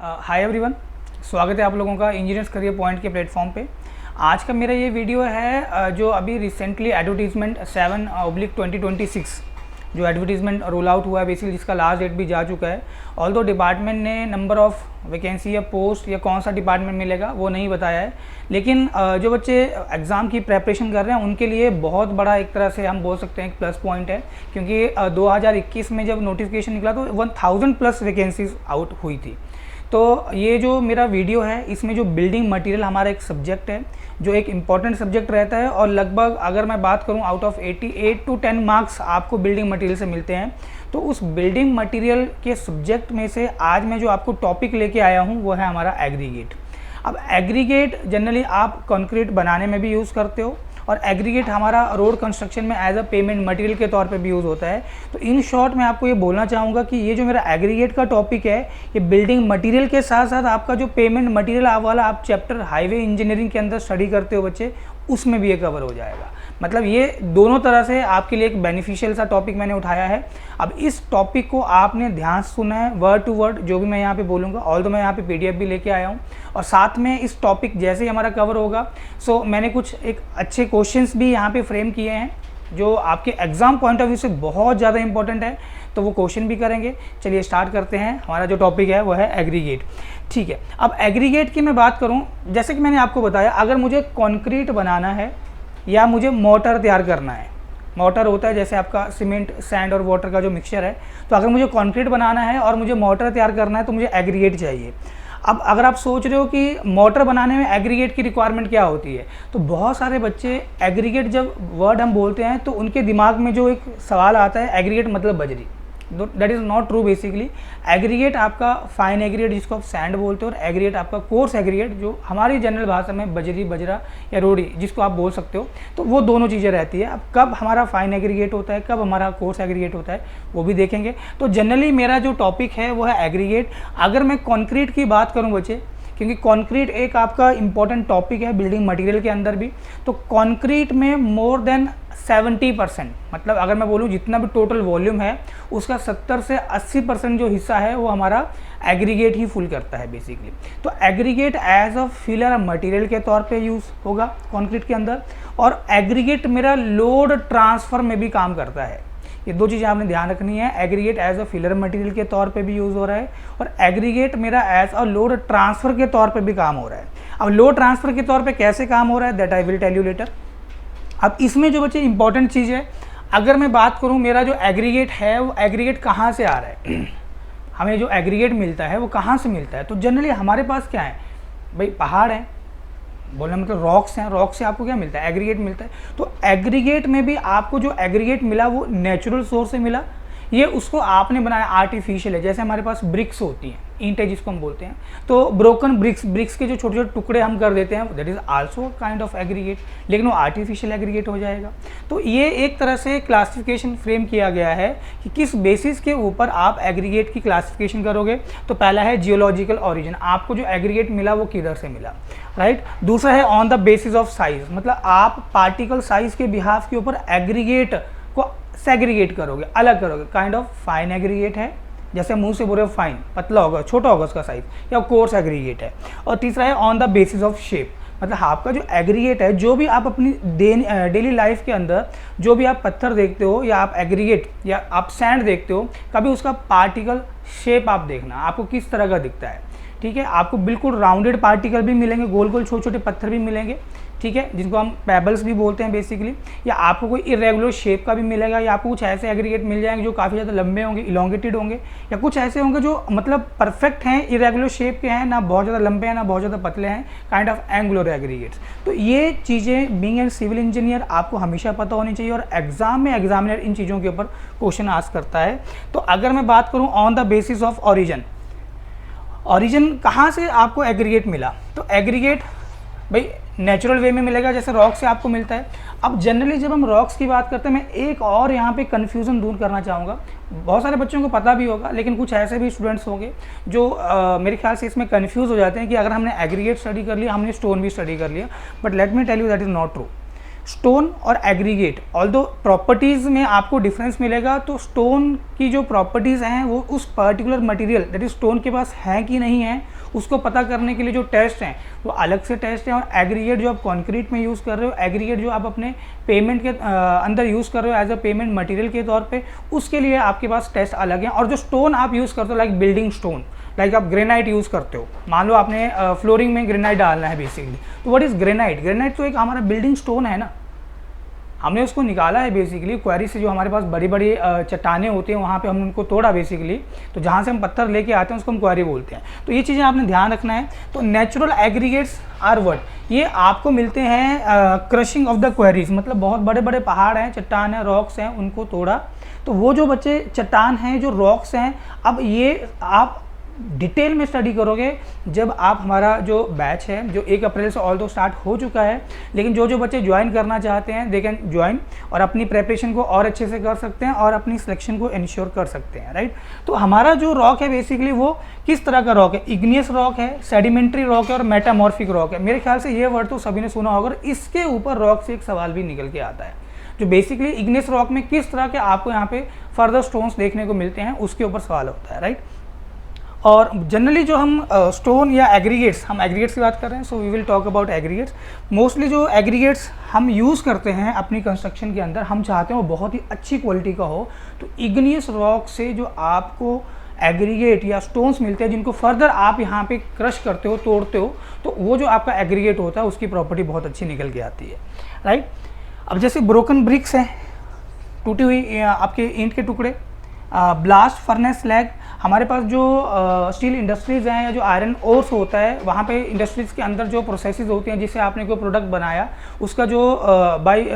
Hi everyone, स्वागत है आप लोगों का इंजीनियर्स करियर पॉइंट के प्लेटफॉर्म पे। आज का मेरा ये वीडियो है जो अभी रिसेंटली एडवर्टीजमेंट 7/2026 जो एडवर्टीजमेंट रोल आउट हुआ है, बेसिकली जिसका लास्ट डेट भी जा चुका है। ऑल्दो डिपार्टमेंट ने नंबर ऑफ़ वैकेंसी या पोस्ट या कौन सा डिपार्टमेंट मिलेगा वो नहीं बताया है, लेकिन जो बच्चे एग्ज़ाम की प्रेपरेशन कर रहे हैं उनके लिए बहुत बड़ा एक तरह से हम बोल सकते हैं एक प्लस पॉइंट है, क्योंकि 2021 में जब नोटिफिकेशन निकला तो 1000 प्लस वैकेंसीज आउट हुई थी। तो ये जो मेरा वीडियो है इसमें जो बिल्डिंग मटेरियल हमारा एक सब्जेक्ट है जो एक इम्पॉर्टेंट सब्जेक्ट रहता है, और लगभग अगर मैं बात करूं आउट ऑफ 88 to 10 मार्क्स आपको बिल्डिंग मटेरियल से मिलते हैं। तो उस बिल्डिंग मटेरियल के सब्जेक्ट में से आज मैं जो आपको टॉपिक लेके आया हूं वो है हमारा एग्रीगेट। अब एग्रीगेट जनरली आप कंक्रीट बनाने में भी यूज़ करते हो, और एग्रीगेट हमारा रोड कंस्ट्रक्शन में एज अ पेमेंट मटेरियल के तौर पे भी यूज़ होता है। तो इन शॉर्ट मैं आपको ये बोलना चाहूँगा कि ये जो मेरा एग्रीगेट का टॉपिक है ये बिल्डिंग मटेरियल के साथ साथ आपका जो पेमेंट मटेरियल वाला आप चैप्टर हाईवे इंजीनियरिंग के अंदर स्टडी करते हो बच्चे, उसमें भी ये कवर हो जाएगा। मतलब ये दोनों तरह से आपके लिए एक बेनिफिशियल सा टॉपिक मैंने उठाया है। अब इस टॉपिक को आपने ध्यान से सुना है, वर्ड टू वर्ड जो भी मैं यहाँ पे बोलूँगा। ऑल्दो मैं यहाँ पे पीडीएफ भी लेके आया हूँ, और साथ में इस टॉपिक जैसे ही हमारा कवर होगा सो मैंने कुछ एक अच्छे क्वेश्चंस भी यहाँ पे फ्रेम किए हैं जो आपके एग्जाम पॉइंट ऑफ व्यू से बहुत ज़्यादा इंपॉर्टेंट है, तो वो क्वेश्चन भी करेंगे। चलिए स्टार्ट करते हैं। हमारा जो टॉपिक है वो है एग्रीगेट। ठीक है, अब एग्रीगेट की मैं बात करूं, जैसे कि मैंने आपको बताया, अगर मुझे कंक्रीट बनाना है या मुझे मोटर तैयार करना है, मोटर होता है जैसे आपका सीमेंट सैंड और वाटर का जो मिक्सचर है, तो अगर मुझे कंक्रीट बनाना है और मुझे मोटर तैयार करना है तो मुझे एग्रीगेट चाहिए। अब अगर आप सोच रहे हो कि मोटर बनाने में एग्रीगेट की रिक्वायरमेंट क्या होती है, तो बहुत सारे बच्चे एग्रीगेट जब वर्ड हम बोलते हैं तो उनके दिमाग में जो एक सवाल आता है, एग्रीगेट मतलब बजरी। That is not true. Basically aggregate आपका फाइन एग्रीगेट जिसको आप सैंड बोलते हो, और एग्रीगेट आपका कोर्स एग्रीगेट जो हमारी जनरल भाषा में बजरी, बजरा या रोड़ी जिसको आप बोल सकते हो। तो वो दोनों चीज़ें रहती है। अब कब हमारा फाइन एग्रीगेट होता है, कब हमारा कोर्स एग्रीगेट होता है, वो भी देखेंगे। तो जनरली मेरा जो टॉपिक है वो है एग्रीगेट। अगर मैं कॉन्क्रीट की बात करूँ बच्चे, क्योंकि कॉन्क्रीट एक आपका इंपॉर्टेंट टॉपिक है बिल्डिंग मटेरियल के अंदर भी, तो कॉन्क्रीट में मोर देन 70%, मतलब अगर मैं बोलूँ जितना भी टोटल वॉल्यूम है उसका 70 से 80% जो हिस्सा है वो हमारा एग्रीगेट ही फुल करता है बेसिकली। तो aggregate as a filler material के तौर पे यूज़ होगा कॉन्क्रीट के अंदर, और एग्रीगेट मेरा लोड ट्रांसफ़र में भी काम करता है। ये दो चीज़ें आपने ध्यान रखनी है। Aggregate as a filler material के तौर पे भी यूज़ हो रहा है, और एग्रीगेट मेरा एज अ लोड ट्रांसफ़र के तौर पे भी काम हो रहा है। अब लोड ट्रांसफ़र के तौर पे कैसे काम हो रहा है that I will tell you later. अब इसमें जो बच्चे इंपॉर्टेंट चीज़ है, अगर मैं बात करूँ मेरा जो एग्रीगेट है वो एग्रीगेट कहाँ से आ रहा है हमें जो एग्रीगेट मिलता है वो कहाँ से मिलता है। तो जनरली हमारे पास क्या है भाई, पहाड़ है, बोलने मतलब रॉक्स हैं, रॉक से आपको क्या मिलता है, एग्रीगेट मिलता है। तो एग्रीगेट में भी आपको जो एग्रीगेट मिला वो नेचुरल सोर्स से मिला, ये उसको आपने बनाया आर्टिफिशियल है। जैसे हमारे पास ब्रिक्स होती हैं, ईंटें जिसको हम बोलते हैं, तो ब्रोकन ब्रिक्स के जो छोटे छोटे टुकड़े हम कर देते हैं, that is also kind of aggregate, लेकिन वो आर्टिफिशियल एग्रीगेट हो जाएगा। तो ये एक तरह से क्लासिफिकेशन फ्रेम किया गया है कि किस बेसिस के ऊपर आप एग्रीगेट की क्लासिफिकेशन करोगे। तो पहला है जियोलॉजिकल ऑरिजिन, आपको जो एग्रीगेट मिला वो किधर से मिला, राइट। दूसरा है on the basis of size, मतलब आप पार्टिकल साइज के बिहाफ के ऊपर एग्रीगेट को सेग्रीगेट करोगे, अलग करोगे। काइंड ऑफ फाइन एग्रीगेट है, जैसे मुंह से बोल रहे हो फाइन, पतला होगा, छोटा होगा उसका साइज, या कोर्स एग्रीगेट है। और तीसरा है on the basis of shape, मतलब आपका जो एग्रीगेट है, जो भी आप अपनी डेली लाइफ के अंदर जो भी आप पत्थर देखते हो या आप एग्रीगेट या आप सैंड देखते हो, कभी उसका पार्टिकल शेप आप देखना आपको किस तरह का दिखता है। ठीक है, आपको बिल्कुल राउंडेड पार्टिकल भी मिलेंगे, गोल गोल छोटे छोटे पत्थर भी मिलेंगे, ठीक है, जिनको हम पेबल्स भी बोलते हैं बेसिकली, या आपको कोई इरेगुलर शेप का भी मिलेगा, या आपको कुछ ऐसे एग्रीगेट मिल जाएंगे जो काफ़ी ज़्यादा लंबे होंगे, इलोंगेटेड होंगे, या कुछ ऐसे होंगे जो मतलब परफेक्ट हैं, इरेगुलर शेप के हैं, ना बहुत ज़्यादा लंबे हैं ना बहुत ज़्यादा पतले हैं, काइंड ऑफ एंगुलर एग्रीगेट्स। तो ये चीज़ें बीइंग एन सिविल इंजीनियर आपको हमेशा पता होनी चाहिए, और एग्जाम में एग्जामिनर इन चीज़ों के ऊपर क्वेश्चन आस्क करता है। तो अगर मैं बात करूँ on the basis of origin, origin कहाँ से आपको एग्रीगेट मिला, तो एग्रीगेट भाई नेचुरल वे में मिलेगा, जैसे रॉक से आपको मिलता है। अब जनरली जब हम रॉक्स की बात करते हैं, मैं एक और यहाँ पे कन्फ्यूज़न दूर करना चाहूँगा। बहुत सारे बच्चों को पता भी होगा, लेकिन कुछ ऐसे भी स्टूडेंट्स होंगे जो मेरे ख्याल से इसमें कन्फ्यूज़ हो जाते हैं कि अगर हमने एग्रीगेट स्टडी कर लिया, हमने स्टोन भी स्टडी कर लिया। But let me tell you that is not true. Stone और एग्रीगेट ऑल्दो प्रॉपर्टीज़ में आपको डिफरेंस मिलेगा, तो स्टोन की जो प्रॉपर्टीज़ हैं वो उस particular material that is stone के पास है कि नहीं है, उसको पता करने के लिए जो टेस्ट हैं वो अलग से टेस्ट हैं। और एग्रीगेट जो आप कॉन्क्रीट में यूज़ कर रहे हो, एग्रीगेट जो आप अपने पेमेंट के अंदर यूज़ कर रहे हो एज अ पेमेंट मटेरियल के तौर पे, उसके लिए आपके पास टेस्ट अलग हैं। और जो स्टोन आप यूज़ करते हो लाइक बिल्डिंग स्टोन, लाइक आप ग्रेनाइट यूज़ करते हो, मान लो आपने फ्लोरिंग में ग्रेनाइट डालना है बेसिकली, तो व्हाट इज़ ग्रेनाइट? ग्रेनाइट तो एक हमारा बिल्डिंग स्टोन है ना, हमने उसको निकाला है बेसिकली क्वेरी से। जो हमारे पास बड़ी बड़ी चट्टानें होती हैं वहाँ पे हमने उनको तोड़ा बेसिकली, तो जहाँ से हम पत्थर लेके आते हैं उसको हम क्वेरी बोलते हैं। तो ये चीज़ें आपने ध्यान रखना है। तो नेचुरल एग्रीगेट्स आर व्हाट, ये आपको मिलते हैं क्रशिंग ऑफ द क्वेरीज, मतलब बहुत बड़े बड़े पहाड़ हैं, चट्टान है, रॉक्स हैं, उनको तोड़ा। तो वो जो बच्चे चट्टान हैं, जो रॉक्स हैं, अब ये आप डिटेल में स्टडी करोगे जब आप, हमारा जो बैच है जो 1 अप्रैल से ऑल दो स्टार्ट हो चुका है, लेकिन जो बच्चे ज्वाइन करना चाहते हैं दे कैन ज्वाइन और अपनी प्रेपरेशन को और अच्छे से कर सकते हैं और अपनी सिलेक्शन को इंश्योर कर सकते हैं, राइट। तो हमारा जो रॉक है बेसिकली वो किस तरह का रॉक है? इग्नियस रॉक है, सेडिमेंट्री रॉक है और मेटामॉर्फिक रॉक है। मेरे ख्याल से ये वर्ड तो सभी ने सुना होगा। और इसके ऊपर रॉक से एक सवाल भी निकल के आता है, जो बेसिकली इग्नियस रॉक में किस तरह के आपको यहाँ पे फर्दर स्टोन्स देखने को मिलते हैं, उसके ऊपर सवाल होता है, राइट। और जनरली जो हम स्टोन या एग्रीगेट्स, हम एग्रीगेट्स की बात कर रहे हैं, so we will talk about aggregates. Mostly जो एग्रीगेट्स हम यूज़ करते हैं अपनी कंस्ट्रक्शन के अंदर, हम चाहते हैं वो बहुत ही अच्छी क्वालिटी का हो। तो इग्नियस रॉक से जो आपको एग्रीगेट या स्टोन्स मिलते हैं जिनको फर्दर आप यहाँ पे क्रश करते हो, तोड़ते हो, तो वो जो आपका एग्रीगेट होता है उसकी प्रॉपर्टी बहुत अच्छी निकल के आती है, राइट। अब जैसे ब्रोकन ब्रिक्स हैं, टूटी हुई आपके ईंट के टुकड़े, ब्लास्ट फर्नेस स्लैग, हमारे पास जो स्टील इंडस्ट्रीज़ हैं या जो आयरन ओर्स होता है, वहाँ पे इंडस्ट्रीज़ के अंदर जो प्रोसेसेस होती हैं जिससे आपने कोई प्रोडक्ट बनाया, उसका जो बाई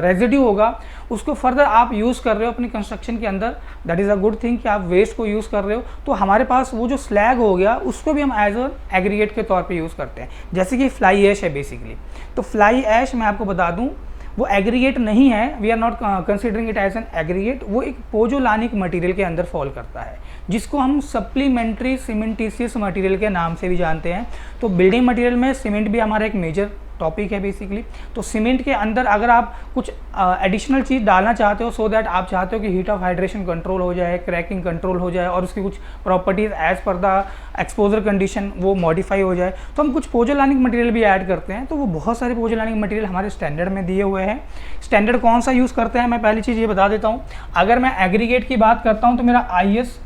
रेजिड्यू होगा उसको फर्दर आप यूज़ कर रहे हो अपनी कंस्ट्रक्शन के अंदर, that is a good thing कि आप वेस्ट को यूज़ कर रहे हो। तो हमारे पास वो जो स्लैग हो गया उसको भी हम एज अ एग्रीगेट के तौर पे यूज़ करते हैं। जैसे कि फ्लाई ऐश है बेसिकली, तो फ्लाई ऐश मैं आपको बता दूँ वो एग्रीगेट नहीं है, we are not considering it as an aggregate. वो एक पोजोलानिक मटेरियल के अंदर फॉल करता है जिसको हम सप्लीमेंट्री सीमेंटीशियस मटेरियल के नाम से भी जानते हैं। तो बिल्डिंग मटेरियल में सीमेंट भी हमारा एक मेजर टॉपिक है बेसिकली। तो सीमेंट के अंदर अगर आप कुछ एडिशनल चीज़ डालना चाहते हो, सो दैट आप चाहते हो कि हीट ऑफ हाइड्रेशन कंट्रोल हो जाए, क्रैकिंग कंट्रोल हो जाए और उसकी कुछ properties as per the exposure condition वो मॉडिफाई हो जाए, तो हम कुछ पोजोलानिक मटेरियल भी ऐड करते हैं। तो वो बहुत सारे पोजोलानिक मटेरियल हमारे स्टैंडर्ड में दिए हुए हैं। स्टैंडर्ड कौन सा यूज़ करते हैं, मैं पहली चीज़ ये बता देता हूँ। अगर मैं एग्रीगेट की बात करता हूँ तो मेरा IS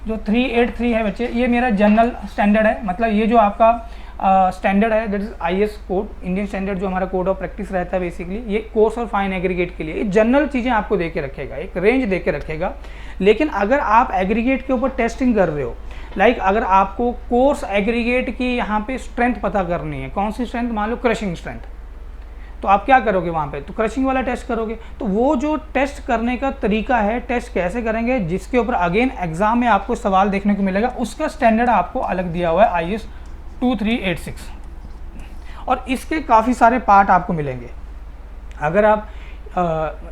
जो 383 है बच्चे, ये मेरा जनरल स्टैंडर्ड है। मतलब ये जो आपका स्टैंडर्ड है that is IS code, Indian standard जो हमारा कोड ऑफ प्रैक्टिस रहता है बेसिकली, ये कोर्स और फाइन एग्रीगेट के लिए ये जनरल चीज़ें आपको दे के रखेगा, एक रेंज दे के रखेगा। लेकिन अगर आप एग्रीगेट के ऊपर टेस्टिंग कर रहे हो, लाइक अगर आपको कोर्स एग्रीगेट की यहाँ पे स्ट्रेंथ पता करनी है, कौन सी स्ट्रेंथ, मान लो क्रशिंग स्ट्रेंथ, तो आप क्या करोगे वहाँ पे, तो क्रशिंग वाला टेस्ट करोगे। तो वो जो टेस्ट करने का तरीका है, टेस्ट कैसे करेंगे, जिसके ऊपर अगेन एग्जाम में आपको सवाल देखने को मिलेगा, उसका स्टैंडर्ड आपको अलग दिया हुआ है IS 2386 और इसके काफ़ी सारे पार्ट आपको मिलेंगे। अगर आप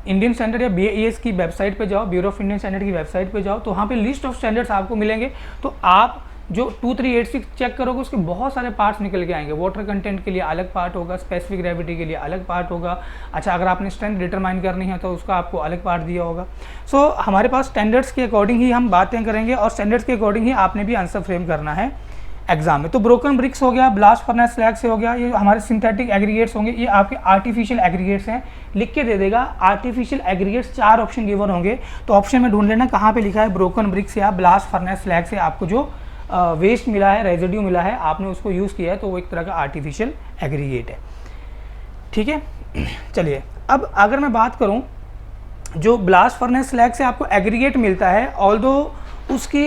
इंडियन स्टैंडर्ड या BAS की वेबसाइट पे जाओ, ब्यूरो ऑफ इंडियन स्टैंडर्ड की वेबसाइट पे जाओ, तो वहाँ पे लिस्ट ऑफ स्टैंडर्ड्स आपको मिलेंगे। तो आप जो 2386 चेक करोगे उसके बहुत सारे पार्ट्स निकल के आएंगे। वाटर कंटेंट के लिए अलग पार्ट होगा, स्पेसिफिक ग्रेविटी के लिए अलग पार्ट होगा। अच्छा, अगर आपने स्ट्रेंथ डिटरमाइन करनी है तो उसका आपको अलग पार्ट दिया होगा। सो हमारे पास स्टैंडर्ड्स के अकॉर्डिंग ही हम बातें करेंगे और स्टैंडर्ड्स के अकॉर्डिंग ही आपने भी आंसर फ्रेम करना है एग्जाम में। तो ब्रोकन ब्रिक्स हो गया, ब्लास्ट फर्नेस स्लैग से हो गया, ये हमारे सिंथेटिक एग्रीगेट्स होंगे, ये आपके आर्टिफिशियल एग्रीगेट्स हैं। लिख के दे देगा आर्टिफिशियल एग्रीगेट्स, 4 ऑप्शन गिवन होंगे, तो ऑप्शन में ढूंढ लेना कहाँ पे लिखा है ब्रोकन ब्रिक्स या ब्लास्ट फर्नेस स्लैग से आपको जो वेस्ट मिला है, रेजिड्यू मिला है, आपने उसको यूज़ किया है, तो वो एक तरह का आर्टिफिशियल एग्रीगेट है। ठीक है, चलिए अब अगर मैं बात करूँ जो ब्लास्ट फर्नेस स्लैग से आपको एग्रीगेट मिलता है, ऑल्दो उसकी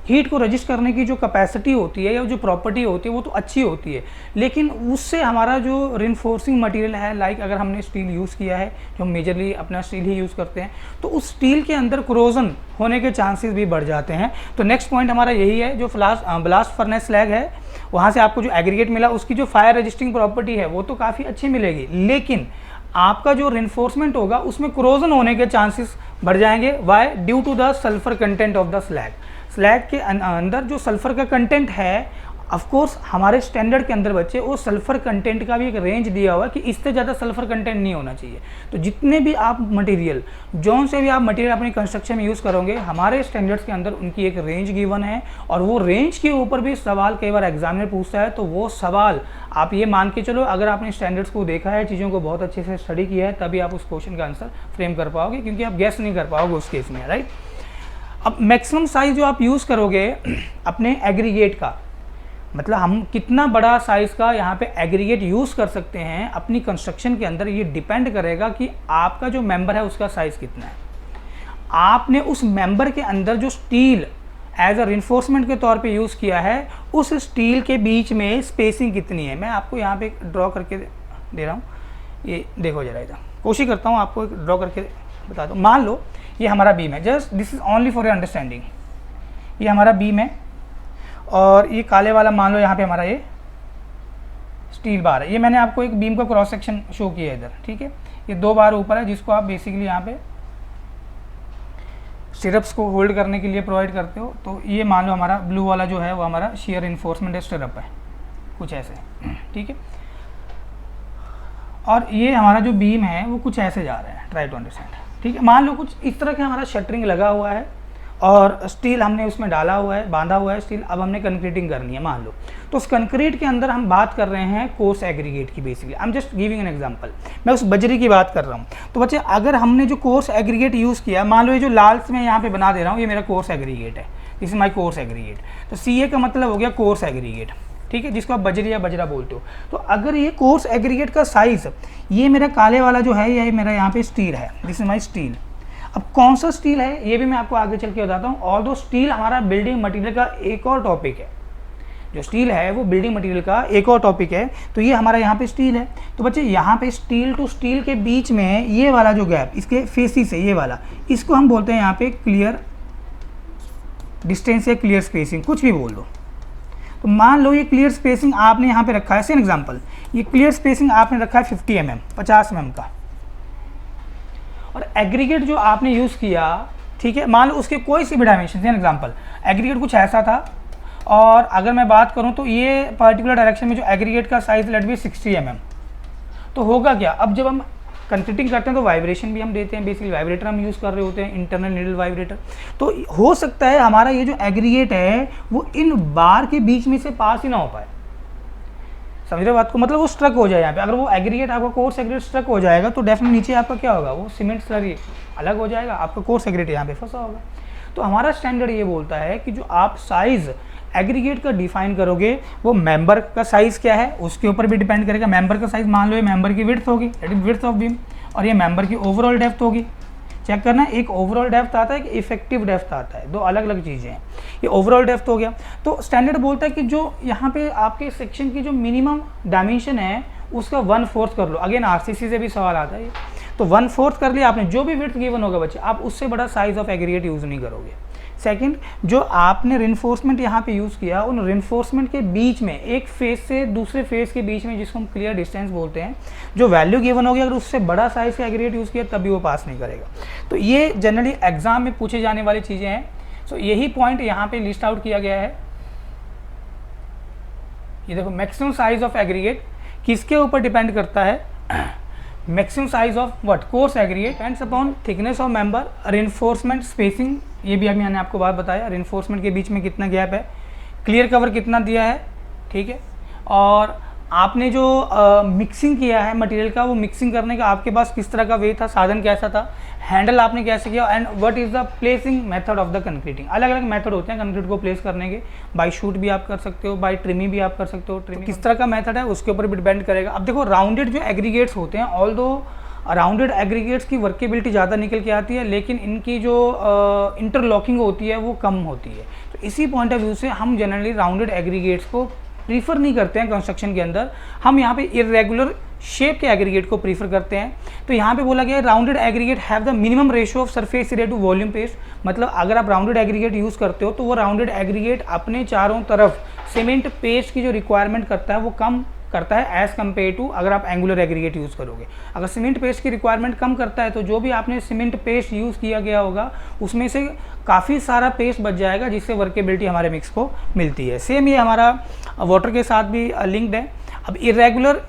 हीट को रजिस्ट करने की जो कैपेसिटी होती है या जो प्रॉपर्टी होती है वो तो अच्छी होती है, लेकिन उससे हमारा जो रिइंफोर्सिंग मटेरियल है, लाइक अगर हमने स्टील यूज़ किया है, जो हम मेजरली अपना स्टील ही यूज़ करते हैं, तो उस स्टील के अंदर क्रोजन होने के चांसेस भी बढ़ जाते हैं। तो नेक्स्ट पॉइंट हमारा यही है, जो ब्लास्ट फर्नेस स्लैग है वहाँ से आपको जो एग्रीगेट मिला उसकी जो फायर रजिस्टिंग प्रॉपर्टी है वो तो काफ़ी अच्छी मिलेगी, लेकिन आपका जो रिइंफोर्समेंट होगा उसमें क्रोजन होने के चांसेस बढ़ जाएंगे। Why? Due to the sulphur content of the slag. Slag के अंदर जो सल्फर का कंटेंट है ऑफ कोर्स हमारे स्टैंडर्ड के अंदर बच्चे वो सल्फर कंटेंट का भी एक रेंज दिया हुआ है कि इससे ज़्यादा सल्फर कंटेंट नहीं होना चाहिए। तो जितने भी आप मटेरियल, जौन से भी आप मटेरियल अपनी कंस्ट्रक्शन में यूज़ करोगे, हमारे स्टैंडर्ड्स के अंदर उनकी एक रेंज गिवन है, और वो रेंज के ऊपर भी सवाल कई बार एग्जामिनर पूछता है। तो वो सवाल आप ये मान के चलो, अगर आपने स्टैंडर्ड्स को देखा है, चीज़ों को बहुत अच्छे से स्टडी किया है, तभी आप उस क्वेश्चन का आंसर फ्रेम कर पाओगे, क्योंकि आप गेस नहीं कर पाओगे उस केस में, राइट। अब मैक्सिमम साइज जो आप यूज़ करोगे अपने एग्रीगेट का, मतलब हम कितना बड़ा साइज़ का यहाँ पे एग्रीगेट यूज़ कर सकते हैं अपनी कंस्ट्रक्शन के अंदर, ये डिपेंड करेगा कि आपका जो मेंबर है उसका साइज़ कितना है। आपने उस मेंबर के अंदर जो स्टील एज अ रिइंफोर्समेंट के तौर पे यूज़ किया है, उस स्टील के बीच में स्पेसिंग कितनी है। मैं आपको यहाँ पे ड्रॉ करके दे रहा हूँ, ये देखो जरा, इधर कोशिश करता हूँ आपको ड्रॉ करके बता दूँ। मान लो ये हमारा बीम है, just this is only for your understanding. ये हमारा बीम है और ये काले वाला मान लो यहाँ पे हमारा ये स्टील बार है। ये मैंने आपको एक बीम का क्रॉस सेक्शन शो किया है इधर, ठीक है। ये 2 बार ऊपर है जिसको आप बेसिकली यहाँ पे स्टिरप्स को होल्ड करने के लिए प्रोवाइड करते हो। तो ये मान लो हमारा ब्लू वाला जो है वो हमारा शियर इन्फोर्समेंट स्टिरप है, कुछ ऐसे, ठीक है। और ये हमारा जो बीम है वो कुछ ऐसे जा रहा है, ट्राई टू अंडरस्टैंड, ठीक है। मान लो कुछ इस तरह का हमारा शटरिंग लगा हुआ है और स्टील हमने उसमें डाला हुआ है, बांधा हुआ है स्टील। अब हमने कंक्रीटिंग करनी है मान लो, तो उस कंक्रीट के अंदर हम बात कर रहे हैं कोर्स एग्रीगेट की। Basically I am just giving an example, मैं उस बजरी की बात कर रहा हूँ। तो बच्चे अगर हमने जो कोर्स एग्रीगेट यूज़ किया, मान लो ये जो लाल से मैं यहाँ पे बना दे रहा हूँ, ये मेरा कोर्स एग्रीगेट है, this is my coarse aggregate. तो CA का मतलब हो गया कोर्स एग्रीगेट, ठीक है, जिसको आप बजरी या बजरा बोलते हो। तो अगर ये कोर्स एग्रीगेट का साइज, ये मेरा काले वाला जो है, ये मेरा यहाँ पे स्टील है, दिस इज माई स्टील। अब कौन सा स्टील है ये भी मैं आपको आगे चल के बताता हूँ। ऑल्दो स्टील हमारा बिल्डिंग मटेरियल का एक और टॉपिक है, जो स्टील है वो बिल्डिंग मटेरियल का एक और टॉपिक है। तो ये हमारा यहाँ पे स्टील है। तो बच्चे यहाँ पे स्टील टू स्टील के बीच में ये वाला जो गैप, इसके फेसिस है ये वाला, इसको हम बोलते हैं यहाँ पे क्लियर डिस्टेंस या क्लियर स्पेसिंग, कुछ भी बोल दो। तो मान लो ये क्लियर स्पेसिंग आपने यहाँ पे रखा है, सेम एग्जाम्पल, ये क्लियर स्पेसिंग आपने रखा है 50 mm, 50 mm का, और एग्रीगेट जो आपने यूज़ किया, ठीक है, मान लो उसके कोई सी भी डायमेंशन, फॉर एग्जांपल एग्रीगेट कुछ ऐसा था, और अगर मैं बात करूं तो ये पर्टिकुलर डायरेक्शन में जो एग्रीगेट का साइज लेट बी 60 mm। तो होगा क्या, अब जब हम कंक्रीटिंग करते हैं तो वाइब्रेशन भी हम देते हैं, बेसिकली वाइब्रेटर हम यूज़ कर रहे होते हैं, इंटरनल नीडल वाइब्रेटर। तो हो सकता है हमारा ये जो एग्रीगेट है वो इन बार के बीच में से पास ही ना हो पाए, समझ रहे बात को, मतलब वो स्ट्रक हो जाए यहाँ पे। अगर वो एग्रीगेट आपका कोर्स एग्रीगेट स्ट्रक हो जाएगा तो डेफिनेटली नीचे आपका क्या होगा, वो सीमेंट स्लरी अलग हो जाएगा, आपका कोर्स एग्रीगेट यहाँ पे फंसा होगा। तो हमारा स्टैंडर्ड ये बोलता है कि जो आप साइज़ एग्रीगेट का डिफाइन करोगे, वो मेंबर का साइज़ क्या है उसके ऊपर भी डिपेंड करेगा। मेंबर का साइज़ मान लो ये मेंबर की विड्थ होगी, that is width of beam, और ये मेंबर की ओवरऑल डेप्थ होगी। चेक करना, एक ओवरऑल डेप्थ आता है, एक इफेक्टिव डेप्थ आता है, दो अलग अलग चीज़ें हैं। ये ओवरऑल डेप्थ हो गया। तो स्टैंडर्ड बोलता है कि जो यहाँ पे आपके सेक्शन की जो मिनिमम डायमेंशन है उसका 1/4 कर लो। अगेन RCC से भी सवाल आता है ये, तो 1/4 कर लिया आपने, जो भी विड्थ गिवन होगा बच्चे, आप उससे बड़ा साइज ऑफ एग्रीगेट यूज़ नहीं करोगे। सेकंड, जो आपने रिइंफोर्समेंट यहाँ पे यूज़ किया, उन रिइंफोर्समेंट के बीच में एक फेस से दूसरे फेस के बीच में, जिसको हम क्लियर डिस्टेंस बोलते हैं, जो वैल्यू गिवन होगी, अगर उससे बड़ा साइज़ का एग्रीगेट यूज़ किया तभी वो पास नहीं करेगा। तो ये जनरली एग्जाम में पूछे जाने वाली चीज़ें हैं। सो यही पॉइंट यहाँ पे लिस्ट आउट किया गया है। ये देखो, मैक्सिमम साइज ऑफ एग्रीगेट किसके ऊपर डिपेंड करता है, maximum size of what, coarse aggregate ends upon thickness of member, reinforcement, spacing, ये भी अभी मैंने आपको बात बताया, रिइंफोर्समेंट के बीच में कितना गैप है, क्लियर कवर कितना दिया है, ठीक है, और आपने जो मिक्सिंग किया है मटेरियल का, वो मिक्सिंग करने का आपके पास किस तरह का वे था, साधन कैसा था, हैंडल आपने कैसे किया, and what is the placing method of the concreting. अलग अलग मेथड होते हैं कंक्रीट को प्लेस करने के, बाय शूट भी आप कर सकते हो, बाय ट्रिमिंग भी आप कर सकते हो। ट्रिमिंग किस तरह का मेथड है उसके ऊपर भी डिपेंड करेगा। अब देखो, राउंडेड जो एग्रीगेट्स होते हैं, ऑल्दो राउंडेड एग्रीगेट्स की वर्केबिलिटी ज़्यादा निकल के आती है, लेकिन इनकी जो इंटरलॉकिंग होती है वो कम होती है। तो इसी पॉइंट ऑफ व्यू से हम जनरली राउंडेड एग्रीगेट्स को प्रीफर नहीं करते हैं कंस्ट्रक्शन के अंदर। हम यहाँ पे इरेगुलर शेप के एग्रीगेट को प्रीफर करते हैं। तो यहाँ पे बोला गया है rounded aggregate have the minimum ratio of surface area to volume paste. मतलब अगर आप राउंडेड एग्रीगेट यूज़ करते हो तो वो राउंडेड एग्रीगेट अपने चारों तरफ सीमेंट पेस्ट की जो रिक्वायरमेंट करता है वो कम करता है एज़ कम्पेयर टू अगर आप एंगुलर एग्रीगेट यूज़ करोगे। अगर सीमेंट पेस्ट की रिक्वायरमेंट कम करता है तो जो भी आपने सीमेंट पेस्ट यूज़ किया गया होगा उसमें से काफ़ी सारा पेस्ट बच जाएगा, जिससे वर्केबिलिटी हमारे मिक्स को मिलती है। सेम ये हमारा वाटर के साथ भी लिंक्ड है। अब इरेगुलर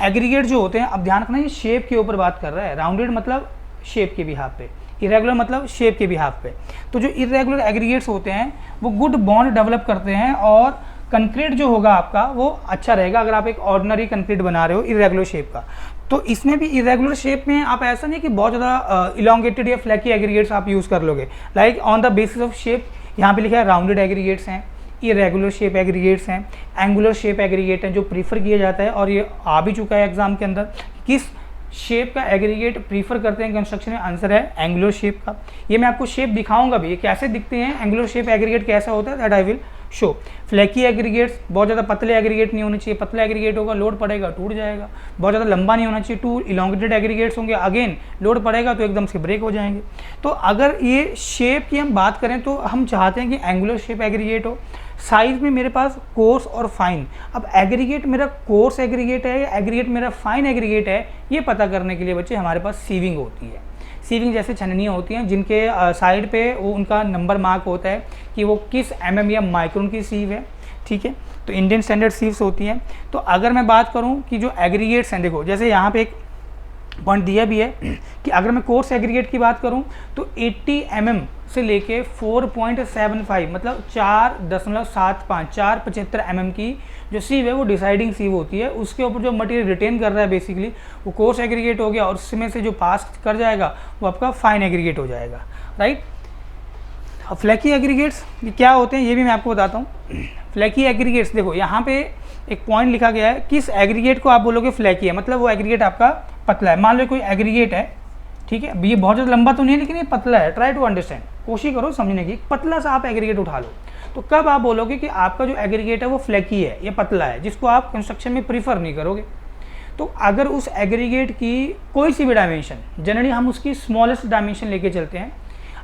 एग्रीगेट जो होते हैं, अब ध्यान रखना ये शेप के ऊपर बात कर रहा है, राउंडेड मतलब शेप के बिहाफ पे, इरेगुलर मतलब शेप के बिहाफ पे। तो जो इरेगुलर एग्रीगेट्स होते हैं वो गुड बॉन्ड डेवलप करते हैं और कंक्रीट जो होगा आपका वो अच्छा रहेगा अगर आप एक ऑर्डिनरी कंक्रीट बना रहे हो इरेगुलर शेप का। तो इसमें भी इरेगुलर शेप में आप ऐसा नहीं कि बहुत ज़्यादा इलोंगेटेड या फ्लैकी एग्रीगेट्स आप यूज़ कर लोगे। Like on the basis of shape यहाँ पे लिखा है राउंडेड एग्रीगेट्स हैं, इरेगुलर शेप एग्रीगेट्स हैं, एंगुलर शेप एग्रीगेट हैं जो प्रीफर किया जाता है। और ये आ भी चुका है एग्जाम के अंदर, किस शेप का एग्रीगेट प्रीफर करते हैं कंस्ट्रक्शन में, आंसर है एंगुलर शेप का। ये मैं आपको शेप दिखाऊंगा भी, ये कैसे दिखते हैं, एंगुलर शेप एग्रीगेट कैसा होता है, that I will show. Flaky aggregates, बहुत ज़्यादा पतले एग्रीगेट नहीं होने चाहिए, पतला एग्रीगेट होगा लोड पड़ेगा टूट जाएगा। बहुत ज़्यादा लंबा नहीं होना चाहिए, टू इलोंगेटेड एग्रीगेट्स होंगे, अगेन लोड पड़ेगा तो एकदम से ब्रेक हो जाएंगे। तो अगर ये शेप की हम बात करें तो हम चाहते हैं कि एंगुलर शेप एग्रीगेट हो। साइज में मेरे पास कोर्स और फाइन, अब एग्रीगेट मेरा कोर्स एग्रीगेट है या एग्रीगेट मेरा फाइन एग्रीगेट है, ये पता करने के लिए बच्चे हमारे पास सीविंग होती है। सीविंग जैसे छननियाँ होती हैं जिनके साइड पे वो उनका नंबर मार्क होता है कि वो किस mm या माइक्रोन की सीव है, ठीक है। तो इंडियन स्टैंडर्ड सीव्स होती हैं। तो अगर मैं बात करूं कि जो एग्रीगेट्स हैं, देखो जैसे यहाँ पे एक पॉइंट दिया भी है कि अगर मैं कोर्स एग्रीगेट की बात करूं तो 80 mm से लेके 4.75 मतलब 4.75 475 mm की जो सीव है वो डिसाइडिंग सीव होती है। उसके ऊपर जो मटेरियल रिटेन कर रहा है बेसिकली वो कोर्स एग्रीगेट हो गया, और उसमें से जो पास कर जाएगा वो आपका फाइन एग्रीगेट हो जाएगा, राइट। अब फ्लैकी एग्रीगेट्स क्या होते हैं ये भी मैं आपको बताता हूँ। फ्लैकी एग्रीगेट्स देखो यहाँ पे एक पॉइंट लिखा गया है, किस एग्रीगेट को आप बोलोगे फ्लैकी है, मतलब वो एग्रीगेट आपका पतला है। मान लो कोई एग्रीगेट है, ठीक है, ये बहुत ज़्यादा लंबा तो नहीं है लेकिन ये पतला है, ट्राई टू अंडरस्टैंड, कोशिश करो समझने की। पतला सा आप एग्रीगेट उठा लो तो कब आप बोलोगे कि आपका जो एग्रीगेट है वो फ्लैकी है या पतला है, जिसको आप कंस्ट्रक्शन में प्रीफर नहीं करोगे। तो अगर उस एग्रीगेट की कोई सी भी डायमेंशन, जनरली हम उसकी स्मॉलेस्ट डायमेंशन लेके चलते हैं,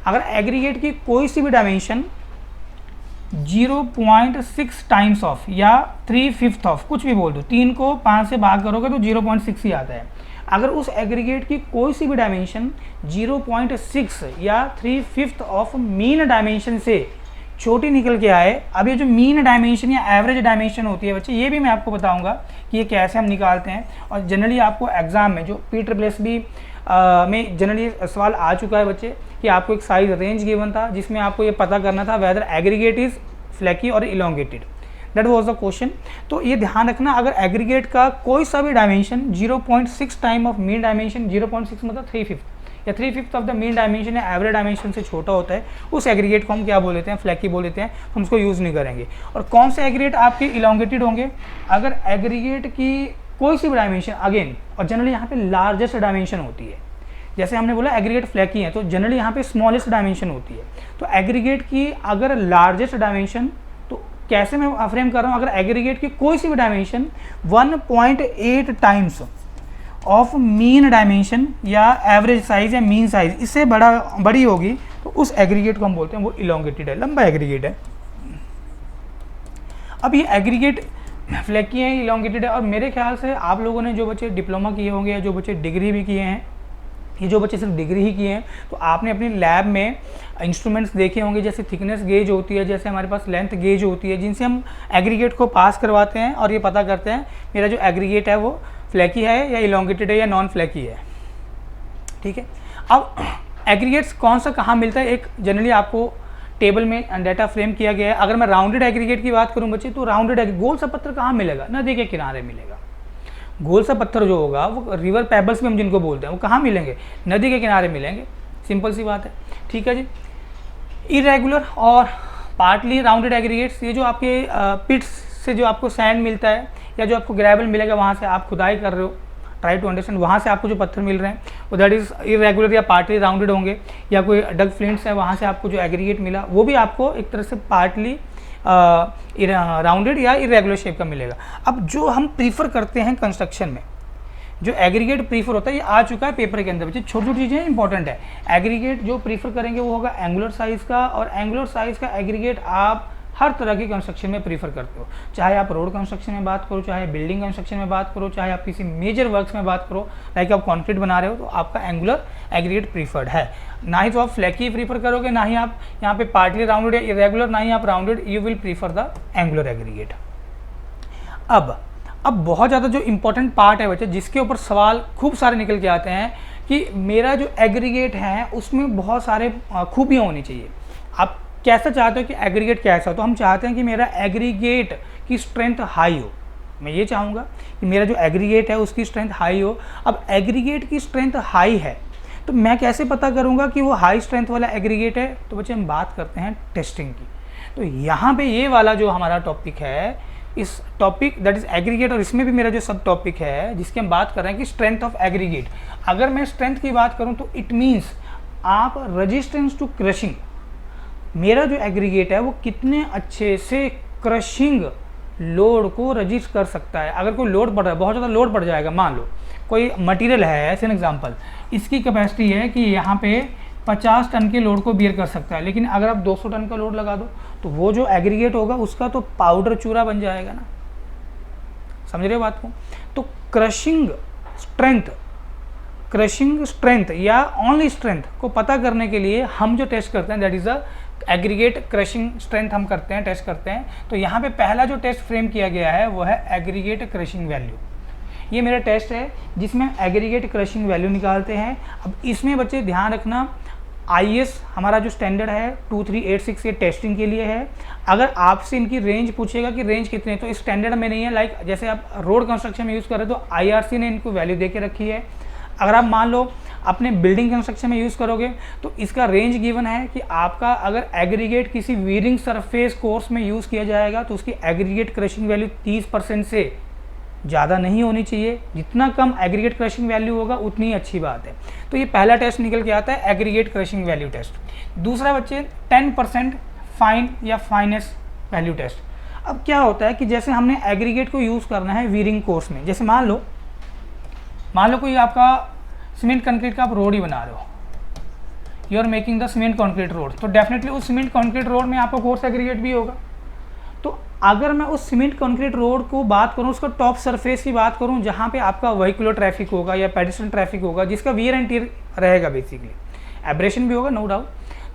अगर एग्रीगेट की कोई सी भी डायमेंशन 0.6 टाइम्स ऑफ या 3/5 ऑफ, कुछ भी बोल दो, 3 को 5 से भाग करोगे तो 0.6 ही आता है। अगर उस एग्रीगेट की कोई सी भी डायमेंशन 0.6 या 3/5 ऑफ मीन डायमेंशन से छोटी निकल के आए, अब ये जो मीन डायमेंशन या एवरेज डायमेंशन होती है बच्चे, ये भी मैं आपको बताऊंगा कि ये कैसे हम निकालते हैं। और जनरली आपको एग्जाम में जो PSSB में जनरली सवाल आ चुका है बच्चे कि आपको एक साइज रेंज गिवन था जिसमें आपको ये पता करना था वेदर एग्रीगेट इज फ्लैकी और elongated, that was the question. तो ये ध्यान रखना, अगर एग्रीगेट का कोई सा भी dimension 0.6 time of mean dimension, 0.6 मतलब 3/5 या 3/5 ऑफ द मीन डायमेंशन या एवरेज डायमेंशन से छोटा होता है, उस एग्रीगेट को हम क्या बोल देते हैं, फ्लैकी बोल देते हैं, हम उसको यूज़ नहीं करेंगे। और कौन से एग्रीगेट आपके इलोंगेटेड होंगे, अगर एग्रीगेट की कोई सी भी डायमेंशन, अगेन और जनरली यहाँ पे लार्जेस्ट डायमेंशन होती है, जैसे हमने बोला एग्रीगेट फ्लैकी है तो जनरली यहाँ पे स्मॉलेस्ट डायमेंशन होती है। तो एग्रीगेट की अगर लार्जेस्ट डायमेंशन, तो कैसे मैं फ्रेम कर रहा हूँ, अगर एग्रीगेट की कोई सी भी dimension 1.8 times of mean dimension या एवरेज साइज या मीन साइज इससे बड़ी होगी तो उस एग्रीगेट को हम बोलते हैं वो इलोंगेटेड है, लंबा एग्रीगेट है। अब ये एग्रीगेट फ्लैकी है, इलोंगेटेड है, और मेरे ख्याल से आप लोगों ने जो बच्चे डिप्लोमा किए होंगे या जो बच्चे डिग्री भी किए हैं, ये जो बच्चे सिर्फ डिग्री ही किए हैं, तो आपने अपनी लैब में इंस्ट्रूमेंट्स देखे होंगे, जैसे थिकनेस गेज होती है, जैसे हमारे पास लेंथ गेज होती है, जिनसे हम एग्रीगेट को पास करवाते हैं और ये पता करते हैं मेरा जो एग्रीगेट है वो फ्लैकी है या इलोंगेटेड है या नॉन फ्लैकी है, ठीक है। अब एग्रीगेट्स कौन सा कहाँ मिलता है, एक जनरली आपको टेबल में डाटा फ्रेम किया गया है। अगर मैं राउंडेड एग्रीगेट की बात करूँ बच्चे, तो राउंडेड गोल सा पत्थर कहाँ मिलेगा, नदी के किनारे मिलेगा। गोल सा पत्थर जो होगा वो रिवर पेबल्स में हम जिनको बोलते हैं, वो कहाँ मिलेंगे, नदी के किनारे मिलेंगे, सिंपल सी बात है, ठीक है जी। इरेगुलर और पार्टली राउंडेड एग्रीगेट्स, ये जो आपके पिट्स से जो आपको सैंड मिलता है या जो आपको ग्रेवल मिलेगा, वहाँ से आप खुदाई कर रहे हो, ट्राई टू अंडरस्टैंड, वहाँ से आपको जो पत्थर मिल रहे हैं वो दैट इज़ इरेगुलर या पार्टली राउंडेड होंगे। या कोई डग फ्लिंट्स है, वहाँ से आपको जो एग्रीगेट मिला वो भी आपको एक तरह से पार्टली राउंडेड या इरेगुलर शेप का मिलेगा। अब जो हम प्रीफर करते हैं कंस्ट्रक्शन में, जो एग्रीगेट प्रीफर होता है, ये आ चुका है पेपर के अंदर बच्चे, छोटी छोटी चीज़ें इंपॉर्टेंट है। एग्रीगेट जो प्रीफर करेंगे वो होगा एंगुलर साइज़ का, और एंगुलर साइज़ का एग्रीगेट आप हर तरह की कंस्ट्रक्शन में प्रीफर करते हो, चाहे आप रोड कंस्ट्रक्शन में बात करो, चाहे बिल्डिंग कंस्ट्रक्शन में बात करो, चाहे आप किसी मेजर वर्क्स में बात करो, लाइक आप कंक्रीट बना रहे हो तो आपका एंगुलर एग्रीगेट प्रीफर्ड है। ना ही तो आप फ्लैकी प्रीफर करोगे, ना ही आप यहाँ पे पार्टली राउंडेड या इरेगुलर, ना ही आप rounded, you will prefer the angular aggregate. अब बहुत ज़्यादा जो इंपॉर्टेंट पार्ट है बच्चे, जिसके ऊपर सवाल खूब सारे निकल के आते हैं कि मेरा जो एग्रीगेट है उसमें बहुत सारे खूबियाँ होनी चाहिए। आप कैसा चाहते हो कि एग्रीगेट कैसा हो? तो हम चाहते हैं कि मेरा एग्रीगेट की स्ट्रेंथ हाई हो। मैं ये चाहूँगा कि मेरा जो एग्रीगेट है उसकी स्ट्रेंथ हाई हो। अब एग्रीगेट की स्ट्रेंथ हाई है तो मैं कैसे पता करूँगा कि वो हाई स्ट्रेंथ वाला एग्रीगेट है? तो बच्चे हम बात करते हैं टेस्टिंग की। तो यहाँ पे ये वाला जो हमारा टॉपिक है, इस टॉपिक दैट इज एग्रीगेट, और इसमें भी मेरा जो सब टॉपिक है जिसकी हम बात कर रहे हैं कि स्ट्रेंथ ऑफ एग्रीगेट। अगर मैं स्ट्रेंथ की बात करूं तो इट मीन्स आप रेजिस्टेंस टू क्रशिंग, मेरा जो एग्रीगेट है वो कितने अच्छे से क्रशिंग लोड को रजिस्ट कर सकता है। अगर कोई लोड बढ़ रहा है, बहुत ज़्यादा लोड बढ़ जाएगा, मान लो कोई मटेरियल है, एज एन एग्जांपल, इसकी कैपेसिटी है कि यहाँ पे 50 टन के लोड को बियर कर सकता है, लेकिन अगर आप 200 टन का लोड लगा दो तो वो जो एग्रीगेट होगा उसका तो पाउडर चूरा बन जाएगा ना। समझ रहे हो बात को? तो क्रशिंग स्ट्रेंथ या ओनली स्ट्रेंथ को पता करने के लिए हम जो टेस्ट करते हैं that is a aggregate crushing strength हम करते हैं, टेस्ट करते हैं। तो यहाँ पे पहला जो टेस्ट फ्रेम किया गया है वो है एग्रीगेट क्रशिंग वैल्यू। ये मेरा टेस्ट है जिसमें एग्रीगेट क्रशिंग वैल्यू निकालते हैं। अब इसमें बच्चे ध्यान रखना, IS हमारा जो स्टैंडर्ड है 2386 ये टेस्टिंग के लिए है। अगर आपसे इनकी रेंज पूछेगा कि रेंज कितने, तो इस स्टैंडर्ड में नहीं है। लाइक जैसे आप रोड कंस्ट्रक्शन में यूज़ कर रहे हो तो IRC ने इनको वैल्यू दे के रखी है। अगर आप मान लो अपने बिल्डिंग कंस्ट्रक्शन में यूज़ करोगे तो इसका रेंज गिवन है कि आपका अगर एग्रीगेट किसी वीरिंग सरफेस कोर्स में यूज़ किया जाएगा तो उसकी एग्रीगेट क्रशिंग वैल्यू 30% से ज़्यादा नहीं होनी चाहिए। जितना कम एग्रीगेट क्रशिंग वैल्यू होगा उतनी अच्छी बात है। तो ये पहला टेस्ट निकल के आता है एग्रीगेट क्रशिंग वैल्यू टेस्ट। दूसरा बच्चे 10% फाइन या फाइनेस वैल्यू टेस्ट। अब क्या होता है कि जैसे हमने एग्रीगेट को यूज़ करना है वीरिंग कोर्स में, जैसे मान लो कोई आपका सीमेंट कंक्रीट का आप रोड ही बना रहे हो, you are making the cement concrete road, तो डेफिनेटली उस सीमेंट कंक्रीट रोड में आपका कोर्स एग्रीगेट भी होगा। तो अगर मैं उस सीमेंट कंक्रीट रोड को बात करूं, उसका टॉप सरफेस की बात करूं, जहां पे आपका व्हीकुलर ट्रैफिक होगा या पेडिस्ट्रियन ट्रैफिक होगा, जिसका वियर एंड टियर रहेगा, बेसिकली एब्रेशन भी होगा नो डाउट।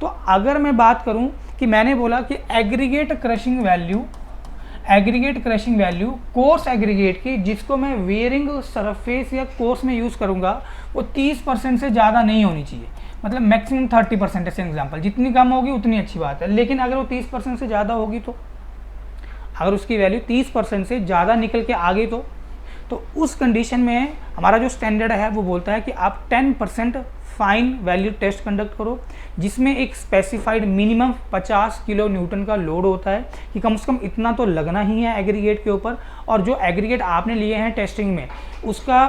तो अगर मैं बात करूं कि मैंने बोला कि aggregate crushing value coarse aggregate की, जिसको मैं वेयरिंग सरफेस या कोर्स में यूज़ करूँगा, वो 30% से ज़्यादा नहीं होनी चाहिए। मतलब मैक्सिमम 30% ऐसे एग्जाम्पल, जितनी कम होगी उतनी अच्छी बात है। लेकिन अगर वो 30% से ज़्यादा होगी, तो अगर उसकी वैल्यू 30% से ज़्यादा निकल के आ गई तो उस कंडीशन में हमारा जो स्टैंडर्ड है वो बोलता है कि आप 10% फाइन वैल्यू टेस्ट कंडक्ट करो, जिसमें एक स्पेसिफाइड मिनिमम 50 किलो न्यूटन का लोड होता है कि कम से कम इतना तो लगना ही है एग्रीगेट के ऊपर। और जो एग्रीगेट आपने लिए हैं टेस्टिंग में, उसका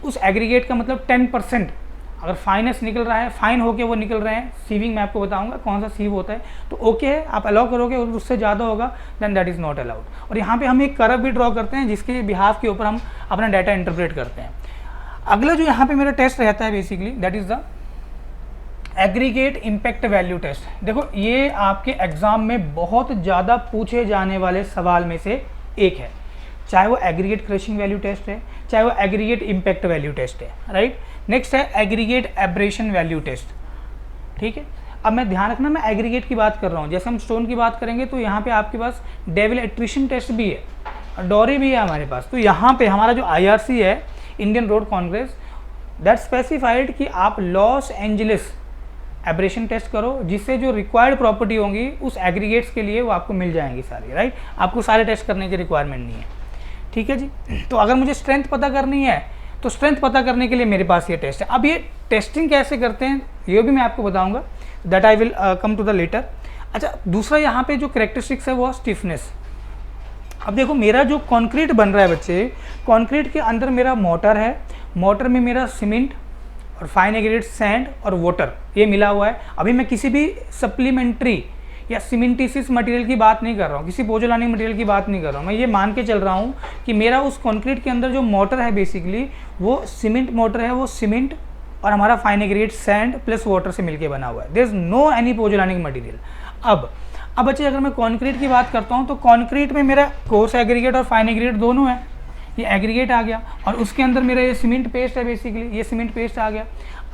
उस एग्रीगेट का मतलब 10% अगर फाइनेस निकल रहा है, फाइन होके वो निकल रहे हैं, सीविंग मैं आपको बताऊंगा कौन सा सीव होता है, तो ओके है, आप अलाउ करोगे। और उससे ज़्यादा होगा then that is not allowed. और यहाँ पे हम एक कर्व भी ड्रॉ करते हैं जिसके बिहाफ के ऊपर हम अपना डाटा इंटरप्रेट करते हैं। अगला जो यहाँ पे मेरा टेस्ट रहता है basically that is the aggregate impact value test. देखो ये आपके एग्जाम में बहुत ज़्यादा पूछे जाने वाले सवाल में से एक है, चाहे वो एग्रीगेट क्रशिंग वैल्यू टेस्ट है, चाहे वो एग्रीगेट इम्पैक्ट वैल्यू टेस्ट है, राइट। नेक्स्ट है एग्रीगेट एब्रेशन वैल्यू टेस्ट, ठीक है। अब मैं ध्यान रखना, मैं एग्रीगेट की बात कर रहा हूँ। जैसे हम स्टोन की बात करेंगे तो यहाँ पे आपके पास डेविल एट्रिशन टेस्ट भी है, डॉरी भी है हमारे पास। तो यहाँ पे हमारा जो IRC है, Indian road Congress, that specified कि आप लॉस एंजलिस एब्रेशन टेस्ट करो, जिससे जो रिक्वायर्ड प्रॉपर्टी होंगी उस एग्रीगेट्स के लिए वो आपको मिल जाएंगी सारी, राइट। आपको सारे टेस्ट करने की रिक्वायरमेंट नहीं है, ठीक है जी। तो अगर मुझे स्ट्रेंथ पता करनी है तो स्ट्रेंथ पता करने के लिए मेरे पास ये टेस्ट है। अब ये टेस्टिंग कैसे करते हैं ये भी मैं आपको बताऊंगा, that I will come to the latter. अच्छा, दूसरा यहाँ पे जो कैरेक्टरिस्टिक्स है वो स्टिफनेस। अब देखो मेरा जो कंक्रीट बन रहा है बच्चे, कंक्रीट के अंदर मेरा मोटर है, मोटर में मेरा सीमेंट और फाइन एग्रीगेट सैंड और वाटर ये मिला हुआ है। अभी मैं किसी भी सप्लीमेंट्री या सीमेंटिसिस मटेरियल की बात नहीं कर रहा हूँ, किसी पोजोलानिक मटेरियल की बात नहीं कर रहा हूँ। मैं ये मान के चल रहा हूँ कि मेरा उस कंक्रीट के अंदर जो मोटर है बेसिकली वो सीमेंट मोटर है, वो सीमेंट और हमारा fine aggregate sand plus water से मिलके बना हुआ है। There is no any pozzolanic material. अब अब बच्चे अगर मैं कॉन्क्रीट की बात करता हूँ तो कॉन्क्रीट में मेरा कोर्स एग्रीगेट और फाइन एग्रीगेट दोनों है। ये एग्रीगेट आ गया और उसके अंदर मेरा ये सीमेंट पेस्ट है, बेसिकली ये सीमेंट पेस्ट आ गया।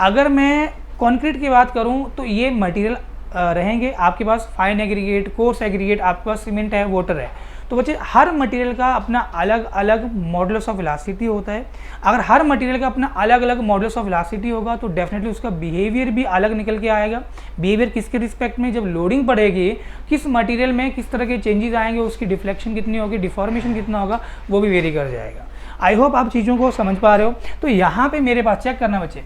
अगर मैं कॉन्क्रीट की बात करूँ तो ये मटेरियल रहेंगे आपके पास फाइन एग्रीगेट, कोर्स एग्रीगेट, आपके पास सीमेंट है, वाटर है। तो बच्चे हर मटेरियल का अपना अलग अलग मॉडुलस ऑफ वेलोसिटी होता है। अगर हर मटेरियल का अपना अलग अलग मॉडुलस ऑफ वेलोसिटी होगा तो डेफिनेटली उसका बिहेवियर भी अलग निकल के आएगा। बिहेवियर किसके रिस्पेक्ट में, जब लोडिंग पड़ेगी किस मटेरियल में किस तरह के चेंजेस आएंगे, उसकी डिफ्लेक्शन कितनी होगी, डिफॉर्मेशन कितना होगा, वो भी वेरी कर जाएगा। आई होप आप चीज़ों को समझ पा रहे हो। तो यहाँ पे मेरे पास चेक करना बच्चे,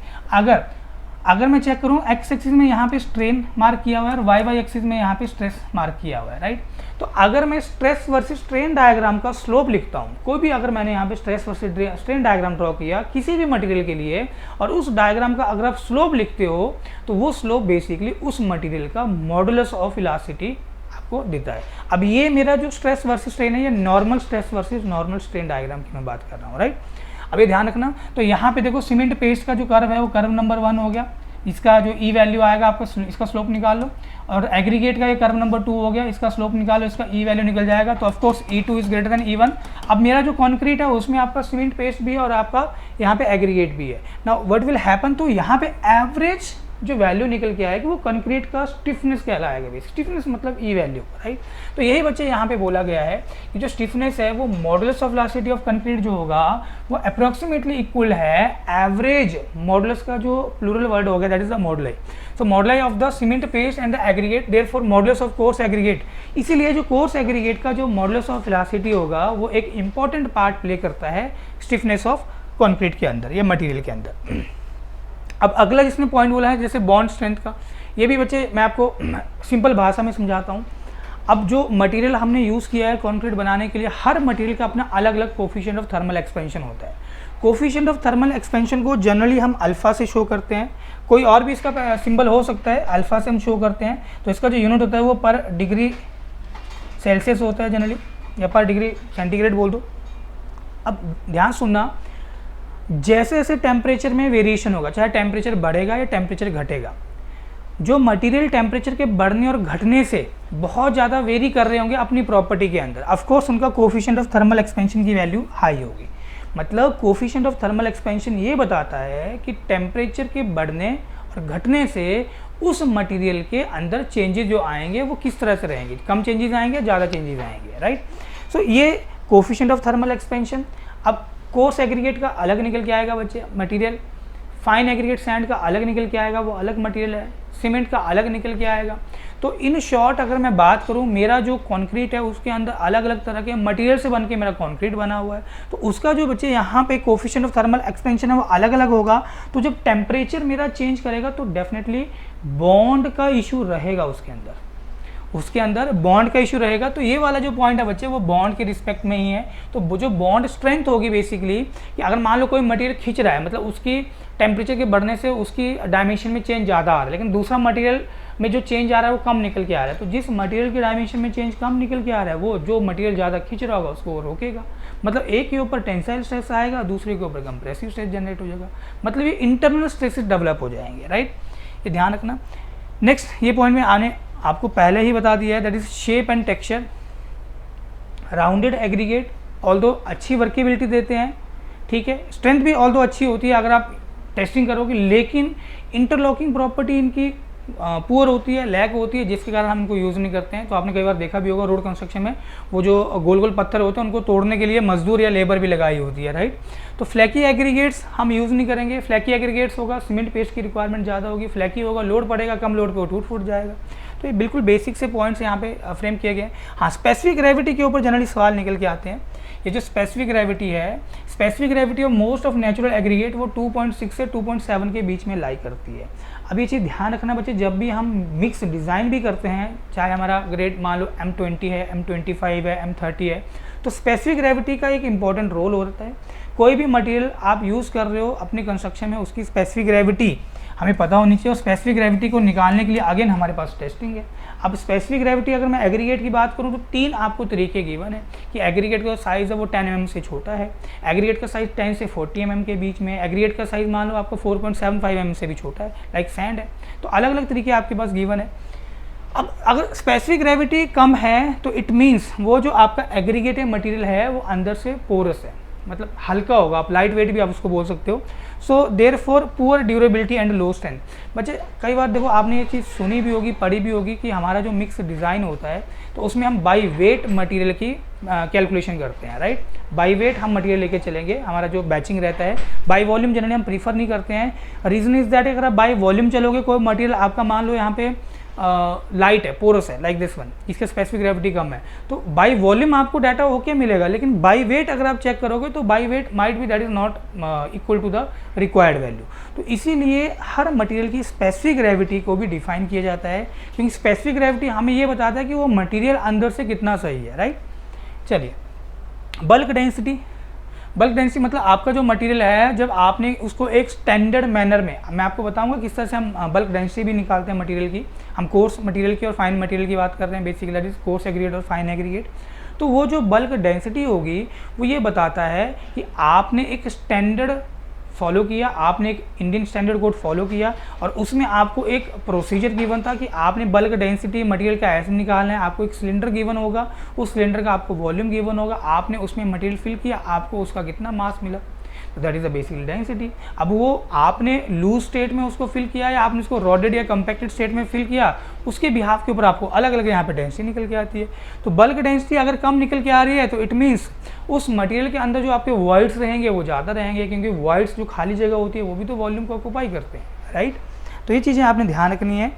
अगर मैं चेक करूँ एक्स एक्सिस में यहाँ पे स्ट्रेन मार्क किया हुआ है और वाई एक्सिस में यहाँ पे स्ट्रेस मार्क किया हुआ है, राइट। तो अगर मैं स्ट्रेस वर्सेस स्ट्रेन डायग्राम का स्लोप लिखता हूँ, कोई भी अगर मैंने यहाँ पे stress versus strain diagram draw किया किसी भी मटेरियल के लिए और उस डायग्राम का अगर आप स्लोप लिखते हो तो वो स्लोप बेसिकली उस मटेरियल का मॉडुलस ऑफ वेलोसिटी आपको देता है। अब ये मेरा जो स्ट्रेस वर्सेस स्ट्रेन है ये normal stress versus normal strain diagram की मैं बात कर रहा हूँ, राइट। अब ये ध्यान रखना। तो यहाँ पे देखो सीमेंट पेस्ट का जो कर्व है वो कर्व नंबर 1 हो गया, इसका जो ई वैल्यू आएगा आपका इसका स्लोप निकाल लो। और एग्रीगेट का ये कर्व नंबर 2 हो गया, इसका स्लोप निकालो, इसका ई वैल्यू निकल जाएगा। तो of course E2 is greater than E1। अब मेरा जो कॉन्क्रीट है उसमें आपका सीमेंट पेस्ट भी है और आपका यहाँ पे एग्रीगेट भी है। नाउ व्हाट विल हैपन, तो यहाँ पे एवरेज जो वैल्यू निकल के आएगी वो कंक्रीट का स्टिफनेस कहलाएगा। स्टिफनेस मतलब ई वैल्यू, राइट। तो यही बच्चे यहाँ पे बोला गया है कि जो स्टिफनेस है वो modulus of velocity of concrete जो होगा वो अप्रोक्सीमेटली इक्वल है एवरेज मॉडुलस का जो प्लूरल वर्ड हो गया that is the moduli. So moduli of the cement paste and the aggregate, therefore modulus of coarse aggregate. इसीलिए जो कोर्स एग्रीगेट का जो मॉडुलस ऑफ वेलोसिटी होगा वो एक इंपॉर्टेंट पार्ट प्ले करता है स्टिफनेस ऑफ कंक्रीट के अंदर या मटेरियल के अंदर। अब अगला जिसने पॉइंट बोला है जैसे बॉन्ड स्ट्रेंथ का, ये भी बच्चे मैं आपको सिंपल भाषा में समझाता हूँ। अब जो मटेरियल हमने यूज़ किया है कंक्रीट बनाने के लिए, हर मटेरियल का अपना अलग अलग कोफिशिएंट ऑफ थर्मल एक्सपेंशन होता है। कोफिशिएंट ऑफ थर्मल एक्सपेंशन को जनरली हम अल्फा से शो करते हैं, कोई और भी इसका सिंबल हो सकता है, अल्फा से हम शो करते हैं। तो इसका जो यूनिट होता है वो पर डिग्री सेल्सियस होता है जनरली, या पर डिग्री सेंटीग्रेड बोल दो। अब ध्यान सुनना, जैसे जैसे टेम्परेचर में वेरिएशन होगा, चाहे टेम्परेचर बढ़ेगा या टेम्परेचर घटेगा, जो मटेरियल टेम्परेचर के बढ़ने और घटने से बहुत ज़्यादा वेरी कर रहे होंगे अपनी प्रॉपर्टी के अंदर, ऑफकोर्स उनका कोफिशिएंट ऑफ थर्मल एक्सपेंशन की वैल्यू हाई होगी। मतलब कोफिशिएंट ऑफ थर्मल एक्सपेंशन ये बताता है कि टेम्परेचर के बढ़ने और घटने से उस मटेरियल के अंदर चेंजेस जो आएंगे वो किस तरह से रहेंगे, कम चेंजेस आएंगे, ज़्यादा चेंजेस आएंगे, राइट। सो ये कोफिशिएंट ऑफ थर्मल एक्सपेंशन। अब कोर्स एग्रीगेट का अलग निकल के आएगा बच्चे मटेरियल, फाइन एग्रीगेट सैंड का अलग निकल के आएगा, वो अलग मटेरियल है, सीमेंट का अलग निकल के आएगा। तो इन शॉर्ट अगर मैं बात करूं, मेरा जो कंक्रीट है उसके अंदर अलग अलग तरह के मटेरियल से बन के मेरा कंक्रीट बना हुआ है। तो उसका जो बच्चे यहाँ पे कोफिशिएंट ऑफ थर्मल एक्सपेंशन है वो अलग अलग होगा। तो जब टेम्परेचर मेरा चेंज करेगा तो डेफिनेटली बॉन्ड का इशू रहेगा, उसके अंदर बॉन्ड का इशू रहेगा। तो ये वाला जो पॉइंट है बच्चे वो बॉन्ड के रिस्पेक्ट में ही है। तो वो जो बॉन्ड स्ट्रेंथ होगी बेसिकली, कि अगर मान लो कोई मटेरियल खींच रहा है, मतलब उसकी टेम्परेचर के बढ़ने से उसकी डायमेंशन में चेंज ज़्यादा आ रहा है, लेकिन दूसरा मटेरियल में जो चेंज आ रहा है वो कम निकल के आ रहा है। तो जिस मटेरियल की डायमेंशन में चेंज कम निकल के आ रहा है वो जो मटेरियल ज़्यादा खींच रहा होगा उसको वो रोकेगा। मतलब एक के ऊपर टेंसाइल स्ट्रेस आएगा, दूसरे के ऊपर कंप्रेसिव स्ट्रेस जनरेट हो जाएगा। मतलब ये इंटरनल स्ट्रेसेस डेवलप हो जाएंगे, राइट। ये ध्यान रखना। नेक्स्ट ये पॉइंट में आने आपको पहले ही बता दिया है, that is shape and texture. Rounded aggregate although अच्छी वर्केबिलिटी देते हैं, ठीक है, स्ट्रेंथ भी ऑल्दो अच्छी होती है अगर आप टेस्टिंग करोगे, लेकिन इंटरलॉकिंग प्रॉपर्टी इनकी पुअर होती है, लैक होती है, जिसके कारण हम इनको यूज़ नहीं करते हैं। तो आपने कई बार देखा भी होगा रोड कंस्ट्रक्शन में वो जो गोल गोल पत्थर होते हैं उनको तोड़ने के लिए मजदूर या लेबर भी लगाई होती है, राइट। तो फ्लैकी एग्रीगेट्स हम यूज़ नहीं करेंगे। फ्लैकी एग्रीगेट्स होगा, सीमेंट पेस्ट की रिक्वायरमेंट ज़्यादा होगी, फ्लैकी होगा, लोड पड़ेगा, कम लोड पे टूट फूट जाएगा। तो ये बिल्कुल बेसिक से पॉइंट्स यहाँ पे फ्रेम किए गए। हाँ, स्पेसिफिक ग्रेविटी के ऊपर जनरली सवाल निकल के आते हैं। ये जो स्पेसिफिक ग्रेविटी है, specific gravity of most of natural aggregate वो 2.6 से 2.7 के बीच में लाई करती है। अब ये चीज़ ध्यान रखना बच्चे, जब भी हम मिक्स डिज़ाइन भी करते हैं, चाहे हमारा ग्रेड मान लो M20 है, M25 है, M30 है, तो स्पेसिफिक ग्रेविटी का एक इंपॉर्टेंट रोल होता है। कोई भी मटेरियल आप यूज़ कर रहे हो अपने कंस्ट्रक्शन में, उसकी स्पेसिफिक ग्रेविटी हमें पता होनी चाहिए। और स्पेसिफिक ग्रेविटी को निकालने के लिए अगेन हमारे पास टेस्टिंग है। अब स्पेसिफिक ग्रेविटी अगर मैं एग्रीगेट की बात करूं तो 3 आपको तरीके गिवन है कि एग्रीगेट का साइज़ है वो 10 mm से छोटा है, एग्रीगेट का साइज़ 10 से 40 mm के बीच में, एग्रीगेट का साइज़ मान लो आपको 4.75 mm से भी छोटा है, लाइक सैंड है। तो अलग अलग तरीके आपके पास गिवन है। अब अगर स्पेसिफिक ग्रेविटी कम है तो इट मीन्स वो जो आपका एग्रीगेटेड मटेरियल है वो अंदर से पोरस है, मतलब हल्का होगा, आप लाइट वेट भी आप उसको बोल सकते हो। So therefore poor durability and low strength. बच्चे कई बार देखो आपने ये चीज़ सुनी भी होगी, पढ़ी भी होगी कि हमारा जो मिक्स डिज़ाइन होता है तो उसमें हम बाई वेट मटेरियल की कैलकुलेशन करते हैं, राइट। बाई वेट हम मटेरियल लेके चलेंगे, हमारा जो बैचिंग रहता है। बाई वॉल्यूम जनरली हम प्रीफर नहीं करते हैं। रीज़न इज़ दैट अगर आप बाई वॉल्यूम चलोगे, कोई मटेरियल आपका मान लो यहाँ पे लाइट है, पोरस है, लाइक दिस वन, इसके स्पेसिफिक ग्रेविटी कम है, तो बाई वॉल्यूम आपको डाटा ओके मिलेगा, लेकिन बाई वेट अगर आप चेक करोगे तो by weight might be that is not equal to the required value. तो इसीलिए हर मटेरियल की स्पेसिफिक ग्रेविटी को भी डिफाइन किया जाता है, क्योंकि स्पेसिफिक ग्रेविटी हमें ये बताता है कि वो मटेरियल अंदर से कितना सही है, राइट। चलिए, बल्क डेंसिटी। बल्क डेंसिटी मतलब आपका जो मटेरियल है, जब आपने उसको एक स्टैंडर्ड मैनर में, मैं आपको बताऊंगा किस तरह से हम बल्क डेंसिटी भी निकालते हैं मटेरियल की। हम कोर्स मटेरियल की और फाइन मटेरियल की बात कर रहे हैं, basically that is coarse aggregate और फाइन एग्रीगेट। तो वो जो बल्क डेंसिटी होगी वो ये बताता है कि आपने एक स्टैंडर्ड फॉलो किया, आपने एक इंडियन स्टैंडर्ड कोड फॉलो किया, और उसमें आपको एक प्रोसीजर गिवन था कि आपने बल्क डेंसिटी मटेरियल का ऐसे निकालना है। आपको एक सिलेंडर गिवन होगा, उस सिलेंडर का आपको वॉल्यूम गिवन होगा, आपने उसमें मटेरियल फिल किया, आपको उसका कितना मास मिला, तो that is the basic density. अब वो आपने लूज स्टेट में उसको फिल किया या आपने उसको रॉडेड या कंपैक्टेड स्टेट में फिल किया, उसके बिहाफ के ऊपर आपको अलग अलग यहाँ पे डेंसिटी निकल के आती है। तो बल्क डेंसिटी अगर कम निकल के आ रही है तो इट मीन्स उस मटेरियल के अंदर जो आपके वॉइड्स रहेंगे वो ज़्यादा रहेंगे, क्योंकि वॉइड्स जो खाली जगह होती है वो भी तो वॉल्यूम को ऑक्यूपाई करते हैं, राइट। तो ये चीज़ें आपने ध्यान रखनी है।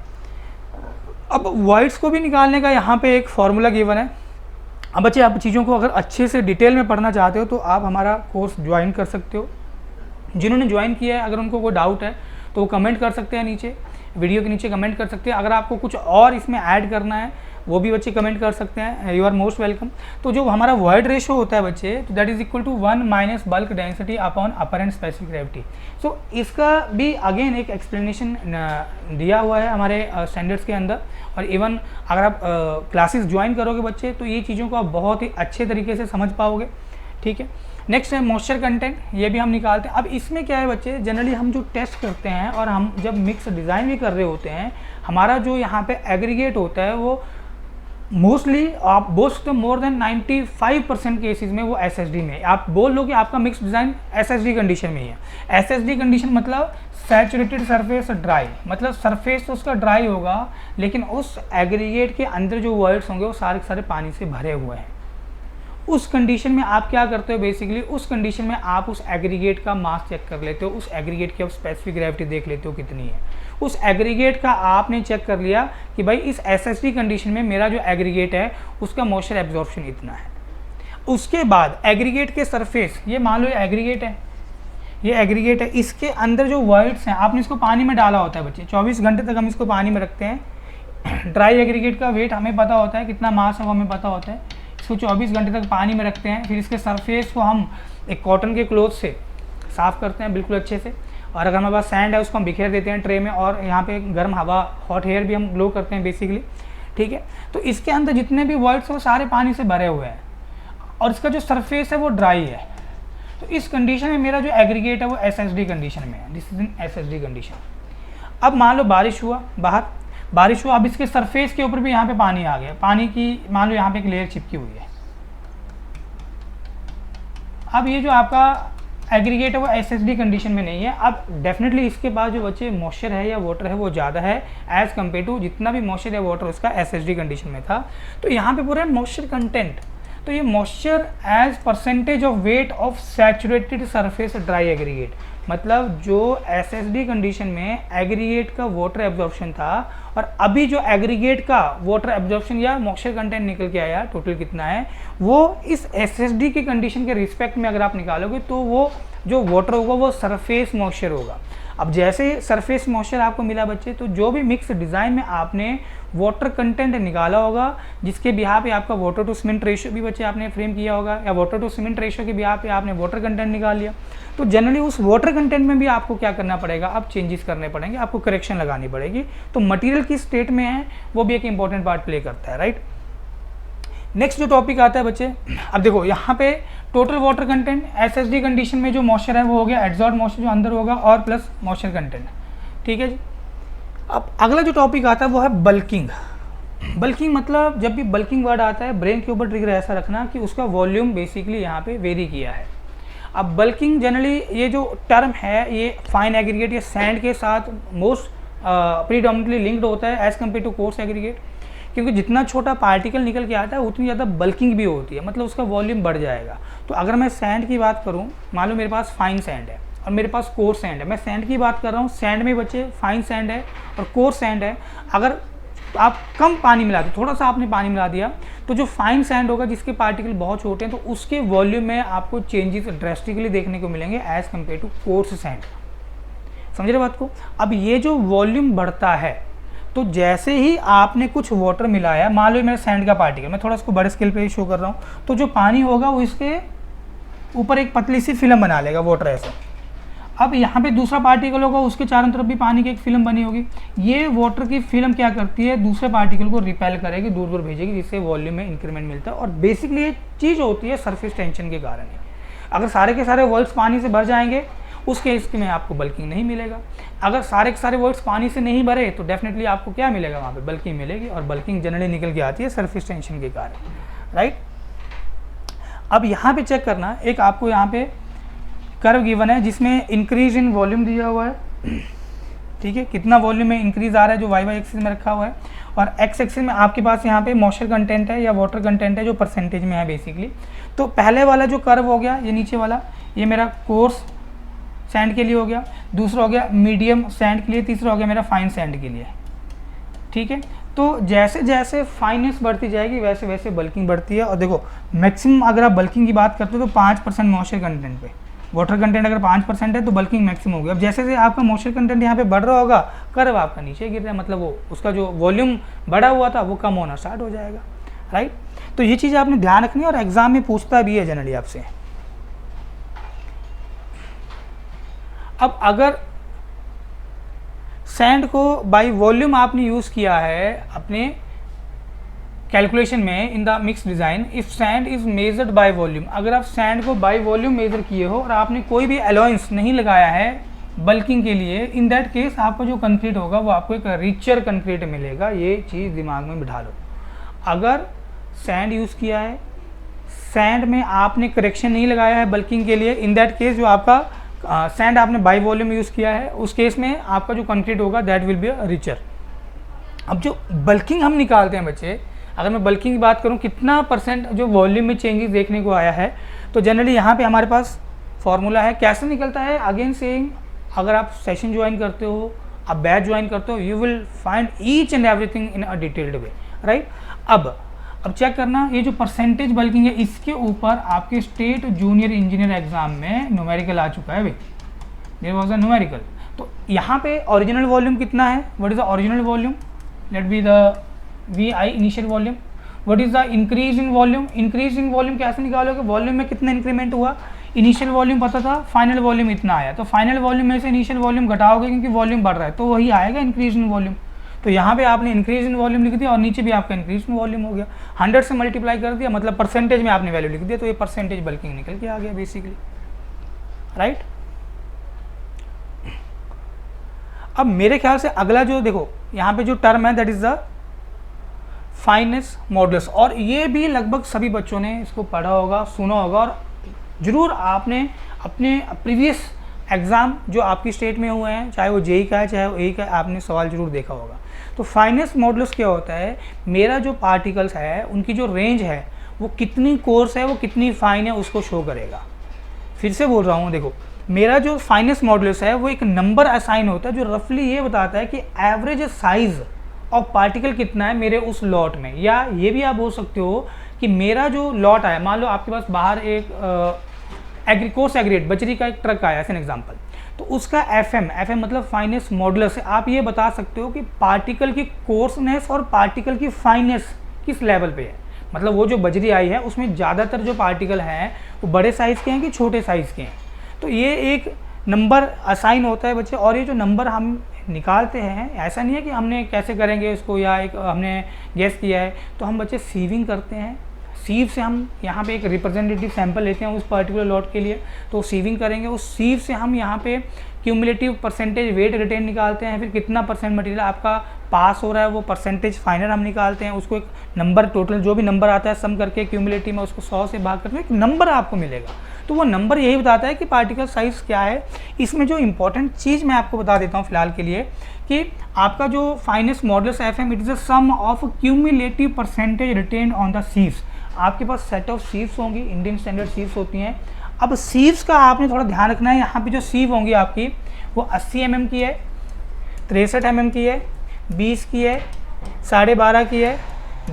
अब वॉइड्स को भी निकालने का यहाँ पे एक फॉर्मूला गिवन है। अब बच्चे आप चीज़ों को अगर अच्छे से डिटेल में पढ़ना चाहते हो तो आप हमारा कोर्स ज्वाइन कर सकते हो। जिन्होंने ज्वाइन किया है अगर उनको कोई डाउट है तो वो कमेंट कर सकते हैं, नीचे वीडियो के नीचे कमेंट कर सकते हैं। अगर आपको कुछ और इसमें ऐड करना है वो भी बच्चे कमेंट कर सकते हैं, यू आर मोस्ट वेलकम। तो जो हमारा वॉइड रेशो होता है बच्चे, तो that is equal to 1 minus bulk density upon apparent specific gravity. So इसका भी अगेन एक एक्सप्लेनेशन दिया हुआ है हमारे स्टैंडर्ड्स के अंदर, और इवन अगर आप क्लासेस ज्वाइन करोगे बच्चे तो ये चीज़ों को आप बहुत ही अच्छे तरीके से समझ पाओगे, ठीक है। नेक्स्ट है मॉइस्चर कंटेंट, ये भी हम निकालते हैं। अब इसमें क्या है बच्चे, जनरली हम जो टेस्ट करते हैं और हम जब मिक्स डिज़ाइन भी कर रहे होते हैं, हमारा जो यहाँ पे एग्रीगेट होता है वो मोस्टली आप बोल सकते हो मोर देन 95% केसेस में वो एसएसडी में, आप बोल लो कि आपका मिक्स डिज़ाइन एसएसडी कंडीशन में ही है। एसएसडी कंडीशन मतलब सैचुरेटेड सरफेस ड्राई, मतलब सरफेस तो उसका ड्राई होगा लेकिन उस एग्रीगेट के अंदर जो वर्ड्स होंगे वो सारे सारे पानी से भरे हुए हैं। उस कंडीशन में आप क्या करते हो, बेसिकली उस कंडीशन में आप उस एग्रीगेट का मास चेक कर लेते हो, उस एग्रीगेट की आप स्पेसिफिक ग्रेविटी देख लेते हो कितनी है। उस एग्रीगेट का आपने चेक कर लिया कि भाई इस एसएसडी कंडीशन में मेरा जो एग्रीगेट है उसका मॉइस्चर एब्जॉर्प्शन इतना है। उसके बाद एग्रीगेट के सरफेस, ये मान लो ये एग्रीगेट है, ये एग्रीगेट है, इसके अंदर जो वर्ड्स हैं आपने इसको पानी में डाला होता है बच्चे, 24 घंटे तक हम इसको पानी में रखते हैं। ड्राई एग्रीगेट का वेट हमें पता होता है, कितना मास है वो हमें पता होता है। इसको 24 घंटे तक पानी में रखते हैं, फिर इसके सरफेस को हम एक कॉटन के क्लोथ से साफ़ करते हैं बिल्कुल अच्छे से, और अगर हमारे पास सैंड है उसको हम बिखेर देते हैं ट्रे में, और यहाँ पे गर्म हवा हॉट एयर भी हम ब्लो करते हैं बेसिकली, ठीक है। तो इसके अंदर जितने भी वर्ड्स हैं वो सारे पानी से भरे हुए हैं और इसका जो सरफेस है वो ड्राई है। तो इस कंडीशन में मेरा जो एग्रीगेट है वो एसएसडी कंडीशन में है, this is in SSD condition. अब मान लो बारिश हुआ, बारिश हुआ, अब इसके सरफेस के ऊपर भी यहाँ पे पानी आ गया, पानी की मान लो यहाँ पे एक लेयर चिपकी हुई है। अब ये जो आपका एग्रीगेट है वो एसएसडी कंडीशन में नहीं है। अब डेफिनेटली इसके पास जो बच्चे मॉइस्चर है या वाटर है वो ज़्यादा है एज कम्पेयर टू जितना भी मॉइस्चर या वाटर उसका एसएसडी कंडीशन में था। तो यहाँ पे पूरा मॉइस्चर कंटेंट, तो ये moisture as percentage of weight of saturated surface dry aggregate, मतलब जो एसएसडी कंडीशन में एग्रीगेट का वाटर एब्जॉर्प्शन था और अभी जो एग्रीगेट का वाटर एब्जॉर्प्शन या मॉइस्चर कंटेंट निकल के आया टोटल कितना है, वो इस एसएसडी की कंडीशन के रिस्पेक्ट में अगर आप निकालोगे तो वो जो वाटर होगा वो सरफेस मॉइस्चर होगा। अब जैसे सरफेस मॉइस्चर आपको मिला बच्चे, तो जो भी मिक्स डिज़ाइन में आपने वाटर कंटेंट निकाला होगा जिसके बिहार पे आपका वाटर टू सीमेंट रेशियो भी बच्चे आपने फ्रेम किया होगा, या वाटर टू सीमेंट रेशियो के बिहार पे आपने वाटर कंटेंट निकाल लिया, तो जनरली उस वाटर कंटेंट में भी आपको क्या करना पड़ेगा, अब चेंजेस करने पड़ेंगे, आपको करेक्शन लगानी पड़ेगी। तो मटेरियल की स्टेट में है वो भी एक इंपॉर्टेंट पार्ट प्ले करता है, राइट। नेक्स्ट जो टॉपिक आता है बच्चे, अब देखो यहाँ पे total water content SSD condition में जो मॉइस्चर है वो हो गया एड्सॉर्ब मॉइस्चर जो अंदर होगा और प्लस मॉइस्चर कंटेंट, ठीक है जी। अब अगला जो टॉपिक आता है वो है बल्किंग। बल्किंग मतलब जब भी बल्किंग वर्ड आता है ब्रेन के ऊपर ट्रिगर ऐसा रखना कि उसका वॉल्यूम बेसिकली यहाँ पे वेरी किया है। अब बल्किंग जनरली ये जो टर्म है ये फाइन एग्रीगेट या सैंड के साथ मोस्ट प्रीडोमिनेटली लिंक्ड होता है as compare to coarse aggregate, क्योंकि जितना छोटा पार्टिकल निकल के आता है उतनी ज़्यादा बल्किंग भी होती है, मतलब उसका वॉल्यूम बढ़ जाएगा। तो अगर मैं सैंड की बात करूँ, मान लो मेरे पास फाइन सैंड है और मेरे पास कोर्स सैंड है, मैं सैंड की बात कर रहा हूँ, सैंड में बच्चे फाइन सैंड है और कोर्स सैंड है। अगर आप कम पानी मिला दो, थोड़ा सा आपने पानी मिला दिया, तो जो फाइन सैंड होगा जिसके पार्टिकल बहुत छोटे हैं, तो उसके वॉल्यूम में आपको चेंजेस ड्रेस्टिकली देखने को मिलेंगे as compare to coarse sand. समझ रहे बात को? अब ये जो वॉल्यूम बढ़ता है, तो जैसे ही आपने कुछ वाटर मिलाया, मान लो मेरा सैंड का पार्टिकल, मैं थोड़ा इसको बड़े स्केल पे ही शो कर रहा हूँ, तो जो पानी होगा वो इसके ऊपर एक पतली सी फिल्म बना लेगा वाटर ऐसे। अब यहाँ पे दूसरा पार्टिकल होगा, उसके चारों तरफ भी पानी की एक फिल्म बनी होगी। ये वाटर की फिल्म क्या करती है, दूसरे पार्टिकल को रिपेल करेगी, दूर दूर भेजेगी, जिससे वॉल्यूम में इंक्रीमेंट मिलता है। और बेसिकली ये चीज़ होती है सरफेस टेंशन के कारण ही। अगर सारे के सारे वर्ड्स पानी से भर जाएंगे, उस केस में आपको बल्किंग नहीं मिलेगा। अगर सारे के सारे वर्ड्स पानी से नहीं भरे, तो डेफिनेटली आपको क्या मिलेगा, वहाँ पे बल्किंग मिलेगी। और बल्किंग जनरली निकल के आती है सरफेस टेंशन के कारण, राइट। अब यहाँ पे चेक करना, एक आपको यहाँ पे कर्व गिवन है जिसमें इंक्रीज इन वॉल्यूम दिया हुआ है, ठीक है, कितना वॉल्यूम में इंक्रीज आ रहा है जो वाई वाई एक्सिस में रखा हुआ है, और एक्स एक्सिस में आपके पास यहाँ पे मॉइस्चर कंटेंट है या वाटर कंटेंट है जो परसेंटेज में है बेसिकली। तो पहले वाला जो कर्व हो गया, ये नीचे वाला, ये मेरा कोर्स सैंड के लिए हो गया, दूसरा हो गया मीडियम सैंड के लिए, तीसरा हो गया मेरा फाइन सैंड के लिए, ठीक है। तो जैसे जैसे फाइनेस बढ़ती जाएगी वैसे वैसे बल्किंग बढ़ती है। और देखो मैक्सिमम अगर आप बल्किंग की बात करते हो तो 5% मॉइस्चर कंटेंट पे, वाटर कंटेंट अगर 5% है तो बल्किंग मैक्सिमम होगी। अब जैसे जैसे आपका मॉइस्चर कंटेंट यहाँ पे बढ़ रहा होगा, कर्व आपका नीचे गिर रहा है, मतलब वो उसका जो वॉल्यूम बढ़ा हुआ था वो कम होना स्टार्ट हो जाएगा, राइट। तो ये चीज़ आपने ध्यान रखनी है और एग्जाम में पूछता भी है जनरली आपसे। अब अगर सैंड को बाय वॉल्यूम आपने यूज़ किया है अपने कैलकुलेशन में in the mix design, if sand is measured by volume, अगर आप सैंड को बाय वॉल्यूम मेजर किए हो और आपने कोई भी अलाउंस नहीं लगाया है बल्किंग के लिए, इन दैट केस आपका जो कंक्रीट होगा वो आपको एक रिचर कंक्रीट मिलेगा। ये चीज़ दिमाग में बिठा लो। अगर सैंड यूज़ किया है, सैंड में आपने करेक्शन नहीं लगाया है बल्किंग के लिए, इन दैट केस जो आपका सैंड आपने बाय वॉल्यूम यूज़ किया है, उस केस में आपका जो कंक्रीट होगा दैट विल बी रिचर। अब जो बल्किंग हम निकालते हैं बच्चे, अगर मैं बल्किंग की बात करूं कितना परसेंट जो वॉल्यूम में चेंजेस देखने को आया है, तो जनरली यहाँ पे हमारे पास फॉर्मूला है। कैसे निकलता है, अगेन सेइंग, अगर आप सेशन ज्वाइन करते हो, आप बैच ज्वाइन करते हो, you will find each and everything in a detailed way, right. अब चेक करना, ये जो परसेंटेज बल्किंग है इसके ऊपर आपके स्टेट जूनियर इंजीनियर एग्जाम में न्यूमेरिकल आ चुका है भाई, देयर वाज अ न्यूमेरिकल। तो यहाँ पे ओरिजिनल वॉल्यूम कितना है, what is the original volume, let be the VI initial volume, what is the increase in volume, increase in volume कैसे निकालोगे, वॉल्यूम में कितना इंक्रीमेंट हुआ, इनिशियल वॉल्यूम पता था, फाइनल वॉल्यूम इतना आया, तो फाइनल वॉल्यूम में से इनिशियल वॉल्यूम घटाओगे क्योंकि वॉल्यूम बढ़ रहा है, तो वही आएगा इंक्रीज इन वॉल्यूम। तो यहाँ पे आपने इंक्रीज इन वॉल्यूम लिख दिया और नीचे भी आपका इंक्रीज इन वॉल्यूम हो गया, 100 से मल्टीप्लाई कर दिया, मतलब परसेंटेज में आपने वैल्यू लिख दिया, तो ये परसेंटेज बल्किंग निकल के आ गया बेसिकली, राइट। अब मेरे ख्याल से अगला जो देखो यहाँ पे जो टर्म है that is the finance modulus, और ये भी लगभग सभी बच्चों ने इसको पढ़ा होगा, सुना होगा, और ज़रूर आपने अपने प्रीवियस एग्ज़ाम जो आपकी स्टेट में हुए हैं, चाहे वो जेई का है चाहे वो ए का है, आपने सवाल जरूर देखा होगा। तो फाइनेस मॉडुलस क्या होता है, मेरा जो पार्टिकल्स है उनकी जो रेंज है वो कितनी कोर्स है, वो कितनी फाइन है, उसको शो करेगा। फिर से बोल रहा हूँ, देखो मेरा जो फाइनेस मॉडुलस है वो एक नंबर असाइन होता है जो रफली ये बताता है कि एवरेज साइज ऑफ पार्टिकल कितना है मेरे उस लॉट में। या ये भी आप बोल सकते हो कि मेरा जो लॉट आया, मान लो आपके पास बाहर एक कोर्स एग्रीगेट बजरी का एक ट्रक आया एज एन एग्जाम्पल, तो उसका एफ एम मतलब फाइनेस मॉडुलस है। आप ये बता सकते हो कि पार्टिकल की कोर्सनेस और पार्टिकल की फाइनेस किस लेवल पे है, मतलब वो जो बजरी आई है उसमें ज़्यादातर जो पार्टिकल हैं वो बड़े साइज़ के हैं कि छोटे साइज़ के हैं। तो ये एक नंबर असाइन होता है बच्चे, और ये जो नंबर हम निकालते हैं ऐसा नहीं है कि हमने कैसे करेंगे इसको या एक हमने गेस किया है, तो हम बच्चे सीविंग करते हैं। सीव से हम यहाँ पे एक रिप्रेजेंटेटिव सैंपल लेते हैं उस पर्टिकुलर लॉट के लिए, तो सीविंग करेंगे, उस सीव से हम यहाँ पे क्यूमुलेटिव परसेंटेज वेट रिटेन निकालते हैं, फिर कितना परसेंट मटेरियल आपका पास हो रहा है वो परसेंटेज फाइनल हम निकालते हैं, उसको एक नंबर टोटल जो भी नंबर आता है सम करके क्यूमुलेटिव में उसको 100 से भाग करके एक नंबर आपको मिलेगा। तो वो नंबर यही बताता है कि पार्टिकल साइज़ क्या है। इसमें जो इंपॉर्टेंट चीज़ मैं आपको बता देता हूँ फिलहाल के लिए कि आपका जो finest modulus FM it is the sum of cumulative percentage retained on the sieves. आपके पास सेट ऑफ सीव्स होंगी, इंडियन स्टैंडर्ड सीव्स होती हैं। अब सीव्स का आपने थोड़ा ध्यान रखना है, यहाँ पे जो सीव होंगी आपकी वो 80 mm की है, 63 mm की है, 20 की है, 12.5 की है,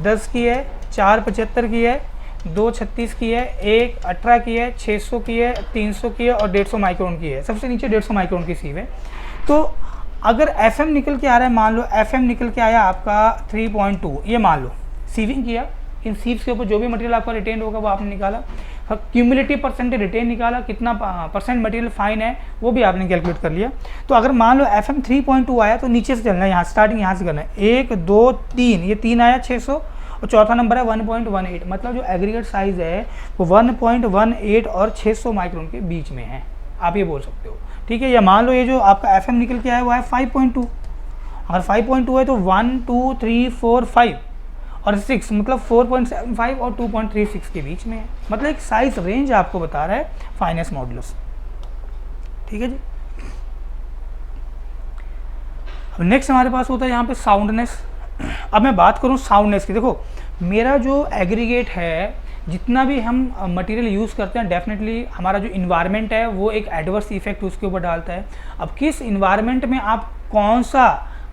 10 की है, 4.75 की है, 2.36 की है, 1.18 की है, 600 की है, 300 की है और 150 माइक्रोन की है। सबसे नीचे 150 माइक्रोन की सीव है। तो अगर FM निकल के आ रहा है, मान लो FM निकल के आया आपका 3.2, ये मान लो सीविंग किया, इन सीव्स के ऊपर जो भी मटेरियल आपका रिटेन होगा वो आपने निकाला, क्यूमुलेटिव परसेंटेज रिटेन निकाला, कितना परसेंट मटेरियल फाइन है वो भी आपने कैलकुलेट कर लिया। तो अगर मान लो FM 3.2 आया तो नीचे से चलना है, यहाँ स्टार्टिंग यहाँ से करना है, 1 2 3, ये 3 आया 600 और चौथा नंबर है 1.18, मतलब जो एग्रीगेट साइज़ है वो 1.18 और 600 माइक्रोन के बीच में है, आप ये बोल सकते हो, ठीक है। या मान लो ये जो आपका FM निकल के आया हुआ है 5.2, अगर 5.2 है तो 1 2 3 4 5 और 6, मतलब 4.75 और 2.36 के बीच में है, मतलब एक साइज रेंज आपको बता रहा है फाइनेस्ट मॉडुलस, ठीक है जी। अब नेक्स्ट हमारे पास होता है यहाँ पे साउंडनेस। अब मैं बात करूँ साउंडनेस की, देखो मेरा जो एग्रीगेट है, जितना भी हम मटेरियल यूज़ करते हैं डेफिनेटली हमारा जो इन्वायरमेंट है वो एक एडवर्स इफेक्ट उसके ऊपर डालता है। अब किस इन्वायरमेंट में आप कौन सा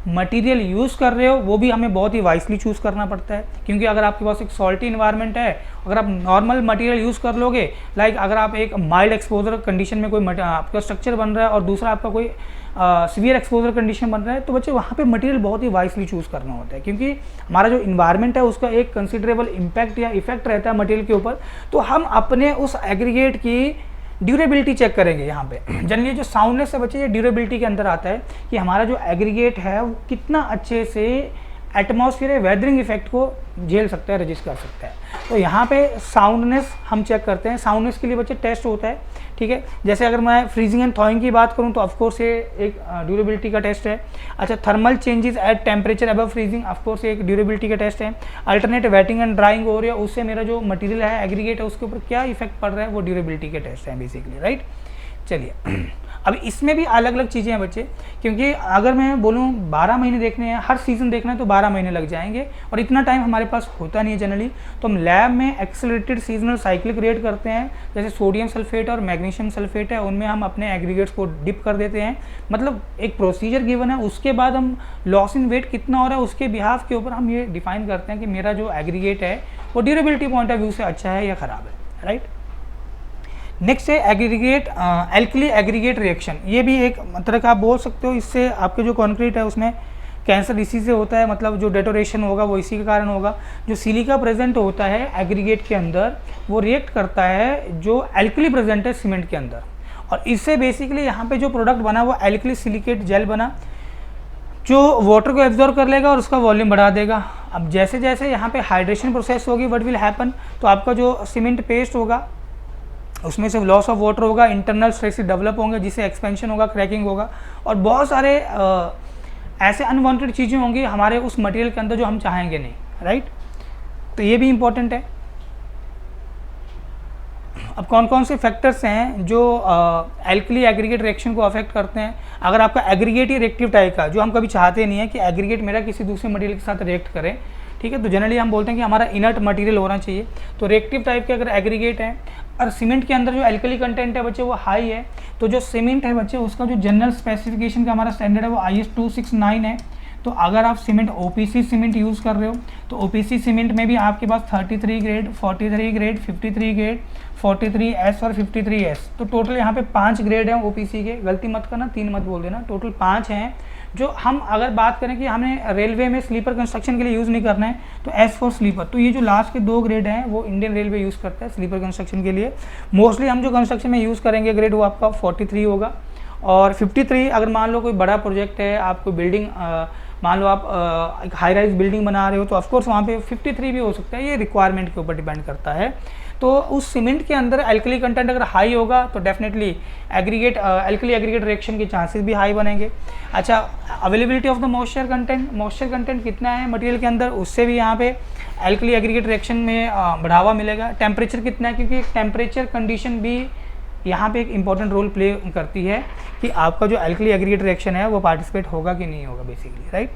मटेरियल यूज़ कर रहे हो वो भी हमें बहुत ही वाइसली चूज़ करना पड़ता है, क्योंकि अगर आपके पास एक सॉल्टी इन्वायरमेंट है, अगर आप नॉर्मल मटेरियल यूज़ कर लोगे, लाइक अगर आप एक माइल्ड एक्सपोजर कंडीशन में कोई आपका स्ट्रक्चर बन रहा है और दूसरा आपका कोई सीवियर एक्सपोजर कंडीशन बन रहा है, तो बच्चे वहाँ पे मटेरियल बहुत ही वाइसली चूज़ करना होता है, क्योंकि हमारा जो इन्वायरमेंट है उसका एक कंसिडरेबल इम्पैक्ट या इफेक्ट रहता है मटेरियल के ऊपर। तो हम अपने उस एग्रीगेट की ड्यूरेबिलिटी चेक करेंगे यहाँ पे। जनरली जो साउंडनेस है बच्चे ये ड्यूरेबिलिटी के अंदर आता है कि हमारा जो एग्रीगेट है वो कितना अच्छे से एटमॉस्फेयर वेदरिंग इफेक्ट को झेल सकता है, रजिस्ट कर सकता है। तो यहाँ पे साउंडनेस हम चेक करते हैं। साउंडनेस के लिए बच्चे टेस्ट होता है, ठीक है। जैसे अगर मैं फ्रीजिंग एंड थॉइंग की बात करूँ तो ऑफकोर्स ये एक ड्यूरेबिलिटी का टेस्ट है। अच्छा, thermal changes at temperature above freezing, of course एक ड्यूरेबिलिटी का टेस्ट है। अल्टरनेट वेटिंग एंड ड्राइंग हो रही है, उससे मेरा जो मटेरियल है एग्रीगेट है उसके ऊपर क्या इफेक्ट पड़ रहा है, वो ड्यूरेबिलिटी के टेस्ट है बेसिकली, राइट। चलिए अब इसमें भी अलग अलग चीज़ें हैं बच्चे, क्योंकि अगर मैं बोलूँ 12 महीने देखने हैं, हर सीज़न देखना है तो 12 महीने लग जाएंगे और इतना टाइम हमारे पास होता नहीं है जनरली। तो हम लैब में एक्सेलरेटेड सीजनल साइक्लिक रेट करते हैं, जैसे सोडियम सल्फेट और मैग्नीशियम सल्फेट है, उनमें हम अपने एग्रीगेट्स को डिप कर देते हैं। मतलब एक प्रोसीजर गिवन है, उसके बाद हम लॉस इन वेट कितना हो रहा है उसके बिहाफ के ऊपर हम ये डिफाइन करते हैं कि मेरा जो एग्रीगेट है वो ड्यूरेबिलिटी पॉइंट ऑफ व्यू से अच्छा है या ख़राब है, राइट। नेक्स्ट है एग्रीगेट एल्कली एग्रीगेट रिएक्शन। ये भी एक तरह का आप बोल सकते हो, इससे आपके जो कॉन्क्रीट है उसमें कैंसर इसी से होता है, मतलब जो डेटोरेशन होगा वो इसी के कारण होगा। जो सिलिका प्रेजेंट होता है एग्रीगेट के अंदर वो रिएक्ट करता है जो एल्कली प्रेजेंट है सीमेंट के अंदर, और इससे बेसिकली यहाँ पे जो प्रोडक्ट बना वो एल्कली सिलिकेट जेल बना, जो वाटर को एब्जॉर्ब कर लेगा और उसका वॉल्यूम बढ़ा देगा। अब जैसे जैसे यहाँ पे हाइड्रेशन प्रोसेस होगी व्हाट विल हैपन, तो आपका जो सीमेंट पेस्ट होगा उसमें से लॉस ऑफ वाटर होगा, इंटरनल स्ट्रेस डेवलप होंगे जिससे एक्सपेंशन होगा, क्रैकिंग होगा और बहुत सारे ऐसे अनवांटेड चीज़ें होंगी हमारे उस मटेरियल के अंदर जो हम चाहेंगे नहीं, राइट। तो ये भी इम्पोर्टेंट है। अब कौन कौन से फैक्टर्स हैं जो एल्कली एग्रीगेट रिएक्शन को अफेक्ट करते हैं। अगर आपका एग्रीगेट ही रिएक्टिव टाइप का, जो हम कभी चाहते नहीं है कि एग्रीगेट मेरा किसी दूसरे मटेरियल के साथ रिएक्ट करे, ठीक है, तो जनरली हम बोलते हैं कि हमारा इनर्ट मटेरियल होना चाहिए। तो रिएक्टिव टाइप के अगर एग्रीगेट है और सीमेंट के अंदर जो एल्कली कंटेंट है बच्चे वो हाई है, तो जो सीमेंट है बच्चे उसका जो जनरल स्पेसिफिकेशन का हमारा स्टैंडर्ड है वो IS 269 है। तो अगर आप सीमेंट OPC सीमेंट यूज़ कर रहे हो तो OPC सीमेंट में भी आपके पास 33 ग्रेड, 43 ग्रेड, 53 ग्रेड, 43S और 53S, तो टोटल यहाँ पे 5 ग्रेड हैं OPC के। गलती मत करना, 3 मत बोल देना, टोटल 5 हैं। जो हम अगर बात करें कि हमने रेलवे में स्लीपर कंस्ट्रक्शन के लिए यूज़ नहीं करना है तो S फॉर स्लीपर, तो ये जो लास्ट के 2 ग्रेड हैं वो इंडियन रेलवे यूज़ करता है स्लीपर कंस्ट्रक्शन के लिए। मोस्टली हम जो कंस्ट्रक्शन में यूज़ करेंगे ग्रेड वो आपका 43 होगा। और 53 अगर मान लो कोई बड़ा प्रोजेक्ट है, आप कोई बिल्डिंग मान लो आप एक हाई राइज बिल्डिंग बना रहे हो तो ऑफकोर्स वहाँ पे 53 भी हो सकता है, ये रिक्वायरमेंट के ऊपर डिपेंड करता है। तो उस सीमेंट के अंदर एल्कली कंटेंट अगर हाई होगा तो definitely aggregate alkali aggregate reaction के चांसेस भी हाई बनेंगे। अच्छा, availability of the moisture content कितना है मटेरियल के अंदर, उससे भी यहाँ पे एल्कली एग्रीगेट रिएक्शन में बढ़ावा मिलेगा। टेम्परेचर कितना है, क्योंकि टेम्परेचर कंडीशन भी यहाँ पे एक इंपॉर्टेंट रोल प्ले करती है कि आपका जो एल्कली एग्रीगेट रिएक्शन है वो पार्टिसिपेट होगा कि नहीं होगा बेसिकली, राइट।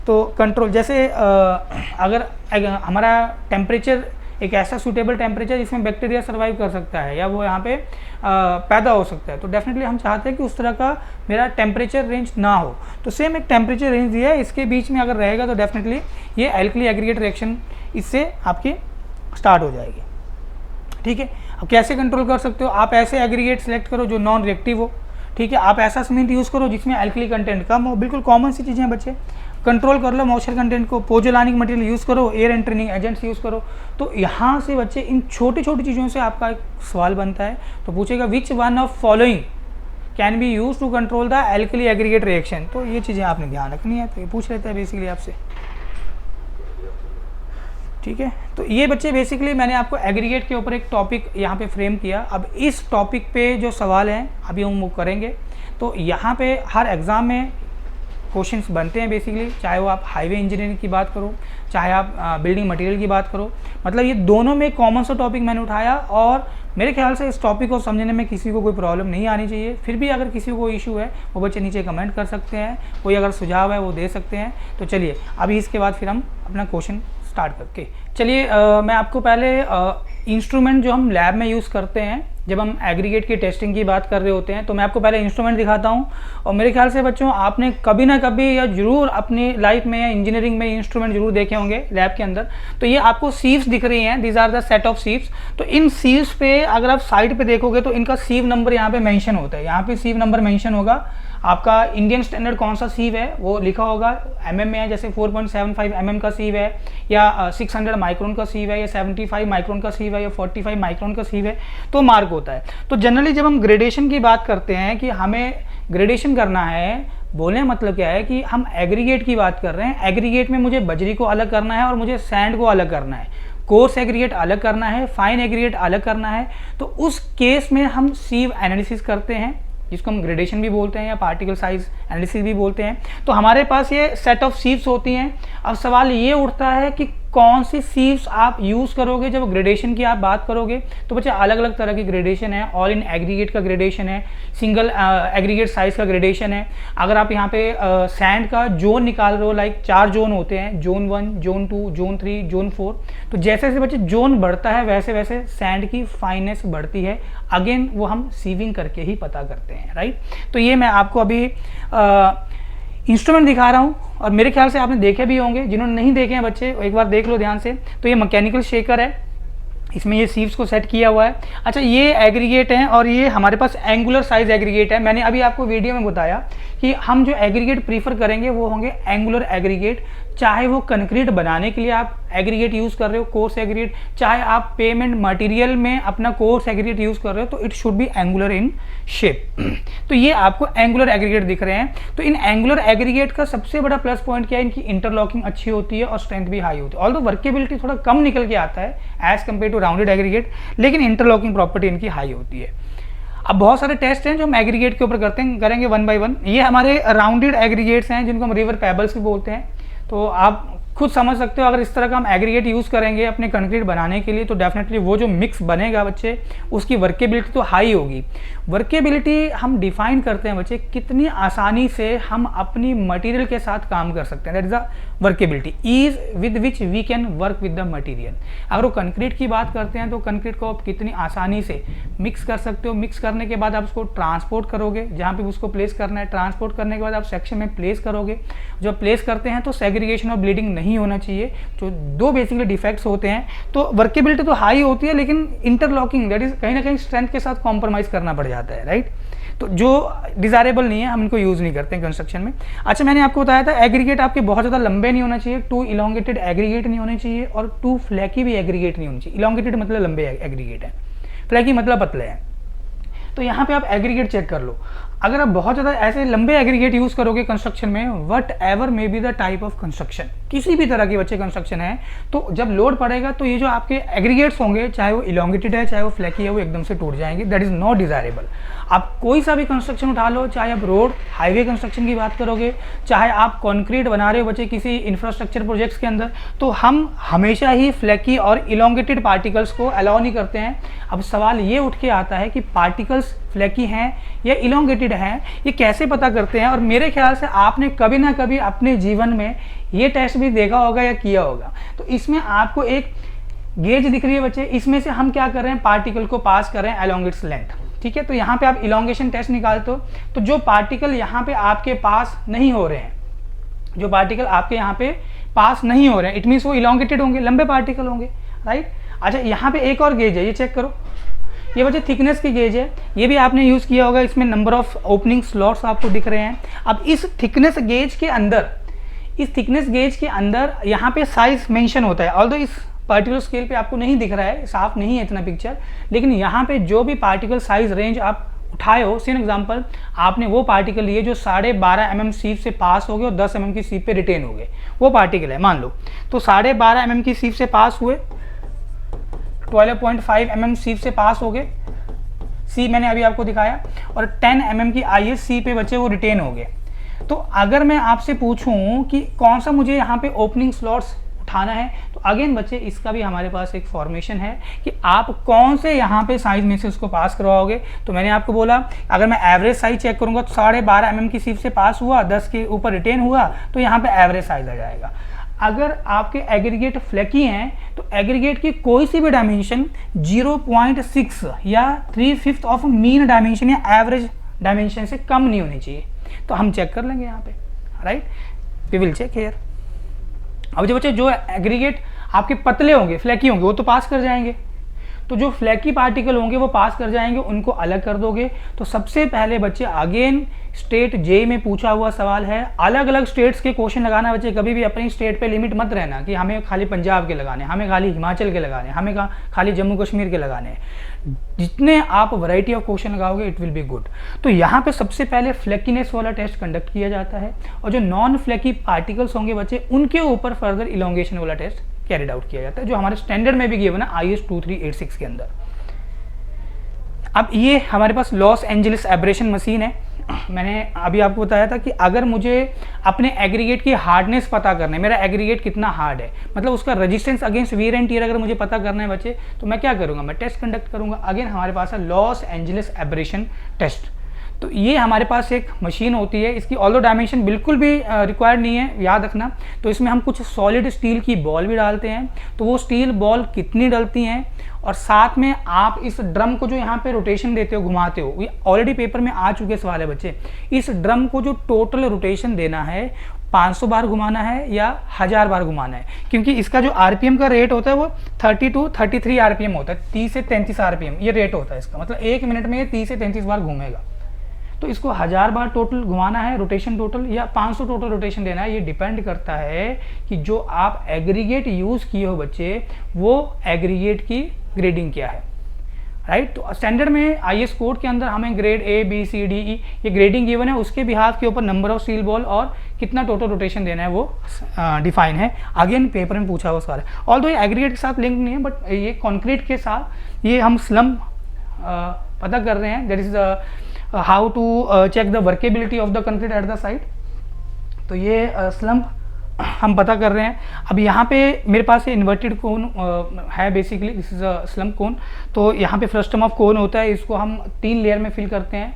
तो कंट्रोल जैसे अगर हमारा टेम्परेचर एक ऐसा सूटेबल टेम्परेचर जिसमें बैक्टीरिया सर्वाइव कर सकता है या वो यहाँ पे पैदा हो सकता है, तो डेफिनेटली हम चाहते हैं कि उस तरह का मेरा टेम्परेचर रेंज ना हो। तो सेम एक टेम्परेचर रेंज दिया है, इसके बीच में अगर रहेगा तो डेफिनेटली ये एल्कली एग्रीगेट रिएक्शन इससे आपकी स्टार्ट हो जाएगी, ठीक है। अब कैसे कंट्रोल कर सकते हो, आप ऐसे एग्रीगेट सेलेक्ट करो जो नॉन रिएक्टिव हो, ठीक है। आप ऐसा सीमेंट यूज़ करो जिसमें एल्कली कंटेंट कम हो, बिल्कुल कॉमन सी चीज़ें हैं बच्चे। कंट्रोल कर लो मॉइस्चर कंटेंट को, पोजोलानिक मटेरियल यूज़ करो, एयर एंट्रेनिंग एजेंट्स यूज़ करो। तो यहाँ से बच्चे इन छोटी छोटी चीज़ों से आपका एक सवाल बनता है, तो पूछेगा which one of following can be use to control the alkali aggregate reaction. तो ये चीज़ें आपने ध्यान रखनी है, तो ये पूछ लेते हैं बेसिकली आपसे, ठीक है। तो ये बच्चे बेसिकली मैंने आपको एग्रीगेट के ऊपर एक टॉपिक यहाँ पे फ्रेम किया। अब इस टॉपिक पे जो सवाल हैं अभी हम मूव करेंगे। तो यहाँ पे हर एग्ज़ाम में क्वेश्चंस बनते हैं बेसिकली, चाहे वो आप हाईवे इंजीनियरिंग की बात करो, चाहे आप बिल्डिंग मटेरियल की बात करो, मतलब ये दोनों में कॉमन सा टॉपिक मैंने उठाया और मेरे ख्याल से इस टॉपिक को समझने में किसी को कोई प्रॉब्लम नहीं आनी चाहिए। फिर भी अगर किसी को इशू है वो बच्चे नीचे कमेंट कर सकते हैं, कोई अगर सुझाव है वो दे सकते हैं। तो चलिए अभी इसके बाद फिर हम अपना क्वेश्चन स्टार्ट करके चलिए मैं आपको पहले इंस्ट्रूमेंट जो हम लैब में यूज़ करते हैं जब हम एग्रीगेट की टेस्टिंग की बात कर रहे होते हैं, तो मैं आपको पहले इंस्ट्रूमेंट दिखाता हूं। और मेरे ख्याल से बच्चों आपने कभी ना कभी या जरूर अपनी लाइफ में या इंजीनियरिंग में इंस्ट्रूमेंट जरूर देखे होंगे लैब के अंदर। तो ये आपको सीव्स दिख रही हैं, these are the set of sieves. तो इन सीव्स पे अगर आप साइड पे देखोगे तो इनका सीव नंबर यहाँ पे मेंशन होता है, यहाँ पे सीव नंबर मेंशन होगा। आपका इंडियन स्टैंडर्ड कौन सा सीव है वो लिखा होगा, एमएम में है, जैसे 4.75 mm का सीव है या 600 माइक्रोन का सीव है या 75 माइक्रोन का सीव है या 45 माइक्रोन का सीव है, तो मार्क होता है। तो जनरली जब हम ग्रेडेशन की बात करते हैं कि हमें ग्रेडेशन करना है, बोलने मतलब क्या है कि हम एग्रीगेट की बात कर रहे हैं। एग्रीगेट में मुझे बजरी को अलग करना है और मुझे सैंड को अलग करना है, कोर्स एग्रीगेट अलग करना है, फाइन एग्रीगेट अलग करना है। तो उस केस में हम सीव एनालिसिस करते हैं, जिसको हम ग्रेडेशन भी बोलते हैं या पार्टिकल साइज एनालिसिस भी बोलते हैं। तो हमारे पास ये सेट ऑफ सीव्स होती हैं। अब सवाल ये उठता है कि कौन सी सीव्स आप यूज़ करोगे जब ग्रेडेशन की आप बात करोगे। तो बच्चे अलग अलग तरह की ग्रेडेशन है, ऑल इन एग्रीगेट का ग्रेडेशन है, सिंगल एग्रीगेट साइज का ग्रेडेशन है। अगर आप यहाँ पे सैंड का जोन निकाल रहे हो, लाइक 4 जोन होते हैं, जोन 1, जोन 2, जोन 3, जोन 4। तो जैसे जैसे बच्चे जोन बढ़ता है वैसे वैसे सैंड की फाइननेस बढ़ती है। अगेन वो हम सीविंग करके ही पता करते हैं, राइट। तो ये मैं आपको अभी इंस्ट्रूमेंट दिखा रहा हूँ और मेरे ख्याल से आपने देखे भी होंगे, जिन्होंने नहीं देखे हैं बच्चे एक बार देख लो ध्यान से। तो ये मैकेनिकल शेकर है, इसमें ये सीव्स को सेट किया हुआ है। अच्छा, ये एग्रीगेट हैं और ये हमारे पास एंगुलर साइज एग्रीगेट है। मैंने अभी आपको वीडियो में बताया कि हम जो एग्रीगेट प्रीफर करेंगे वो होंगे एंगुलर एग्रीगेट, चाहे वो कंक्रीट बनाने के लिए आप एग्रीगेट यूज़ कर रहे हो कोर्स एग्रीगेट, चाहे आप पेमेंट मटेरियल में अपना कोर्स एग्रीगेट यूज़ कर रहे हो, तो it should be angular in shape. तो ये आपको एंगुलर एग्रीगेट दिख रहे हैं। तो इन एंगुलर एग्रीगेट का सबसे बड़ा प्लस पॉइंट क्या है, इनकी इंटरलॉकिंग अच्छी होती है और स्ट्रेंथ भी हाई होती है। ऑल्दो वर्केबिलिटी थोड़ा कम निकल के आता है as compare to rounded aggregate, लेकिन इंटरलॉकिंग प्रॉपर्टी इनकी हाई होती है। अब बहुत सारे टेस्ट हैं जो हम एग्रीगेट के ऊपर करेंगे वन बाय वन। ये हमारे राउंडेड एग्रीगेट्स हैं जिनको हम रिवर पेबल्स भी बोलते हैं। तो आप खुद समझ सकते हो, अगर इस तरह का हम एग्रीगेट यूज़ करेंगे अपने कंक्रीट बनाने के लिए तो डेफिनेटली वो जो मिक्स बनेगा बच्चे, उसकी वर्केबिलिटी तो हाई होगी। वर्केबिलिटी हम डिफाइन करते हैं बच्चे, कितनी आसानी से हम अपनी मटेरियल के साथ काम कर सकते हैं, that is the workability, ease with which we can work with the material. अगर वो कंक्रीट की बात करते हैं तो कंक्रीट को आप कितनी आसानी से मिक्स कर सकते हो। मिक्स करने के बाद आप उसको ट्रांसपोर्ट करोगे, जहाँ पे उसको प्लेस करना है, ट्रांसपोर्ट करने के बाद आप सेक्शन में प्लेस करोगे। जब प्लेस करते हैं तो सेग्रीगेशन और ब्लीडिंग नहीं होना चाहिए, जो दो बेसिकली डिफेक्ट्स होते हैं। तो वर्केबिलिटी तो हाई होती है, लेकिन इंटरलॉकिंग दैट इज कहीं ना कहीं स्ट्रेंथ के साथ कॉम्प्रोमाइज़ करना पड़ जाता है, राइट। तो जो डिजायरेबल नहीं है हम इनको यूज़ नहीं करते हैं कंस्ट्रक्शन में। अच्छा, मैंने आपको बताया था एग्रीगेट आपके बहुत ज़्यादा लंबे नहीं होना चाहिए, टू इलोंगेटेड एग्रीगेट नहीं होने चाहिए और टू फ्लैकी भी एग्रीगेट नहीं होनी चाहिए। इलोंगेटेड मतलब लंबे एग्रीगेट है, फ्लैकी मतलब पतले हैं। तो यहाँ पे आप एग्रीगेट चेक कर लो। अगर आप बहुत ज़्यादा ऐसे लंबे एग्रीगेट यूज़ करोगे कंस्ट्रक्शन में, what ever may be the type of construction, किसी भी तरह की बच्चे कंस्ट्रक्शन है, तो जब लोड पड़ेगा तो ये जो आपके एग्रीगेट्स होंगे, चाहे वो इलोंगेटेड है चाहे वो फ्लैकी है, वो एकदम से टूट जाएंगे। That is not desirable. आप कोई सा भी कंस्ट्रक्शन उठा लो, चाहे आप रोड हाईवे कंस्ट्रक्शन की बात करोगे, चाहे आप कॉन्क्रीट बना रहे हो बच्चे किसी इंफ्रास्ट्रक्चर प्रोजेक्ट्स के अंदर, तो हम हमेशा ही फ्लैकी और इलोंगेटेड पार्टिकल्स को अलाउ नहीं करते हैं। अब सवाल ये उठ के आता है कि पार्टिकल्स फ्लैकी हैं या इलोंगेटेड हैं, ये कैसे पता करते हैं? और मेरे ख्याल से आपने कभी ना कभी अपने जीवन में ये टेस्ट भी देखा होगा या किया होगा। तो इसमें आपको एक गेज दिख रही है बच्चे, इसमें से हम क्या कर रहे हैं, पार्टिकल को पास कर रहे हैं अलोंग इट्स लेंथ। ठीक है, तो यहाँ पे आप इलोंगेशन टेस्ट निकालते हो, तो जो पार्टिकल यहाँ पे आपके पास नहीं हो रहे हैं, जो पार्टिकल आपके यहाँ पे पास नहीं हो रहे हैं, इट मीन्स वो इलोंगेटेड होंगे, लंबे पार्टिकल होंगे, राइट। अच्छा, यहाँ पे एक और गेज है, ये चेक करो, ये बच्चे थिकनेस की गेज है, ये भी आपने यूज़ किया होगा। इसमें नंबर ऑफ ओपनिंग स्लॉट्स आपको दिख रहे हैं। अब इस थिकनेस गेज के अंदर, इस थिकनेस गेज के अंदर यहाँ पे साइज मेंशन होता है। ऑल्दो इस पर्टिकुलर स्केल पे आपको नहीं दिख रहा है, साफ नहीं है इतना पिक्चर, लेकिन यहाँ पे जो भी पार्टिकल साइज रेंज आप उठाए हो, सीन एग्जांपल आपने वो पार्टिकल लिए जो 12.5 mm सीप से पास हो गए और 10 mm की सीप पे रिटेन हो गए, वो पार्टिकल है मान लो, तो 12.5 mm की सीप से पास हुए, 12.5 mm सीप से पास हो गए, सी मैंने अभी आपको दिखाया, और 10 mm की IS सी पे बच्चे वो रिटेन हो गए। तो अगर मैं आपसे पूछूं कि कौन सा मुझे यहाँ पे ओपनिंग स्लॉट्स उठाना है, तो अगेन बच्चे इसका भी हमारे पास एक फॉर्मेशन है कि आप कौन से यहाँ पे साइज में से उसको पास करवाओगे। तो मैंने आपको बोला अगर मैं एवरेज साइज चेक करूँगा तो 12.5 mm की सीप से पास हुआ, 10 के ऊपर रिटेन हुआ, तो यहाँ पे एवरेज साइज आ जाएगा। अगर आपके एग्रीगेट फ्लैकी हैं तो एग्रीगेट की कोई सी भी डायमेंशन 0.6 या 3/5 ऑफ मीन डायमेंशन या एवरेज डायमेंशन से कम नहीं होनी चाहिए। तो हम चेक कर लेंगे यहाँ पे, right, we will check here. अब जो बच्चे जो एग्रीगेट आपके पतले होंगे, फ्लैकी होंगे, वो तो पास कर जाएंगे, तो जो फ्लैकी पार्टिकल होंगे वो पास कर जाएंगे, उनको अलग कर दोगे। तो सबसे पहले बच्चे अगेन स्टेट जे में पूछा हुआ सवाल है, अलग अलग स्टेट्स के क्वेश्चन लगाना बच्चे, कभी भी अपनी स्टेट पे लिमिट मत रहना कि हमें खाली पंजाब के लगाने, हमें खाली हिमाचल के लगाने, हमें खाली जम्मू कश्मीर के लगाने। जितने आप वैरायटी ऑफ क्वेश्चन लगाओगे इट विल बी गुड। तो यहाँ पे सबसे पहले फ्लैकीनेस वाला टेस्ट कंडक्ट किया जाता है, और जो नॉन फ्लैकी पार्टिकल्स होंगे बच्चे उनके ऊपर फर्दर इलोंगेशन वाला टेस्ट कैरिड आउट किया जाता है, जो हमारे स्टैंडर्ड में भी गिवन है IS 2386 के अंदर। अब ये हमारे पास लॉस एंजलिस एब्रेशन मशीन है। मैंने अभी आपको बताया था कि अगर मुझे अपने एग्रीगेट की हार्डनेस पता करना है, मेरा एग्रीगेट कितना हार्ड है, मतलब उसका resistance against wear and tear अगर मुझे पता करना है बच्चे, तो मैं क्या करूँगा, मैं टेस्ट कंडक्ट करूँगा। अगेन हमारे पास है लॉस एंजलिस एब्रेशन टेस्ट। तो ये हमारे पास एक मशीन होती है, इसकी ऑल्दो डायमेंशन बिल्कुल भी रिक्वायर्ड नहीं है, याद रखना। तो इसमें हम कुछ सॉलिड स्टील की बॉल भी डालते हैं, तो वो स्टील बॉल कितनी डलती हैं, और साथ में आप इस ड्रम को जो यहाँ पे रोटेशन देते हो, घुमाते हो, ये ऑलरेडी पेपर में आ चुके सवाल है बच्चे। इस ड्रम को जो टोटल रोटेशन देना है, 500 बार घुमाना है या 1000 बार घुमाना है, क्योंकि इसका जो RPM का रेट होता है वो 30 to 33 RPM होता है, 30 से 33 RPM ये रेट होता है इसका, मतलब 1 मिनट में ये 30 से 33 बार घूमेगा। तो इसको 1000 बार टोटल घुमाना है रोटेशन टोटल, या 500 टोटल रोटेशन देना है, ये डिपेंड करता है कि जो आप एग्रीगेट यूज़ किए हो बच्चे, वो एग्रीगेट की ग्रेडिंग क्या है, राइट। तो स्टैंडर्ड में IS कोड के अंदर हमें grade A B C D E ये ग्रेडिंग गिवन है, उसके बिहाफ के ऊपर नंबर ऑफ स्टील बॉल और कितना टोटल रोटेशन देना है वो डिफाइन है। अगेन पेपर में पूछा हुआ सवाल है, ऑल्दो ये एग्रीगेट के साथ लिंक नहीं है, बट ये कॉन्क्रीट के साथ ये हम स्लम पता कर रहे हैं, that is how to check the workability of the concrete at the site. तो ये स्लम्प हम पता कर रहे हैं। अब यहाँ पे मेरे पास ये इन्वर्टेड कोन है, basically this is a slump cone. तो यहाँ पे फ्रस्टम ऑफ कोन होता है, इसको हम 3 लेयर में फिल करते हैं,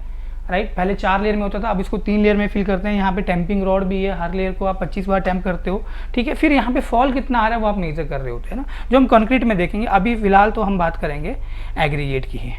राइट। पहले 4 लेयर में होता था, अब इसको 3 लेयर में फिल करते हैं। यहाँ पे टेम्पिंग रॉड भी है, हर लेयर को आप 25 बार टेम्प करते हो, ठीक है। फिर यहाँ पे फॉल कितना आ रहा है वो आप मेजर कर रहे होते हैं ना, जो हम कंक्रीट में देखेंगे। अभी फिलहाल तो हम बात करेंगे एग्रीगेट की ही,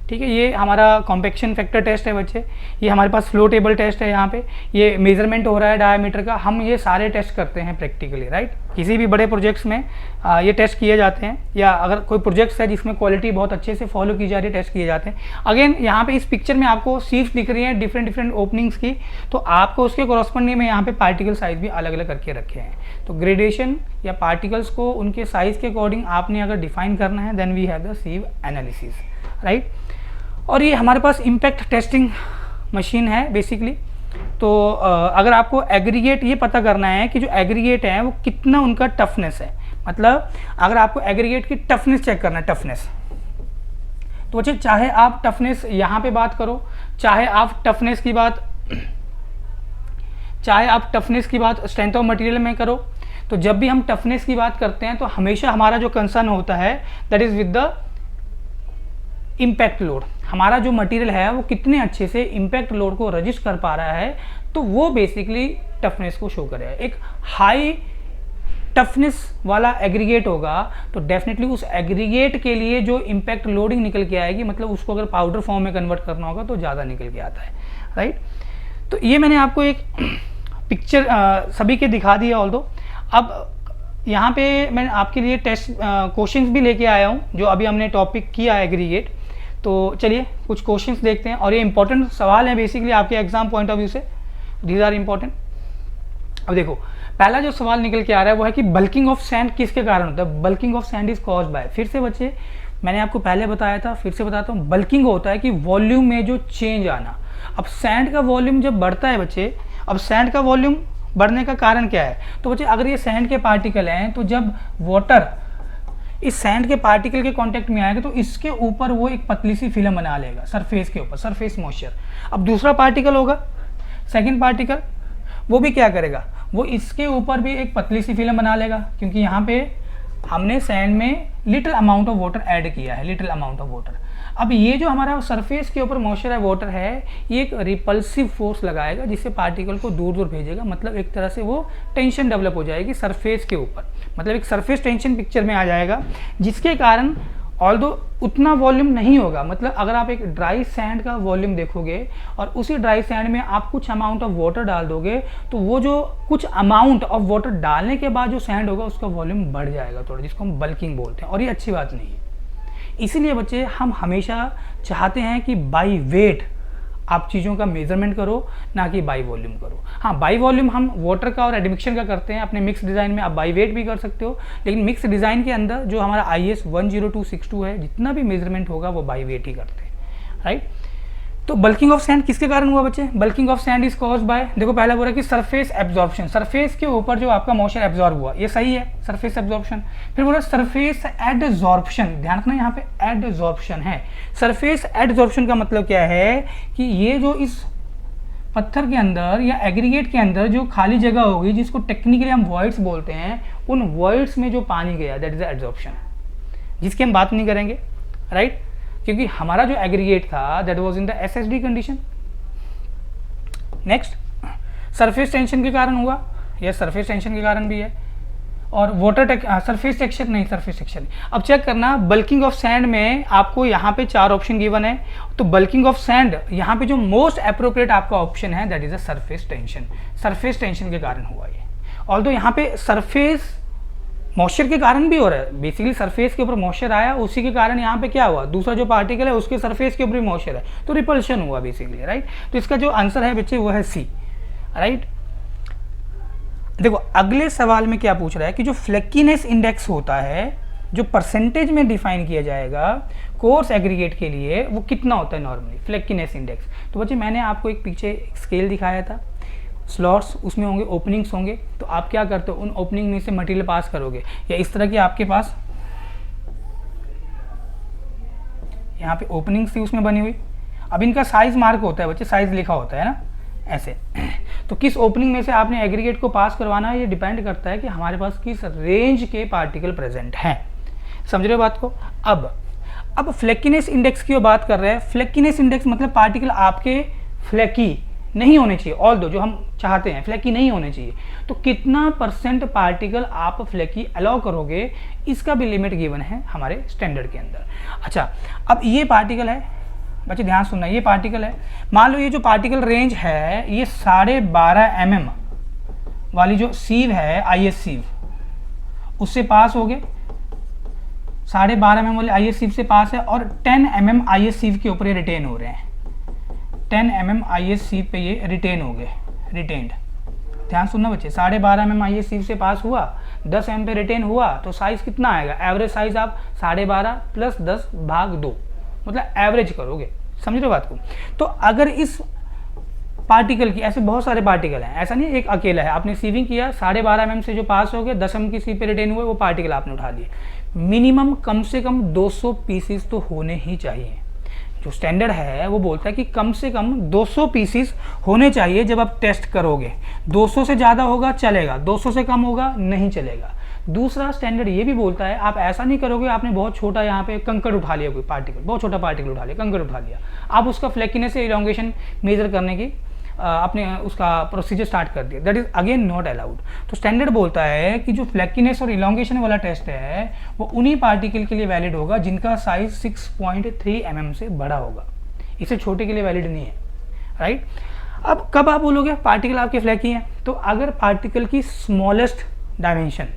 ठीक है। ये हमारा कॉम्पैक्शन फैक्टर टेस्ट है बच्चे, ये हमारे पास फ्लो टेबल टेस्ट है, यहाँ पे ये मेजरमेंट हो रहा है डायमीटर का। हम ये सारे टेस्ट करते हैं प्रैक्टिकली, राइट। किसी भी बड़े प्रोजेक्ट्स में ये टेस्ट किए जाते हैं, या अगर कोई प्रोजेक्ट्स है जिसमें क्वालिटी बहुत अच्छे से फॉलो की जा रही है, टेस्ट किए जाते हैं। अगेन यहाँ पे इस पिक्चर में आपको सीट्स दिख रही हैं डिफरेंट ओपनिंग्स की, तो आपको उसके कॉरस्पॉन्डिंग में यहाँ पे पार्टिकल साइज भी अलग अलग करके रखे हैं। तो ग्रेडेशन या पार्टिकल्स को उनके साइज के अकॉर्डिंग आपने अगर डिफाइन करना है, then we have the sieve analysis, right. और ये हमारे पास इम्पैक्ट टेस्टिंग मशीन है बेसिकली। तो अगर आपको एग्रीगेट ये पता करना है कि जो एग्रीगेट है वो कितना उनका टफनेस है, मतलब अगर आपको एग्रीगेट की टफनेस चेक करना है, टफनेस, तो बच्चे चाहे आप टफनेस यहाँ पे बात करो, चाहे आप टफनेस की बात स्ट्रेंथ ऑफ मटेरियल में करो, तो जब भी हम टफनेस की बात करते हैं तो हमेशा हमारा जो कंसर्न होता है that is with the impact load. हमारा जो मटेरियल है वो कितने अच्छे से इम्पैक्ट लोड को रजिस्ट कर पा रहा है, तो वो बेसिकली टफनेस को शो करेगा। एक हाई टफनेस वाला एग्रीगेट होगा तो डेफिनेटली उस एग्रीगेट के लिए जो इम्पैक्ट लोडिंग निकल के आएगी, मतलब उसको अगर पाउडर फॉर्म में कन्वर्ट करना होगा तो ज़्यादा निकल के आता है, राइट। तो ये मैंने आपको एक पिक्चर सभी के दिखा दिया। ऑल दो अब यहाँ पे मैं आपके लिए टेस्ट क्वेश्चंस भी लेके आया हूँ जो अभी हमने टॉपिक किया है एग्रीगेट। तो चलिए कुछ क्वेश्चंस देखते हैं, और ये इंपॉर्टेंट सवाल है बेसिकली आपके एग्जाम पॉइंट ऑफ व्यू से, दीज आर इंपॉर्टेंट। अब देखो पहला जो सवाल निकल के आ रहा है वो है कि बल्किंग ऑफ सैंड किसके कारण होता है। Bulking of sand is cause by, फिर से बच्चे मैंने आपको पहले बताया था, फिर से बताता हूँ, बल्किंग होता है कि वॉल्यूम में जो चेंज आना। अब सैंड का वॉल्यूम जब बढ़ता है बच्चे, अब सैंड का वॉल्यूम बढ़ने का कारण क्या है, तो बच्चे अगर ये सैंड के पार्टिकल हैं तो जब वाटर इस सैंड के पार्टिकल के कांटेक्ट में आएगा तो इसके ऊपर वो एक पतली सी फिल्म बना लेगा सरफेस के ऊपर, सरफेस मॉइस्चर। अब दूसरा पार्टिकल होगा, सेकंड पार्टिकल, वो भी क्या करेगा, वो इसके ऊपर भी एक पतली सी फिल्म बना लेगा, क्योंकि यहाँ पे हमने सैंड में little amount of water add किया है, लिटिल अमाउंट ऑफ वाटर। अब ये जो हमारा सरफेस के ऊपर मॉइस्चर है, वाटर है, ये एक रिपल्सिव फोर्स लगाएगा जिससे पार्टिकल को दूर दूर भेजेगा, मतलब एक तरह से वो टेंशन डेवलप हो जाएगी सरफेस के ऊपर, मतलब एक सरफेस टेंशन पिक्चर में आ जाएगा, जिसके कारण ऑल्दो उतना वॉल्यूम नहीं होगा। मतलब अगर आप एक ड्राई सैंड का वॉल्यूम देखोगे और उसी ड्राई सैंड में आप कुछ अमाउंट ऑफ वाटर डाल दोगे तो वो जो कुछ अमाउंट ऑफ वाटर डालने के बाद जो सैंड होगा उसका वॉल्यूम बढ़ जाएगा थोड़ा, जिसको हम बल्किंग बोलते हैं, और ये अच्छी बात नहीं है। इसीलिए बच्चे हम हमेशा चाहते हैं कि बाई वेट आप चीज़ों का मेजरमेंट करो, ना कि बाई वॉल्यूम करो। हाँ, बाई वॉल्यूम हम वाटर का और एडमिक्शन का करते हैं अपने मिक्स डिज़ाइन में, आप बाई वेट भी कर सकते हो, लेकिन मिक्स डिज़ाइन के अंदर जो हमारा IS 10262 है, जितना भी मेजरमेंट होगा वो बाई वेट ही करते हैं, राइट। तो बल्किंग ऑफ सैंड किसके कारण हुआ बच्चे, bulking of sand is cause by, देखो पहला बोल रहा है कि सरफेस एब्जॉर्प्शन, सरफेस के ऊपर जो आपका मॉइस्चर एब्जॉर्ब हुआ, ये सही है, सरफेस एब्जॉर्प्शन। फिर बोल रहा है सरफेस एडजॉर्प्शन, ध्यान रखना यहाँ पे एडजॉर्प्शन है। सरफेस एडजॉर्प्शन का मतलब क्या है कि ये जो इस पत्थर के अंदर या एग्रीगेट के अंदर जो खाली जगह होगी, जिसको टेक्निकली हम वॉइड्स बोलते हैं, उन वॉइड्स में जो पानी गया दैट इज एडजॉर्प्शन, जिसकी हम बात नहीं करेंगे, राइट, क्योंकि हमारा जो एग्रीगेट था that was in the SSD condition. Next, surface tension के कारण हुआ, यह सरफेस टेंशन के कारण भी है, और वाटर सरफेस टेक्सचर नहीं, सरफेस टेक्सचर नहीं। अब चेक करना, बल्किंग ऑफ सैंड में आपको यहाँ पे 4 ऑप्शन गिवन है, तो बल्किंग ऑफ सैंड यहाँ पे जो मोस्ट अप्रोप्रिएट आपका ऑप्शन है that is a surface tension, surface tension के कारण हुआ ये। ऑल्दो यहाँ पे सरफेस मॉइस्चर के कारण भी हो रहा है, बेसिकली सरफेस के ऊपर मॉइस्चर आया, उसी के कारण यहाँ पे क्या हुआ, दूसरा जो पार्टिकल है उसके सरफेस के ऊपर भी मॉइस्चर है, तो रिपल्शन हुआ बेसिकली, राइट। तो इसका जो आंसर है बच्चे वो है C, राइट। देखो अगले सवाल में क्या पूछ रहा है कि जो फ्लेक्कीनेस इंडेक्स होता है, जो परसेंटेज में डिफाइन किया जाएगा कोर्स एग्रीगेट के लिए, वो कितना होता है नॉर्मली, फ्लेक्कीनेस इंडेक्स। तो बच्चे मैंने आपको एक पीछे स्केल दिखाया था, स्लॉट्स उसमें होंगे, ओपनिंग्स होंगे, तो आप क्या करते हो, उन ओपनिंग में से मटेरियल पास करोगे, या इस तरह की आपके पास यहाँ पे ओपनिंग्स थी उसमें बनी हुई। अब इनका साइज मार्क होता है बच्चे, साइज लिखा होता है ना ऐसे, तो किस ओपनिंग में से आपने एग्रीगेट को पास करवाना है, ये डिपेंड करता है कि हमारे पास किस रेंज के पार्टिकल प्रेजेंट हैं, समझ रहे हो बात को। अब फ्लेक्कीनेस इंडेक्स की बात कर रहे हैं, फ्लेक्कीनेस इंडेक्स मतलब पार्टिकल आपके फ्लेकी नहीं होने चाहिए, ऑल दो जो हम चाहते हैं फ्लेकी नहीं होने चाहिए, तो कितना परसेंट पार्टिकल आप फ्लेकी अलाउ करोगे, इसका भी लिमिट गिवन है हमारे स्टैंडर्ड के अंदर। अच्छा, अब ये पार्टिकल है बच्चे, ध्यान सुनना, ये पार्टिकल है, मान लो ये जो पार्टिकल रेंज है ये 12.5 mm वाली जो सीव है, IS सीव, उससे पास हो गए, 12.5 mm वाली IS सीव से पास है, और 10 mm IS सीव के ऊपर ये रिटेन हो रहे हैं, 10 mm IS सीव पे ये रिटेन हो गए, रिटेन्ड। ध्यान सुनना बच्चे, 12.5 mm IS सीव से पास हुआ, 10 mm पे रिटेन हुआ, तो साइज कितना आएगा, एवरेज साइज आप 12.5 + 10/2, मतलब एवरेज करोगे, समझ रहे हो बात को। तो अगर इस पार्टिकल की, ऐसे बहुत सारे पार्टिकल हैं, ऐसा नहीं एक अकेला है। आपने सीविंग किया 12.5 mm से जो पास हो गए, 10 mm की सी पे रिटेन हुए, वो पार्टिकल आपने उठा लिए। मिनिमम कम से कम 200 पीसीस तो होने ही चाहिए। जो स्टैंडर्ड है वो बोलता है कि कम से कम 200 पीसीस होने चाहिए जब आप टेस्ट करोगे। 200 से ज़्यादा होगा चलेगा, 200 से कम होगा नहीं चलेगा। दूसरा स्टैंडर्ड ये भी बोलता है आप ऐसा नहीं करोगे, आपने बहुत छोटा यहाँ पे कंकड़ उठा लिया, कोई पार्टिकल, बहुत छोटा पार्टिकल उठा लिया, कंकड़ उठा लिया, आप उसका फ्लैकीनेस से इलोंगेशन मेजर करने की आपने उसका प्रोसीजर स्टार्ट कर दिया, that is again not allowed. तो स्टैंडर्ड बोलता है कि जो फ्लैकीनेस और इलोंगेशन वाला टेस्ट है वो उन्हीं पार्टिकल के लिए वैलिड होगा जिनका साइज 6.3 mm से बड़ा होगा, इससे छोटे के लिए वैलिड नहीं है, राइट। अब कब आप बोलोगे पार्टिकल आपके फ्लैकी हैं, तो अगर पार्टिकल की स्मॉलेस्ट डायमेंशन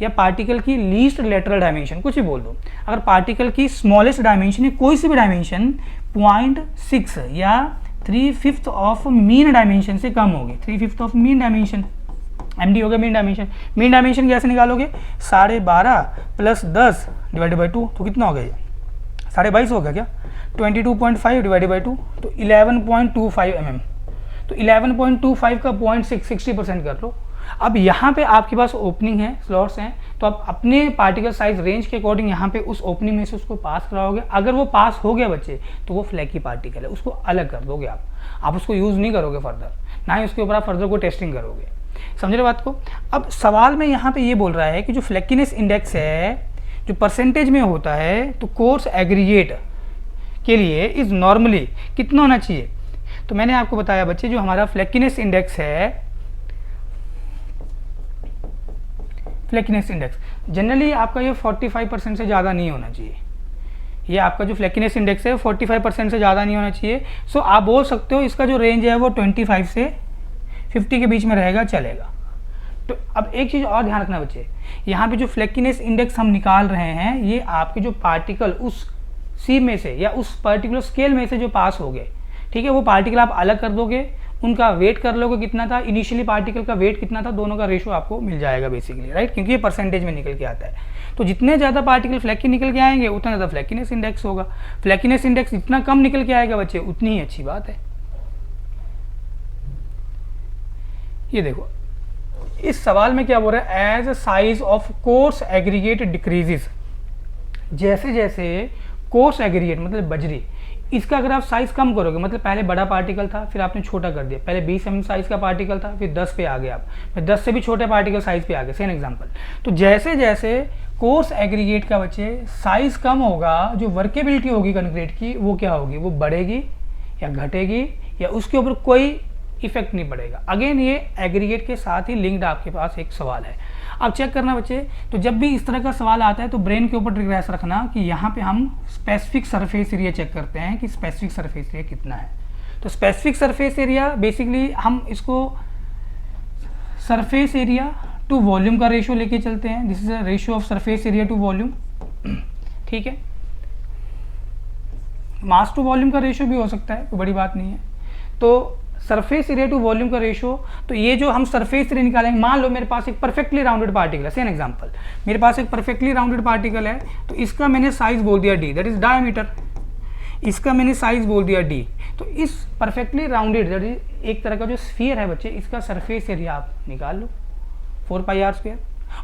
या पार्टिकल की लीस्ट लेटरल डायमेंशन, कुछ भी बोल दो, अगर पार्टिकल की स्मॉलेस्ट डायमेंशन या कोई सी भी डायमेंशन 0.6 या 3/5 ऑफ मीन डायमेंशन से कम होगी, 3/5 ऑफ मीन डायमेंशन, एमडी हो गया मीन डायमेंशन। मीन डायमेंशन कैसे निकालोगे, 12.5 + 10 डिवाइडेड बाई 2, तो कितना हो गया ये 22.5 हो गया क्या, 22.5 डिवाइडेड बाई 2 तो 11.25 mm। तो 11.25 का 0.6 60% कर लो। अब यहाँ पे आपके पास ओपनिंग है, स्लॉट्स हैं, तो आप अपने पार्टिकल साइज रेंज के अकॉर्डिंग यहाँ पे उस ओपनिंग में से उसको पास कराओगे। अगर वो पास हो गया बच्चे तो वो फ्लैकी पार्टिकल है, उसको अलग कर दोगे आप उसको यूज़ नहीं करोगे फर्दर, ना ही उसके ऊपर आप फर्दर को टेस्टिंग करोगे। समझ रहे बात को। अब सवाल में यहाँ पे ये बोल रहा है कि जो फ्लैकीनेस इंडेक्स है जो परसेंटेज में होता है, तो कोर्स एग्रीगेट के लिए इज नॉर्मली कितना होना चाहिए। तो मैंने आपको बताया बच्चे जो हमारा फ्लैकीनेस इंडेक्स है, फ्लैकीनेस इंडेक्स जनरली आपका ये 45% से ज़्यादा नहीं होना चाहिए। ये आपका जो फ्लैकीनेस इंडेक्स है 45% से ज़्यादा नहीं होना चाहिए। सो आप बोल सकते हो इसका जो रेंज है वो 25 से 50 के बीच में रहेगा, चलेगा। तो अब एक चीज़ और ध्यान रखना बच्चे, यहाँ पे जो फ्लैकीनेस इंडेक्स हम निकाल रहे हैं ये आपके जो पार्टिकल उस सी में से या उस पर्टिकुलर स्केल में से जो पास हो गए, ठीक है, वो पार्टिकल आप अलग कर दोगे, उनका वेट कर लोगे कितना था, इनिशियली पार्टिकल का वेट कितना था, दोनों का रेशो आपको मिल जाएगा बेसिकली, राइट, क्योंकि ये परसेंटेज में निकल के आता है। तो जितने ज़्यादा पार्टिकल फ्लैकी निकल के आएंगे उतना ज़्यादा फ्लैकीनेस इंडेक्स होगा। फ्लैकीनेस इंडेक्स जितना कम निकल के आएगा बच्चे उतनी ही अच्छी बात है। ये देखो इस सवाल में क्या बोल रहा है, as size of coarse aggregate decreases, जैसे जैसे कोर्स एग्रीगेट मतलब बजरी, इसका अगर आप साइज कम करोगे, मतलब पहले बड़ा पार्टिकल था फिर आपने छोटा कर दिया, पहले 20 mm साइज का पार्टिकल था फिर 10 पे आ गए आप, फिर 10 से भी छोटे पार्टिकल साइज पे आ गए, सेम एग्जांपल। तो जैसे जैसे कोर्स एग्रीगेट का बच्चे साइज कम होगा, जो वर्केबिलिटी होगी कंक्रीट की वो क्या होगी, वो बढ़ेगी या घटेगी या उसके ऊपर कोई इफेक्ट नहीं पड़ेगा। अगेन ये एग्रीगेट के साथ ही लिंक्ड आपके पास एक सवाल है। अब चेक करना बच्चे, तो जब भी इस तरह का सवाल आता है तो ब्रेन के ऊपर रिग्रेस रखना कि यहाँ पे हम स्पेसिफिक सरफेस एरिया चेक करते हैं कि स्पेसिफिक सरफेस एरिया कितना है। तो स्पेसिफिक सरफेस एरिया बेसिकली हम इसको सरफेस एरिया टू वॉल्यूम का रेशियो लेके चलते हैं, this is a ratio of surface area to volume, ठीक है। मास टू वॉल्यूम का रेशियो भी हो सकता है, कोई बड़ी बात नहीं है। तो सरफेस एरिया टू वॉल्यूम का रेशियो, तो ये जो हम सरफेस एरिया निकालेंगे, मान लो मेरे पास एक परफेक्टली राउंडेड पार्टिकल है, सेम एग्जांपल, मेरे पास एक परफेक्टली राउंडेड पार्टिकल है, तो इसका मैंने साइज बोल दिया d, दैट इज डायमीटर, इसका मैंने साइज बोल दिया d। तो इस परफेक्टली राउंडेड दैट इज एक तरह का जो स्फीयर है बच्चे, इसका सरफेस एरिया आप निकाल लो 4πr²,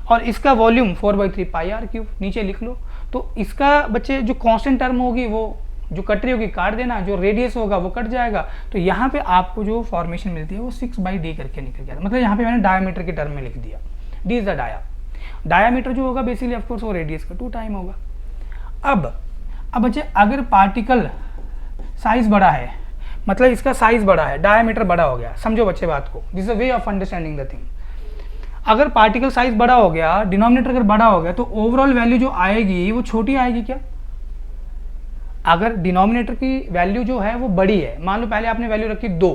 और इसका वॉल्यूम 4/3 πr³ नीचे लिख लो। तो इसका बच्चे जो कांस्टेंट टर्म होगी वो जो कट रही होगी काट देना, जो रेडियस होगा वो कट जाएगा। तो यहाँ पे आपको जो फॉर्मेशन मिलती है वो 6/d करके निकल गया, मतलब यहाँ पे मैंने डायमीटर के टर्म में लिख दिया, d इज द डायमीटर जो होगा बेसिकली ऑफकोर्स वो रेडियस का 2 टाइम होगा। अब बच्चे अगर पार्टिकल साइज बड़ा है, मतलब इसका साइज बड़ा है, डायमीटर बड़ा हो गया, समझो बच्चे बात को, this is a way of understanding the thing. अगर पार्टिकल साइज बड़ा हो गया, डिनोमिनेटर अगर बड़ा हो गया, तो ओवरऑल वैल्यू जो आएगी वो छोटी आएगी क्या। अगर डिनोमिनेटर की वैल्यू जो है वो बड़ी है, मान लो पहले आपने वैल्यू रखी 2,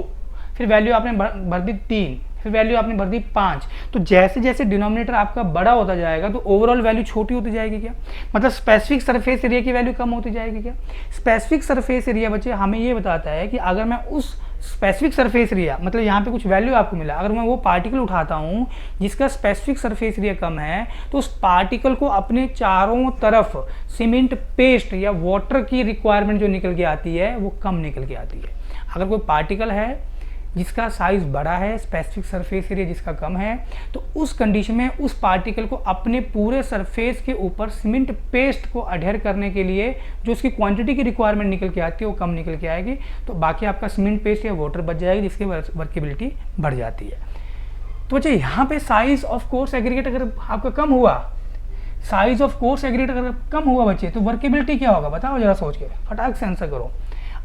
फिर वैल्यू आपने भर दी 3, फिर वैल्यू आपने भर दी 5, तो जैसे जैसे डिनोमिनेटर आपका बड़ा होता जाएगा तो ओवरऑल वैल्यू छोटी होती जाएगी क्या, मतलब स्पेसिफिक सरफेस एरिया की वैल्यू कम होती जाएगी क्या। स्पेसिफिक सरफेस एरिया बच्चे हमें ये बताता है कि अगर मैं उस स्पेसिफिक सरफेस एरिया, मतलब यहाँ पे कुछ वैल्यू आपको मिला, अगर मैं वो पार्टिकल उठाता हूँ जिसका स्पेसिफिक सरफेस एरिया कम है, तो उस पार्टिकल को अपने चारों तरफ सीमेंट पेस्ट या वाटर की रिक्वायरमेंट जो निकल के आती है वो कम निकल के आती है। अगर कोई पार्टिकल है जिसका साइज़ बड़ा है, स्पेसिफिक सरफेस एरिया जिसका कम है, तो उस कंडीशन में उस पार्टिकल को अपने पूरे सरफेस के ऊपर सीमेंट पेस्ट को अडेयर करने के लिए जो उसकी क्वांटिटी की रिक्वायरमेंट निकल के आती है वो कम निकल के आएगी, तो बाकी आपका सीमेंट पेस्ट या वाटर बच जाएगी, जिसकी वर्केबिलिटी बढ़ जाती है। तो बच्चे यहाँ पे साइज ऑफ कोर्स एग्रीगेट अगर आपका कम हुआ, साइज ऑफ कोर्स एग्रीगेट अगर कम हुआ बच्चे, तो वर्केबिलिटी क्या होगा बताओ जरा सोच के, फटाक से आंसर करो।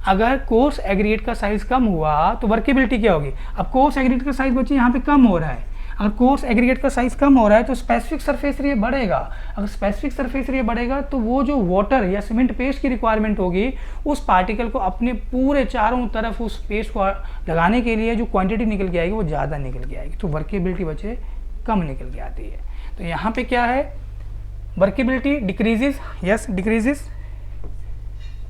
अगर कोर्स एग्रीगेट का साइज कम हुआ तो वर्केबिलिटी क्या होगी। अब कोर्स एग्रीगेट का साइज बच्चे यहाँ पे कम हो रहा है, अगर कोर्स एग्रीगेट का साइज कम हो रहा है तो स्पेसिफिक सरफेस एरिया बढ़ेगा। अगर स्पेसिफिक सरफेस एरिया बढ़ेगा तो वो जो वाटर या सीमेंट पेस्ट की रिक्वायरमेंट होगी उस पार्टिकल को अपने पूरे चारों तरफ उस पेस्ट को लगाने के लिए जो क्वांटिटी निकल के आएगी वो ज़्यादा निकल के आएगी, तो वर्केबिलिटी बच्चे कम निकल के आती है। तो यहाँ पे क्या है, workability decreases, yes decreases.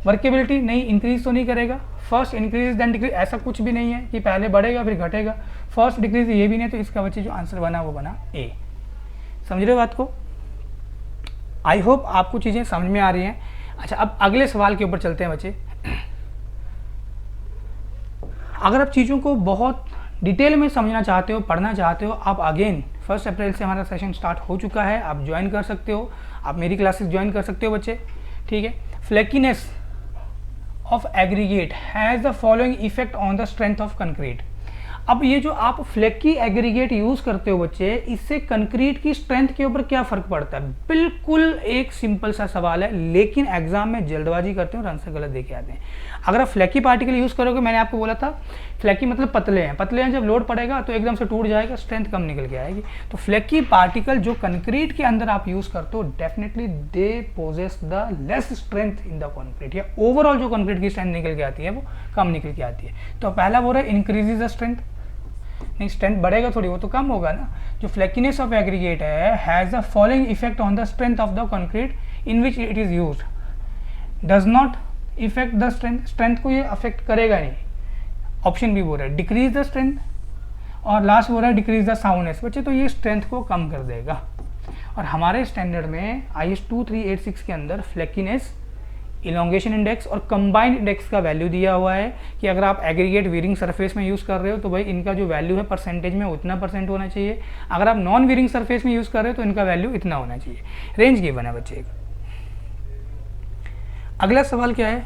Workability नहीं, इंक्रीज तो नहीं करेगा, फर्स्ट इंक्रीज देन डिक्रीज, ऐसा कुछ भी नहीं है कि पहले बढ़ेगा फिर घटेगा, फर्स्ट डिक्रीज ये भी नहीं, तो इसका बच्चे जो आंसर बना वो बना ए। समझ रहे हो बात को? आई होप आपको चीज़ें समझ में आ रही हैं। अच्छा, अब अगले सवाल के ऊपर चलते हैं बच्चे। अगर आप चीज़ों को बहुत डिटेल में समझना चाहते हो, पढ़ना चाहते हो, आप अगेन 1 अप्रैल से हमारा सेशन स्टार्ट हो चुका है, आप ज्वाइन कर सकते हो, आप मेरी क्लासेस ज्वाइन कर सकते हो बच्चे, ठीक है। Flakiness of aggregate has the following effect on the strength of concrete. अब ये जो आप फ्लैकी एग्रीगेट यूज़ करते हो बच्चे, इससे कंक्रीट की स्ट्रेंथ के ऊपर क्या फ़र्क पड़ता है? बिल्कुल एक सिंपल सा सवाल है, लेकिन एग्जाम में जल्दबाजी करते हैं और आंसर गलत दे के आते हैं। अगर आप फ्लैकी पार्टिकल यूज़ करोगे, मैंने आपको बोला था फ्लैकी मतलब पतले हैं, पतले हैं, जब लोड पड़ेगा तो एकदम से टूट जाएगा, स्ट्रेंथ कम निकल के आएगी। तो फ्लैकी पार्टिकल जो कंक्रीट के अंदर आप यूज़ करते हो, definitely they possess the less strength in the concrete, या ओवरऑल जो कंक्रीट की स्ट्रेंथ निकल के आती है वो कम निकल के आती है। तो पहला बोल रहा है इंक्रीजेज द स्ट्रेंथ, नहीं स्ट्रेंथ बढ़ेगा थोड़ी, वो तो कम होगा ना। जो फ्लैकीनेस ऑफ एग्रीगेट है has the following effect on the strength of the concrete in which it is used, does not effect the strength, strength को ये अफेक्ट करेगा नहीं। ऑप्शन बी बोल रहा है डिक्रीज द स्ट्रेंथ, और लास्ट बोल रहा है डिक्रीज द साउंडनेस। बच्चे तो ये स्ट्रेंथ को कम कर देगा। और हमारे स्टैंडर्ड में IS 2386 के अंदर फ्लैकीनेस, इलोंगेशन इंडेक्स और कंबाइंड इंडेक्स का वैल्यू दिया हुआ है कि अगर आप एग्रीगेट वीरिंग सरफेस में यूज़ कर रहे हो तो भाई इनका जो वैल्यू है परसेंटेज में उतना % होना चाहिए, अगर आप नॉन वीरिंग सरफेस में यूज़ कर रहे हो तो इनका वैल्यू इतना होना चाहिए। रेंज गिवन है बच्चे। अगला सवाल क्या है,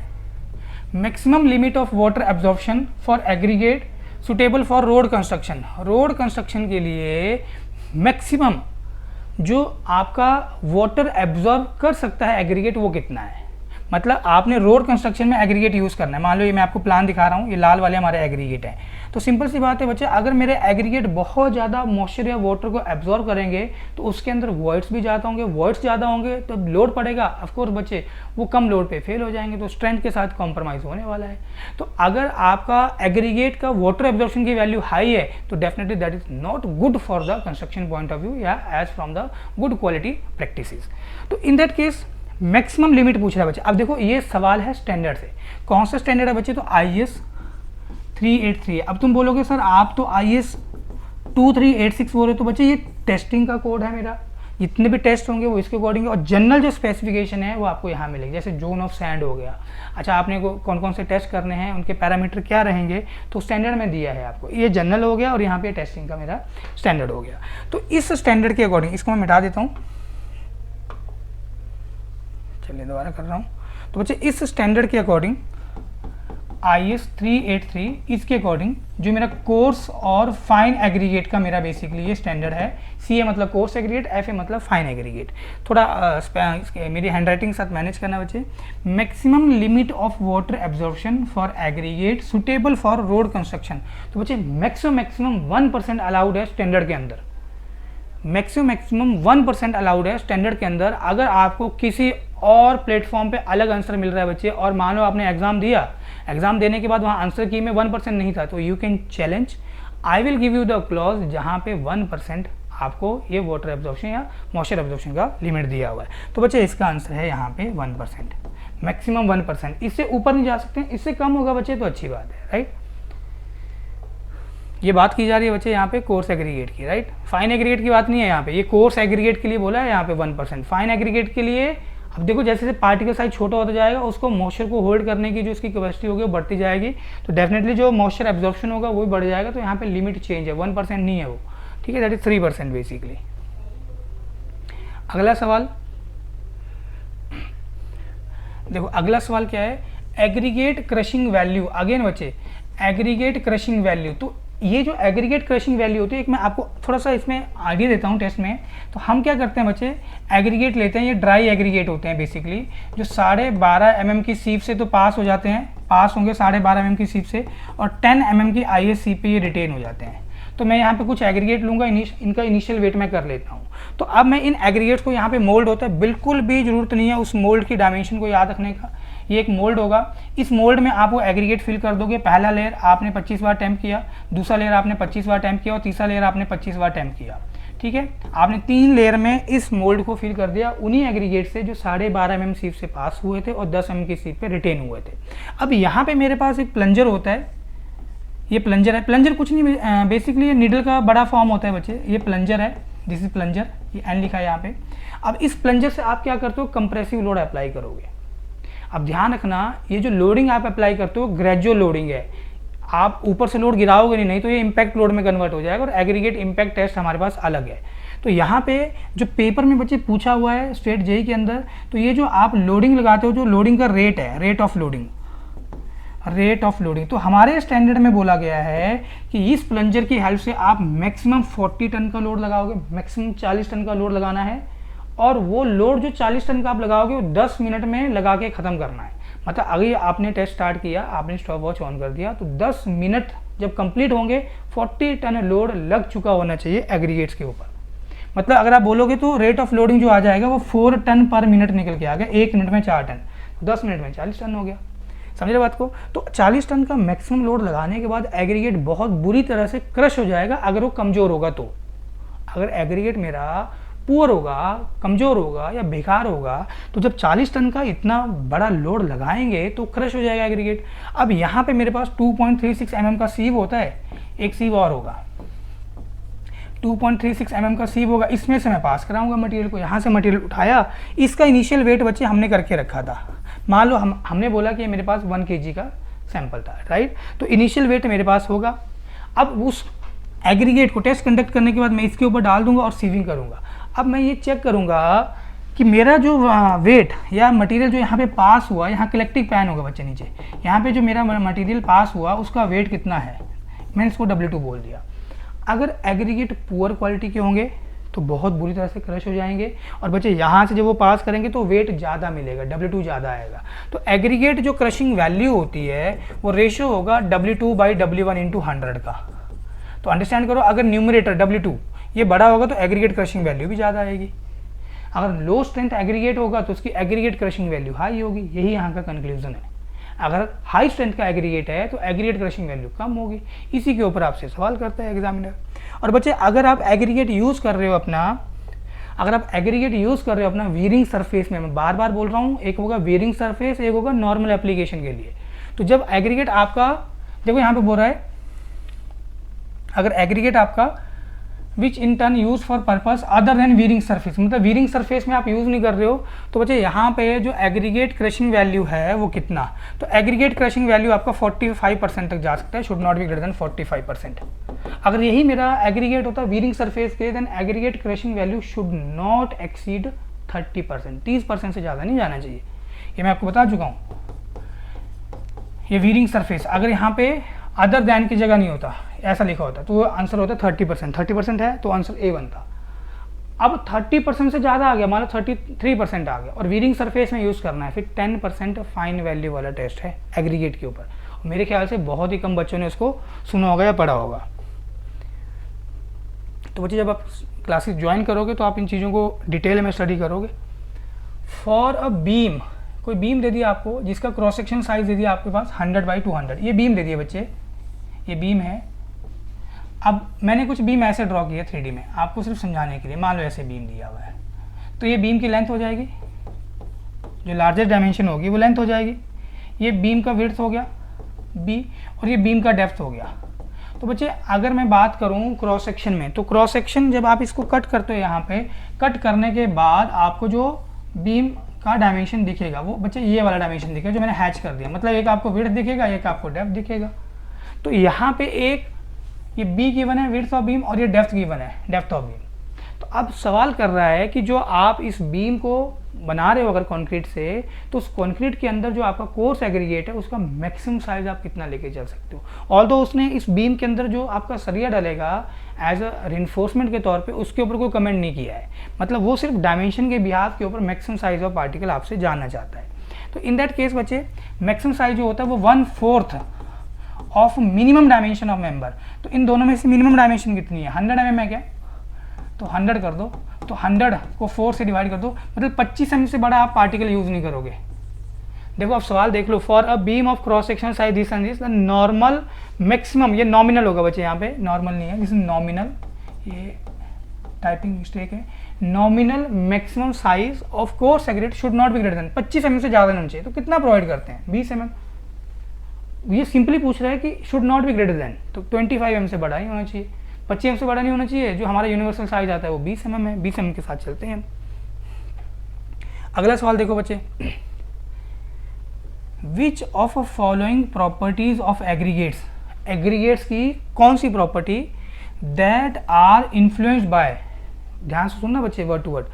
maximum limit of water absorption for aggregate suitable for road construction. Road construction के लिए मैक्सिमम जो आपका वाटर एब्जॉर्ब कर सकता है एग्रीगेट वो कितना है। मतलब आपने रोड कंस्ट्रक्शन में एग्रीगेट यूज़ करना है, मान लो ये मैं आपको प्लान दिखा रहा हूँ, ये लाल वाले हमारे एग्रीगेट हैं, तो सिंपल सी बात है बच्चे, अगर मेरे एग्रीगेट बहुत ज़्यादा मॉइस्चर या वाटर को एब्जॉर्ब करेंगे तो उसके अंदर वॉइड्स भी ज़्यादा होंगे, वॉइड्स ज़्यादा होंगे तो लोड पड़ेगा, ऑफकोर्स बच्चे वो कम लोड पे फेल हो जाएंगे, तो स्ट्रेंथ के साथ कॉम्प्रोमाइज़ होने वाला है। तो अगर आपका एग्रीगेट का वाटर एब्जॉर्प्शन की वैल्यू हाई है तो definitely that is not good for the construction point of view या as from the good quality practices. तो in that case maximum limit पूछ रहा है बच्चे। अब देखो ये सवाल है स्टैंडर्ड से, कौन सा स्टैंडर्ड है बच्चे, तो IS 383 है। अब तुम बोलोगे सर आप तो IS 2386 बोल रहे हो, तो बच्चे ये टेस्टिंग का कोड है मेरा, जितने भी टेस्ट होंगे वो इसके अकॉर्डिंग, और जनरल जो स्पेसिफिकेशन है वो आपको यहाँ मिलेगी, जैसे जोन ऑफ सैंड हो गया। अच्छा, आपने कौन कौन से टेस्ट करने हैं, उनके पैरामीटर क्या रहेंगे, तो स्टैंडर्ड में दिया है आपको, ये जनरल हो गया और यहाँ पे टेस्टिंग का मेरा स्टैंडर्ड हो गया। तो इस स्टैंडर्ड के अकॉर्डिंग इसको मैं मिटा देता हूँ, चलिए दोबारा कर रहा हूँ। तो बच्चे इस स्टैंडर्ड के अकॉर्डिंग IS 383 इसके अकॉर्डिंग जो मेरा कोर्स और फाइन एग्रीगेट का मेरा बेसिकली ये स्टैंडर्ड है। CA मतलब कोर्स एग्रीगेट, FA मतलब फाइन एग्रीगेट। थोड़ा मेरी हैंड राइटिंग के साथ मैनेज करना बच्चे। Maximum limit of water absorption for aggregate suitable for road construction. तो बच्चे मैक्सिमम 1% अलाउड है स्टैंडर्ड के अंदर, मैक्सिमम 1% अलाउड है स्टैंडर्ड के अंदर। अगर आपको किसी और प्लेटफॉर्म पे अलग आंसर मिल रहा है बच्चे, और मान लो आपने एग्जाम दिया, एग्जाम देने के बाद वहाँ आंसर की में 1% नहीं था, तो you can challenge, I will give you the clause जहाँ पे 1% आपको ये वाटर एब्जॉर्प्शन या मॉइस्चर एब्जॉर्प्शन का लिमिट दिया हुआ है। तो बच्चे इसका आंसर है यहाँ पे 1%, मैक्सिमम 1%। इससे ऊपर नहीं जा सकते, इससे कम होगा बच्चे तो अच्छी बात है, राइट। ये बात की जा रही है बच्चे यहाँ पे कोर्स एग्रीगेट की, राइट। फाइन एग्रीगेट की बात नहीं है यहाँ पे, ये कोर्स एग्रीगेट के लिए बोला है यहाँ पे 1%, फाइन एग्रीगेट के लिए अब देखो जैसे जैसे पार्टिकल साइज छोटा होता जाएगा उसको मॉइस्चर को होल्ड करने की जो इसकी कैपेसिटी होगी वो बढ़ती जाएगी, तो डेफिनेटली जो मॉइस्चर एब्जॉर्प्शन होगा वो भी बढ़ जाएगा। तो यहाँ पे लिमिट चेंज है, 1% नहीं है वो, ठीक है, दैट इज 3% बेसिकली। अगला सवाल देखो, अगला सवाल क्या है, एग्रीगेट क्रशिंग वैल्यू। अगेन बच्चे एग्रीगेट क्रशिंग वैल्यू, तो ये जो एग्रीगेट क्रशिंग वैल्यू होती है, एक मैं आपको थोड़ा सा इसमें आइडिया देता हूँ टेस्ट में। तो हम क्या करते हैं बच्चे, एग्रीगेट लेते हैं, ये ड्राई एग्रीगेट होते हैं बेसिकली, जो 12.5 mm की सीप से तो पास हो जाते हैं, पास होंगे 12.5 mm की सीप से, और 10 mm की ISC पे ये रिटेन हो जाते हैं। तो मैं यहाँ पे कुछ एग्रीगेट लूँगा, इनका इनिशियल वेट मैं कर लेता हूँ। तो अब मैं इन एग्रीगेट्स को यहाँ पे मोल्ड होता है, बिल्कुल भी जरूरत नहीं है उस मोल्ड की डायमेंशन को याद रखने का। ये एक मोल्ड होगा, इस मोल्ड में आप वो एग्रीगेट फिल कर दोगे। पहला लेयर आपने 25 बार अटेम्प्ट किया, दूसरा लेयर आपने 25 बार अटेम्प्ट किया, और तीसरा लेयर आपने 25 बार अटेम्प्ट किया, ठीक है। आपने 3 लेयर में इस मोल्ड को फिल कर दिया उन्हीं एग्रीगेट से जो 12.5 mm सीप से पास हुए थे और 10 mm की सीप पे रिटेन हुए थे। अब यहाँ पे मेरे पास एक प्लंजर होता है, ये प्लंजर है। प्लंजर कुछ नहीं, बेसिकली ये नीडल का बड़ा फॉर्म होता है बच्चे, ये प्लंजर है, दिस इज प्लंजर, ये एन लिखा है यहाँ पे। अब इस प्लंजर से आप क्या करते हो, कंप्रेसिव लोड अप्लाई करोगे। अब ध्यान रखना, ये जो लोडिंग आप अप्लाई करते हो ग्रेजुअल लोडिंग है, आप ऊपर से लोड गिराओगे नहीं तो ये इम्पैक्ट लोड में कन्वर्ट हो जाएगा, और एग्रीगेट इम्पैक्ट टेस्ट हमारे पास अलग है। तो यहाँ पे जो पेपर में बच्चे पूछा हुआ है स्टेट जेई के अंदर, तो ये जो आप लोडिंग लगाते हो, जो लोडिंग का रेट है, रेट ऑफ लोडिंग, तो हमारे स्टैंडर्ड में बोला गया है कि इस प्लंजर की हेल्प से आप मैक्सिमम 40 टन का लोड लगाओगे, मैक्सिमम 40 टन का लोड लगाना है, और वो लोड जो 40 टन का आप लगाओगे वो 10 मिनट में लगा के ख़त्म करना है। मतलब अगर आपने टेस्ट स्टार्ट किया, आपने स्टॉप वॉच ऑन कर दिया, तो 10 मिनट जब कंप्लीट होंगे 40 टन लोड लग चुका होना चाहिए एग्रीगेट्स के ऊपर। मतलब अगर आप बोलोगे तो रेट ऑफ लोडिंग जो आ जाएगा वो 4 टन पर मिनट निकल के आ गया, 1 मिनट में 4 टन, 10 मिनट में 40 टन हो गया। समझे बात को? तो 40 टन का मैक्सिमम लोड लगाने के बाद एग्रीगेट बहुत बुरी तरह से क्रश हो जाएगा अगर वो कमज़ोर होगा तो। अगर एग्रीगेट मेरा पुअर होगा, कमज़ोर होगा या बेकार होगा, तो जब 40 टन का इतना बड़ा लोड लगाएंगे तो क्रश हो जाएगा एग्रीगेट। अब यहाँ पे मेरे पास 2.36 mm का सीव होता है, एक सीव और होगा, 2.36 mm का सीव होगा, इसमें से मैं पास कराऊंगा मटेरियल को। यहाँ से मटेरियल उठाया, इसका इनिशियल वेट बच्चे हमने करके रखा था, मान लो हमने बोला कि मेरे पास 1 kg का सैंपल था, राइट। तो इनिशियल वेट मेरे पास होगा। अब उस एग्रीगेट को टेस्ट कंडक्ट करने के बाद मैं इसके ऊपर डाल दूंगा और सीविंग करूंगा। अब मैं ये चेक करूंगा कि मेरा जो वेट या मटेरियल जो यहाँ पे पास हुआ, यहाँ कलेक्टिव पैन होगा बच्चे नीचे, यहाँ पे जो मेरा मटेरियल पास हुआ उसका वेट कितना है, मैंने इसको W2 बोल दिया। अगर एग्रीगेट पुअर क्वालिटी के होंगे तो बहुत बुरी तरह से क्रश हो जाएंगे, और बच्चे यहाँ से जब वो पास करेंगे तो वेट ज़्यादा मिलेगा, W2 ज़्यादा आएगा। तो एग्रीगेट जो क्रशिंग वैल्यू होती है वो रेशो होगा W2/W1 × 100 का। तो अंडरस्टैंड करो, अगर न्यूमरेटर W2 ये बड़ा होगा तो एग्रीगेट क्रशिंग वैल्यू भी ज़्यादा आएगी। अगर लो स्ट्रेंथ एग्रीगेट होगा तो उसकी एग्रीगेट क्रशिंग वैल्यू हाई होगी, यही यहाँ का कंक्लूजन है। अगर हाई स्ट्रेंथ का एग्रीगेट है तो एग्रीगेट क्रशिंग वैल्यू कम होगी। इसी के ऊपर आपसे सवाल करता है एग्जामिनर। और बच्चे अगर आप एग्रीगेट यूज़ कर रहे हो अपना वीयरिंग सरफेस में, मैं बार बार बोल रहा हूँ, एक होगा वीयरिंग सरफेस, एक होगा नॉर्मल एप्लीकेशन के लिए। तो जब एग्रीगेट आपका, देखो यहाँ पे बोल रहा है, अगर एग्रीगेट आपका which in turn use for purpose other than wearing surface, मतलब वीयरिंग सरफेस में आप यूज़ नहीं कर रहे हो, तो बच्चे यहाँ पे जो एग्रीगेट क्रशिंग वैल्यू है वो कितना, तो एग्रीगेट क्रशिंग वैल्यू आपका 45% तक जा सकता है, should not be greater than 45%। अगर यही मेरा एग्रीगेट होता वीयरिंग सरफेस के, then aggregate crushing value should not exceed 30%, 30% से ज़्यादा नहीं जाना चाहिए, ये मैं आपको बता चुका हूँ। ये वीयरिंग सरफेस अगर यहाँ पे अदर दैन की जगह नहीं होता, ऐसा लिखा होता, तो आंसर होता 30%, 30% है तो आंसर ए बनता। अब 30% से ज़्यादा आ गया, मान लो 33% आ गया, और वीयरिंग सरफेस में यूज़ करना है, फिर 10% फाइन वैल्यू वाला टेस्ट है एग्रीगेट के ऊपर। मेरे ख्याल से बहुत ही कम बच्चों ने उसको सुना होगा या पढ़ा होगा। तो बच्चे जब आप क्लासेस ज्वाइन करोगे तो आप इन चीज़ों को डिटेल में स्टडी करोगे। फॉर अ बीम, कोई बीम दे दिया आपको जिसका क्रॉस सेक्शन साइज दे दिया आपके पास 100/200, ये बीम दे दिया बच्चे, ये बीम है। अब मैंने कुछ बीम ऐसे ड्रॉ किया 3D में आपको सिर्फ समझाने के लिए, मान लो ऐसे बीम दिया हुआ है, तो ये बीम की लेंथ हो जाएगी, जो लार्जेस्ट डायमेंशन होगी वो लेंथ हो जाएगी। ये बीम का विड्थ हो गया B, और ये बीम का डेप्थ हो गया। तो बच्चे अगर मैं बात करूँ क्रॉस सेक्शन में, तो क्रॉस सेक्शन जब आप इसको कट करते हो, यहाँ पे कट करने के बाद आपको जो बीम का डायमेंशन दिखेगा, वो बच्चे ये वाला डायमेंशन दिखेगा जो मैंने हैच कर दिया, मतलब एक आपको विड्थ दिखेगा, एक आपको डेप्थ दिखेगा। तो यहाँ पे एक ये बी गिवन है विड्थ ऑफ बीम और ये डेप्थ गिवन है डेप्थ ऑफ बीम। तो अब सवाल कर रहा है कि जो आप इस बीम को बना रहे हो अगर कंक्रीट से, तो उस कंक्रीट के अंदर जो आपका कोर्स एग्रीगेट है उसका मैक्सिमम साइज आप कितना लेके चल सकते हो। ऑल्दो उसने इस बीम के अंदर जो आपका सरिया डलेगा एज अ रिइंफोर्समेंट के तौर पे उसके ऊपर कोई कमेंट नहीं किया है, मतलब वो सिर्फ डायमेंशन के बिहाफ के ऊपर मैक्सिमम साइज ऑफ पार्टिकल आपसे जानना चाहता है। तो इन दैट केस बच्चे मैक्सिमम साइज जो होता है वो 1/4 of minimum dimension of member. तो इन दोनों में से मिनिमम डायमेंशन कितनी है, 100 mm है क्या, तो 100 कर दो, तो 100 को 4 से डिवाइड कर दो, मतलब 25 mm से बड़ा आप पार्टिकल यूज नहीं करोगे। देखो आप सवाल देख लो, for a beam of cross section size this and this the normal maximum, ये नॉमिनल होगा बच्चे, यहाँ पे नॉर्मल नहीं है, दिस इज नॉमिनल, ये टाइपिंग मिस्टेक है, nominal maximum size of coarse aggregate should not be greater than 25 mm से ज़्यादा नहीं चाहिए। तो कितना प्रोवाइड करते हैं, 20 mm। ये सिंपली पूछ रहा है कि should not be greater then, तो 25 mm से बड़ा ही होना चाहिए, 25 mm से बड़ा नहीं होना चाहिए। जो हमारा यूनिवर्सल साइज आता है वो 20 mm है, 20 mm के साथ चलते हैं। अगला सवाल देखो बच्चे, which of following properties of aggregates, aggregates की कौन सी property that are influenced by, ध्यान से सुनना बच्चे word to word,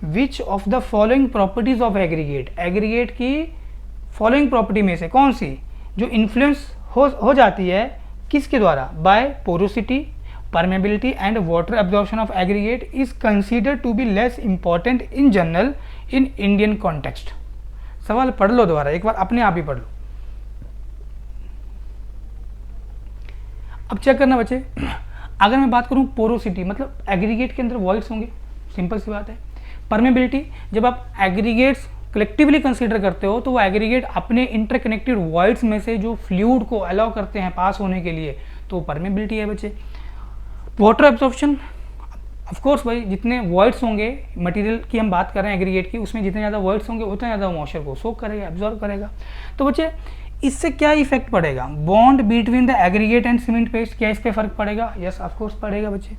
which of the following properties of aggregate, aggregate की फॉलोइंग प्रॉपर्टी में से कौन सी जो इन्फ्लुएंस हो जाती है किसके द्वारा, by porosity, permeability and water absorption of aggregate is considered to be less important in general in Indian context. सवाल पढ़ लो दोबारा एक बार, अपने आप ही पढ़ लो। अब चेक करना बच्चे, अगर मैं बात करूं पोरोसिटी, मतलब एग्रीगेट के अंदर वॉइड्स होंगे, सिंपल सी बात है। परमेबिलिटी, जब आप एग्रीगेट्स कलेक्टिवली कंसीडर करते हो तो वो एग्रीगेट अपने इंटरकनेक्टेड वॉइड्स में से जो फ्लूइड को अलाउ करते हैं पास होने के लिए, तो परमेबिलिटी है बच्चे। वाटर एब्जॉर्प्शन, ऑफ कोर्स भाई जितने वॉइड्स होंगे, मटेरियल की हम बात कर रहे हैं एग्रीगेट की, उसमें जितने ज़्यादा वॉइड्स होंगे उतना ज़्यादा मॉइस्चर को सोक करेगा, एब्जॉर्ब करेगा। तो बच्चे इससे क्या इफेक्ट पड़ेगा, bond between the aggregate and cement paste, क्या इस पर फर्क पड़ेगा, यस ऑफ कोर्स पड़ेगा बच्चे।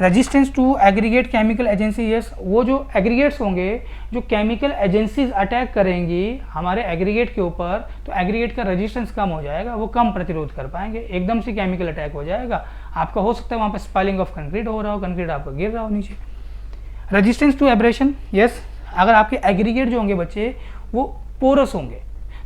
Resistance to aggregate chemical agency, yes, वो जो एग्रीगेट्स होंगे जो केमिकल एजेंसीज अटैक करेंगी हमारे एग्रीगेट के ऊपर, तो एग्रीगेट का रेजिस्टेंस कम हो जाएगा, वो कम प्रतिरोध कर पाएंगे। एकदम से केमिकल अटैक हो जाएगा, आपका हो सकता है वहाँ पर स्पाइलिंग ऑफ कंक्रीट हो रहा हो, कंक्रीट आपका गिर रहा हो नीचे। रेजिस्टेंस टू एब्रेशन, यस, अगर आपके एग्रीगेट जो होंगे बच्चे वो पोरस होंगे,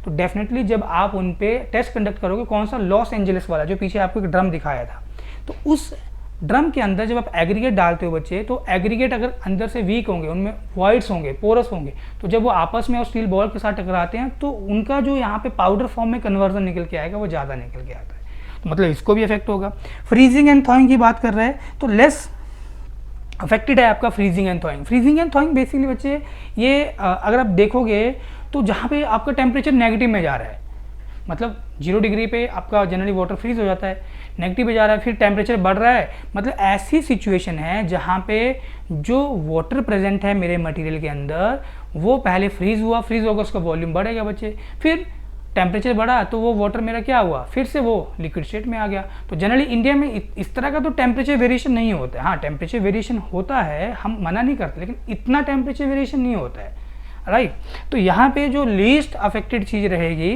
तो डेफिनेटली जब आप उन पे टेस्ट कंडक्ट करोगे, कौन सा, लॉस एंजलिस वाला जो पीछे आपको एक ड्रम दिखाया था, तो उस ड्रम के अंदर जब आप एग्रीगेट डालते हो बच्चे, तो एग्रीगेट अगर अंदर से वीक होंगे, उनमें वॉइड्स होंगे, पोरस होंगे, तो जब वो आपस में और स्टील बॉल के साथ टकराते हैं तो उनका जो यहाँ पे पाउडर फॉर्म में कन्वर्जन निकल के आएगा वो ज़्यादा निकल के आता है, तो मतलब इसको भी इफेक्ट होगा। फ्रीजिंग एंड थॉइंग की बात कर रहे हैं तो लेस अफेक्टेड है आपका freezing and थॉइंग। Freezing and थॉइंग basically बच्चे ये अगर आप देखोगे तो जहाँ पे आपका टेम्परेचर नेगेटिव में जा रहा है, मतलब 0 डिग्री पे आपका जनरली वाटर फ्रीज हो जाता है, नेगेटिव पे जा रहा है, फिर टेम्परेचर बढ़ रहा है, मतलब ऐसी सिचुएशन है जहाँ पे जो वाटर प्रेजेंट है मेरे मटेरियल के अंदर वो पहले फ्रीज हुआ, फ्रीज होगा उसका वॉल्यूम बढ़ेगा बच्चे, फिर टेम्परेचर बढ़ा तो वो वाटर मेरा क्या हुआ, फिर से वो लिक्विड स्टेट में आ गया। तो जनरली इंडिया में इस तरह का तो टेम्परेचर वेरिएशन नहीं होता है, हाँ टेम्परेचर वेरिएशन होता है, हम मना नहीं करते, लेकिन इतना टेम्परेचर वेरिएशन नहीं होता है, राइट। तो यहाँ पे जो लीस्ट अफेक्टेड चीज़ रहेगी,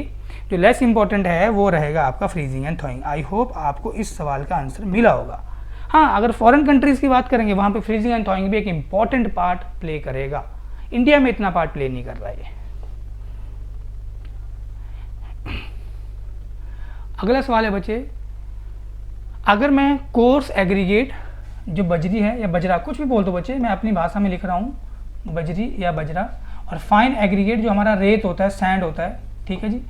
जो लेस इंपॉर्टेंट है, वो रहेगा आपका फ्रीजिंग एंड थॉइंग। आई होप आपको इस सवाल का आंसर मिला होगा। हाँ, अगर फॉरेन कंट्रीज़ की बात करेंगे वहाँ पे फ्रीजिंग एंड थॉइंग भी एक इंपॉर्टेंट पार्ट प्ले करेगा, इंडिया में इतना पार्ट प्ले नहीं कर रहा है। अगला सवाल है बच्चे, अगर मैं कोर्स एग्रीगेट जो बजरी है या बजरा, कुछ भी बोल दो बच्चे, मैं अपनी भाषा में लिख रहा हूँ, बजरी या बजरा, और फाइन एग्रीगेट जो हमारा रेत होता है, सैंड होता है, ठीक है जी।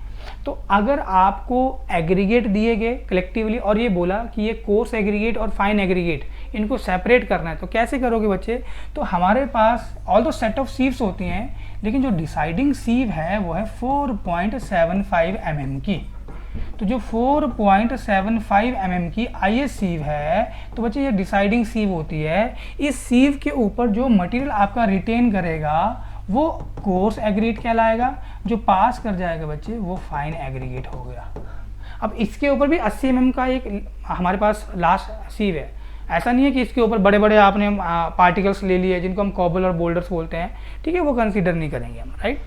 तो अगर आपको एग्रीगेट दिए गए कलेक्टिवली और ये बोला कि ये कोर्स एग्रीगेट और फाइन एग्रीगेट इनको सेपरेट करना है, तो कैसे करोगे बच्चे, तो हमारे पास ऑल दो सेट ऑफ सीव्स होती हैं, लेकिन जो डिसाइडिंग सीव है वो है 4.75 mm की। तो जो 4.75 mm की IS सीव है, तो बच्चे ये डिसाइडिंग सीव होती है। इस सीव के ऊपर जो मटेरियल आपका रिटेन करेगा वो कोर्स एग्रीगेट कहलाएगा, जो पास कर जाएगा बच्चे वो फाइन एग्रीगेट हो गया। अब इसके ऊपर भी 80 mm का एक हमारे पास लास्ट सीव है, ऐसा नहीं है कि इसके ऊपर बड़े बड़े आपने पार्टिकल्स ले लिए जिनको हम कॉबल और बोल्डर्स बोलते हैं, ठीक है, वो कंसीडर नहीं करेंगे हम, राइट।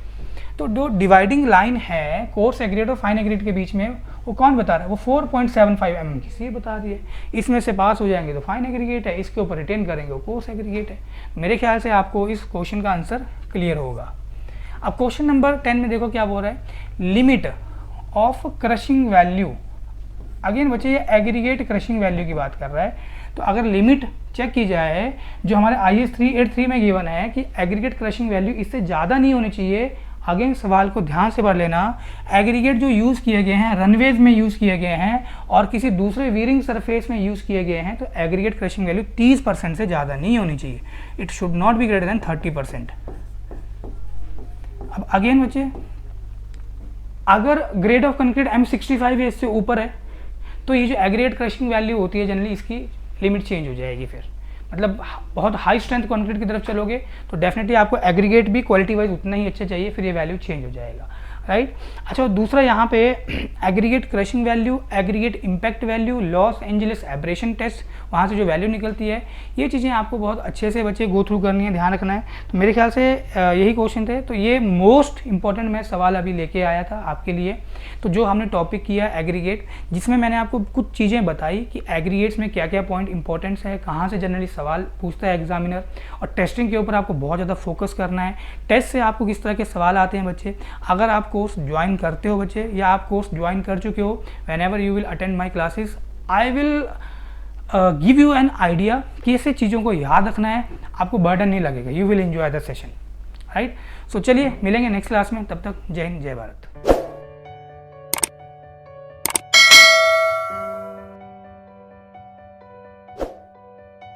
तो जो डिवाइडिंग लाइन है कोर्स एग्रीगेट और फाइन एग्रीगेट के बीच में, वो कौन बता रहा है? वो 4.75 mm की, ये बता दिए। इसमें से पास हो जाएंगे तो फाइन एग्रीगेट है, इसके ऊपर रिटेन करेंगे वो कोर्स एग्रीगेट है। मेरे ख्याल से आपको इस क्वेश्चन का आंसर क्लियर होगा। अब क्वेश्चन नंबर 10 में देखो क्या बोल रहा है, limit of crushing value. Again बच्चे ये एग्रीगेट क्रशिंग वैल्यू की बात कर रहा है। तो अगर लिमिट चेक की जाए जो हमारे IS 383 में गिवन है कि एग्रीगेट क्रशिंग वैल्यू इससे ज़्यादा नहीं होनी चाहिए। अगेन सवाल को ध्यान से पढ़ लेना, एग्रीगेट जो यूज़ किए गए हैं रनवेज में यूज़ किए गए हैं और किसी दूसरे वीरिंग सरफेस में यूज़ किए गए हैं, तो एग्रीगेट क्रशिंग वैल्यू 30% से ज़्यादा नहीं होनी चाहिए। It should not be greater then 30%। अब अगेन बच्चे, अगर ग्रेड ऑफ कंक्रीट M65 है, इससे ऊपर है, तो ये जो एग्रीगेट क्रशिंग वैल्यू होती है जनरली इसकी लिमिट चेंज हो जाएगी। फिर मतलब बहुत हाई स्ट्रेंथ कंक्रीट की तरफ चलोगे तो डेफिनेटली आपको एग्रीगेट भी क्वालिटी वाइज उतना ही अच्छा चाहिए, फिर ये वैल्यू चेंज हो जाएगा, राइट। अच्छा, दूसरा यहाँ पे aggregate crushing value, aggregate impact value, Los Angeles abrasion test, वहाँ से जो वैल्यू निकलती है, ये चीज़ें आपको बहुत अच्छे से बच्चे गो थ्रू करनी है, ध्यान रखना है। तो मेरे ख्याल से यही क्वेश्चन थे। तो ये मोस्ट इंपॉर्टेंट मैं सवाल अभी लेके आया था आपके लिए। तो जो हमने टॉपिक किया एग्रीगेट, जिसमें मैंने आपको कुछ चीज़ें बताई कि एग्रीगेट्स में क्या क्या पॉइंट इंपॉर्टेंट्स है, कहाँ से जनरली सवाल पूछता है एग्जामिनर, और टेस्टिंग के ऊपर आपको बहुत ज़्यादा फोकस करना है। टेस्ट से आपको किस तरह के सवाल आते हैं बच्चे। अगर आप कोर्स ज्वाइन करते हो बच्चे, या आप कोर्स ज्वाइन कर चुके हो, when ever you will attend my classes, I will give you an idea कि ऐसे चीज़ों को याद रखना है, आपको बर्डन नहीं लगेगा, you will enjoy the session, right. So चलिए मिलेंगे नेक्स्ट क्लास में, तब तक जय हिंद जय भारत।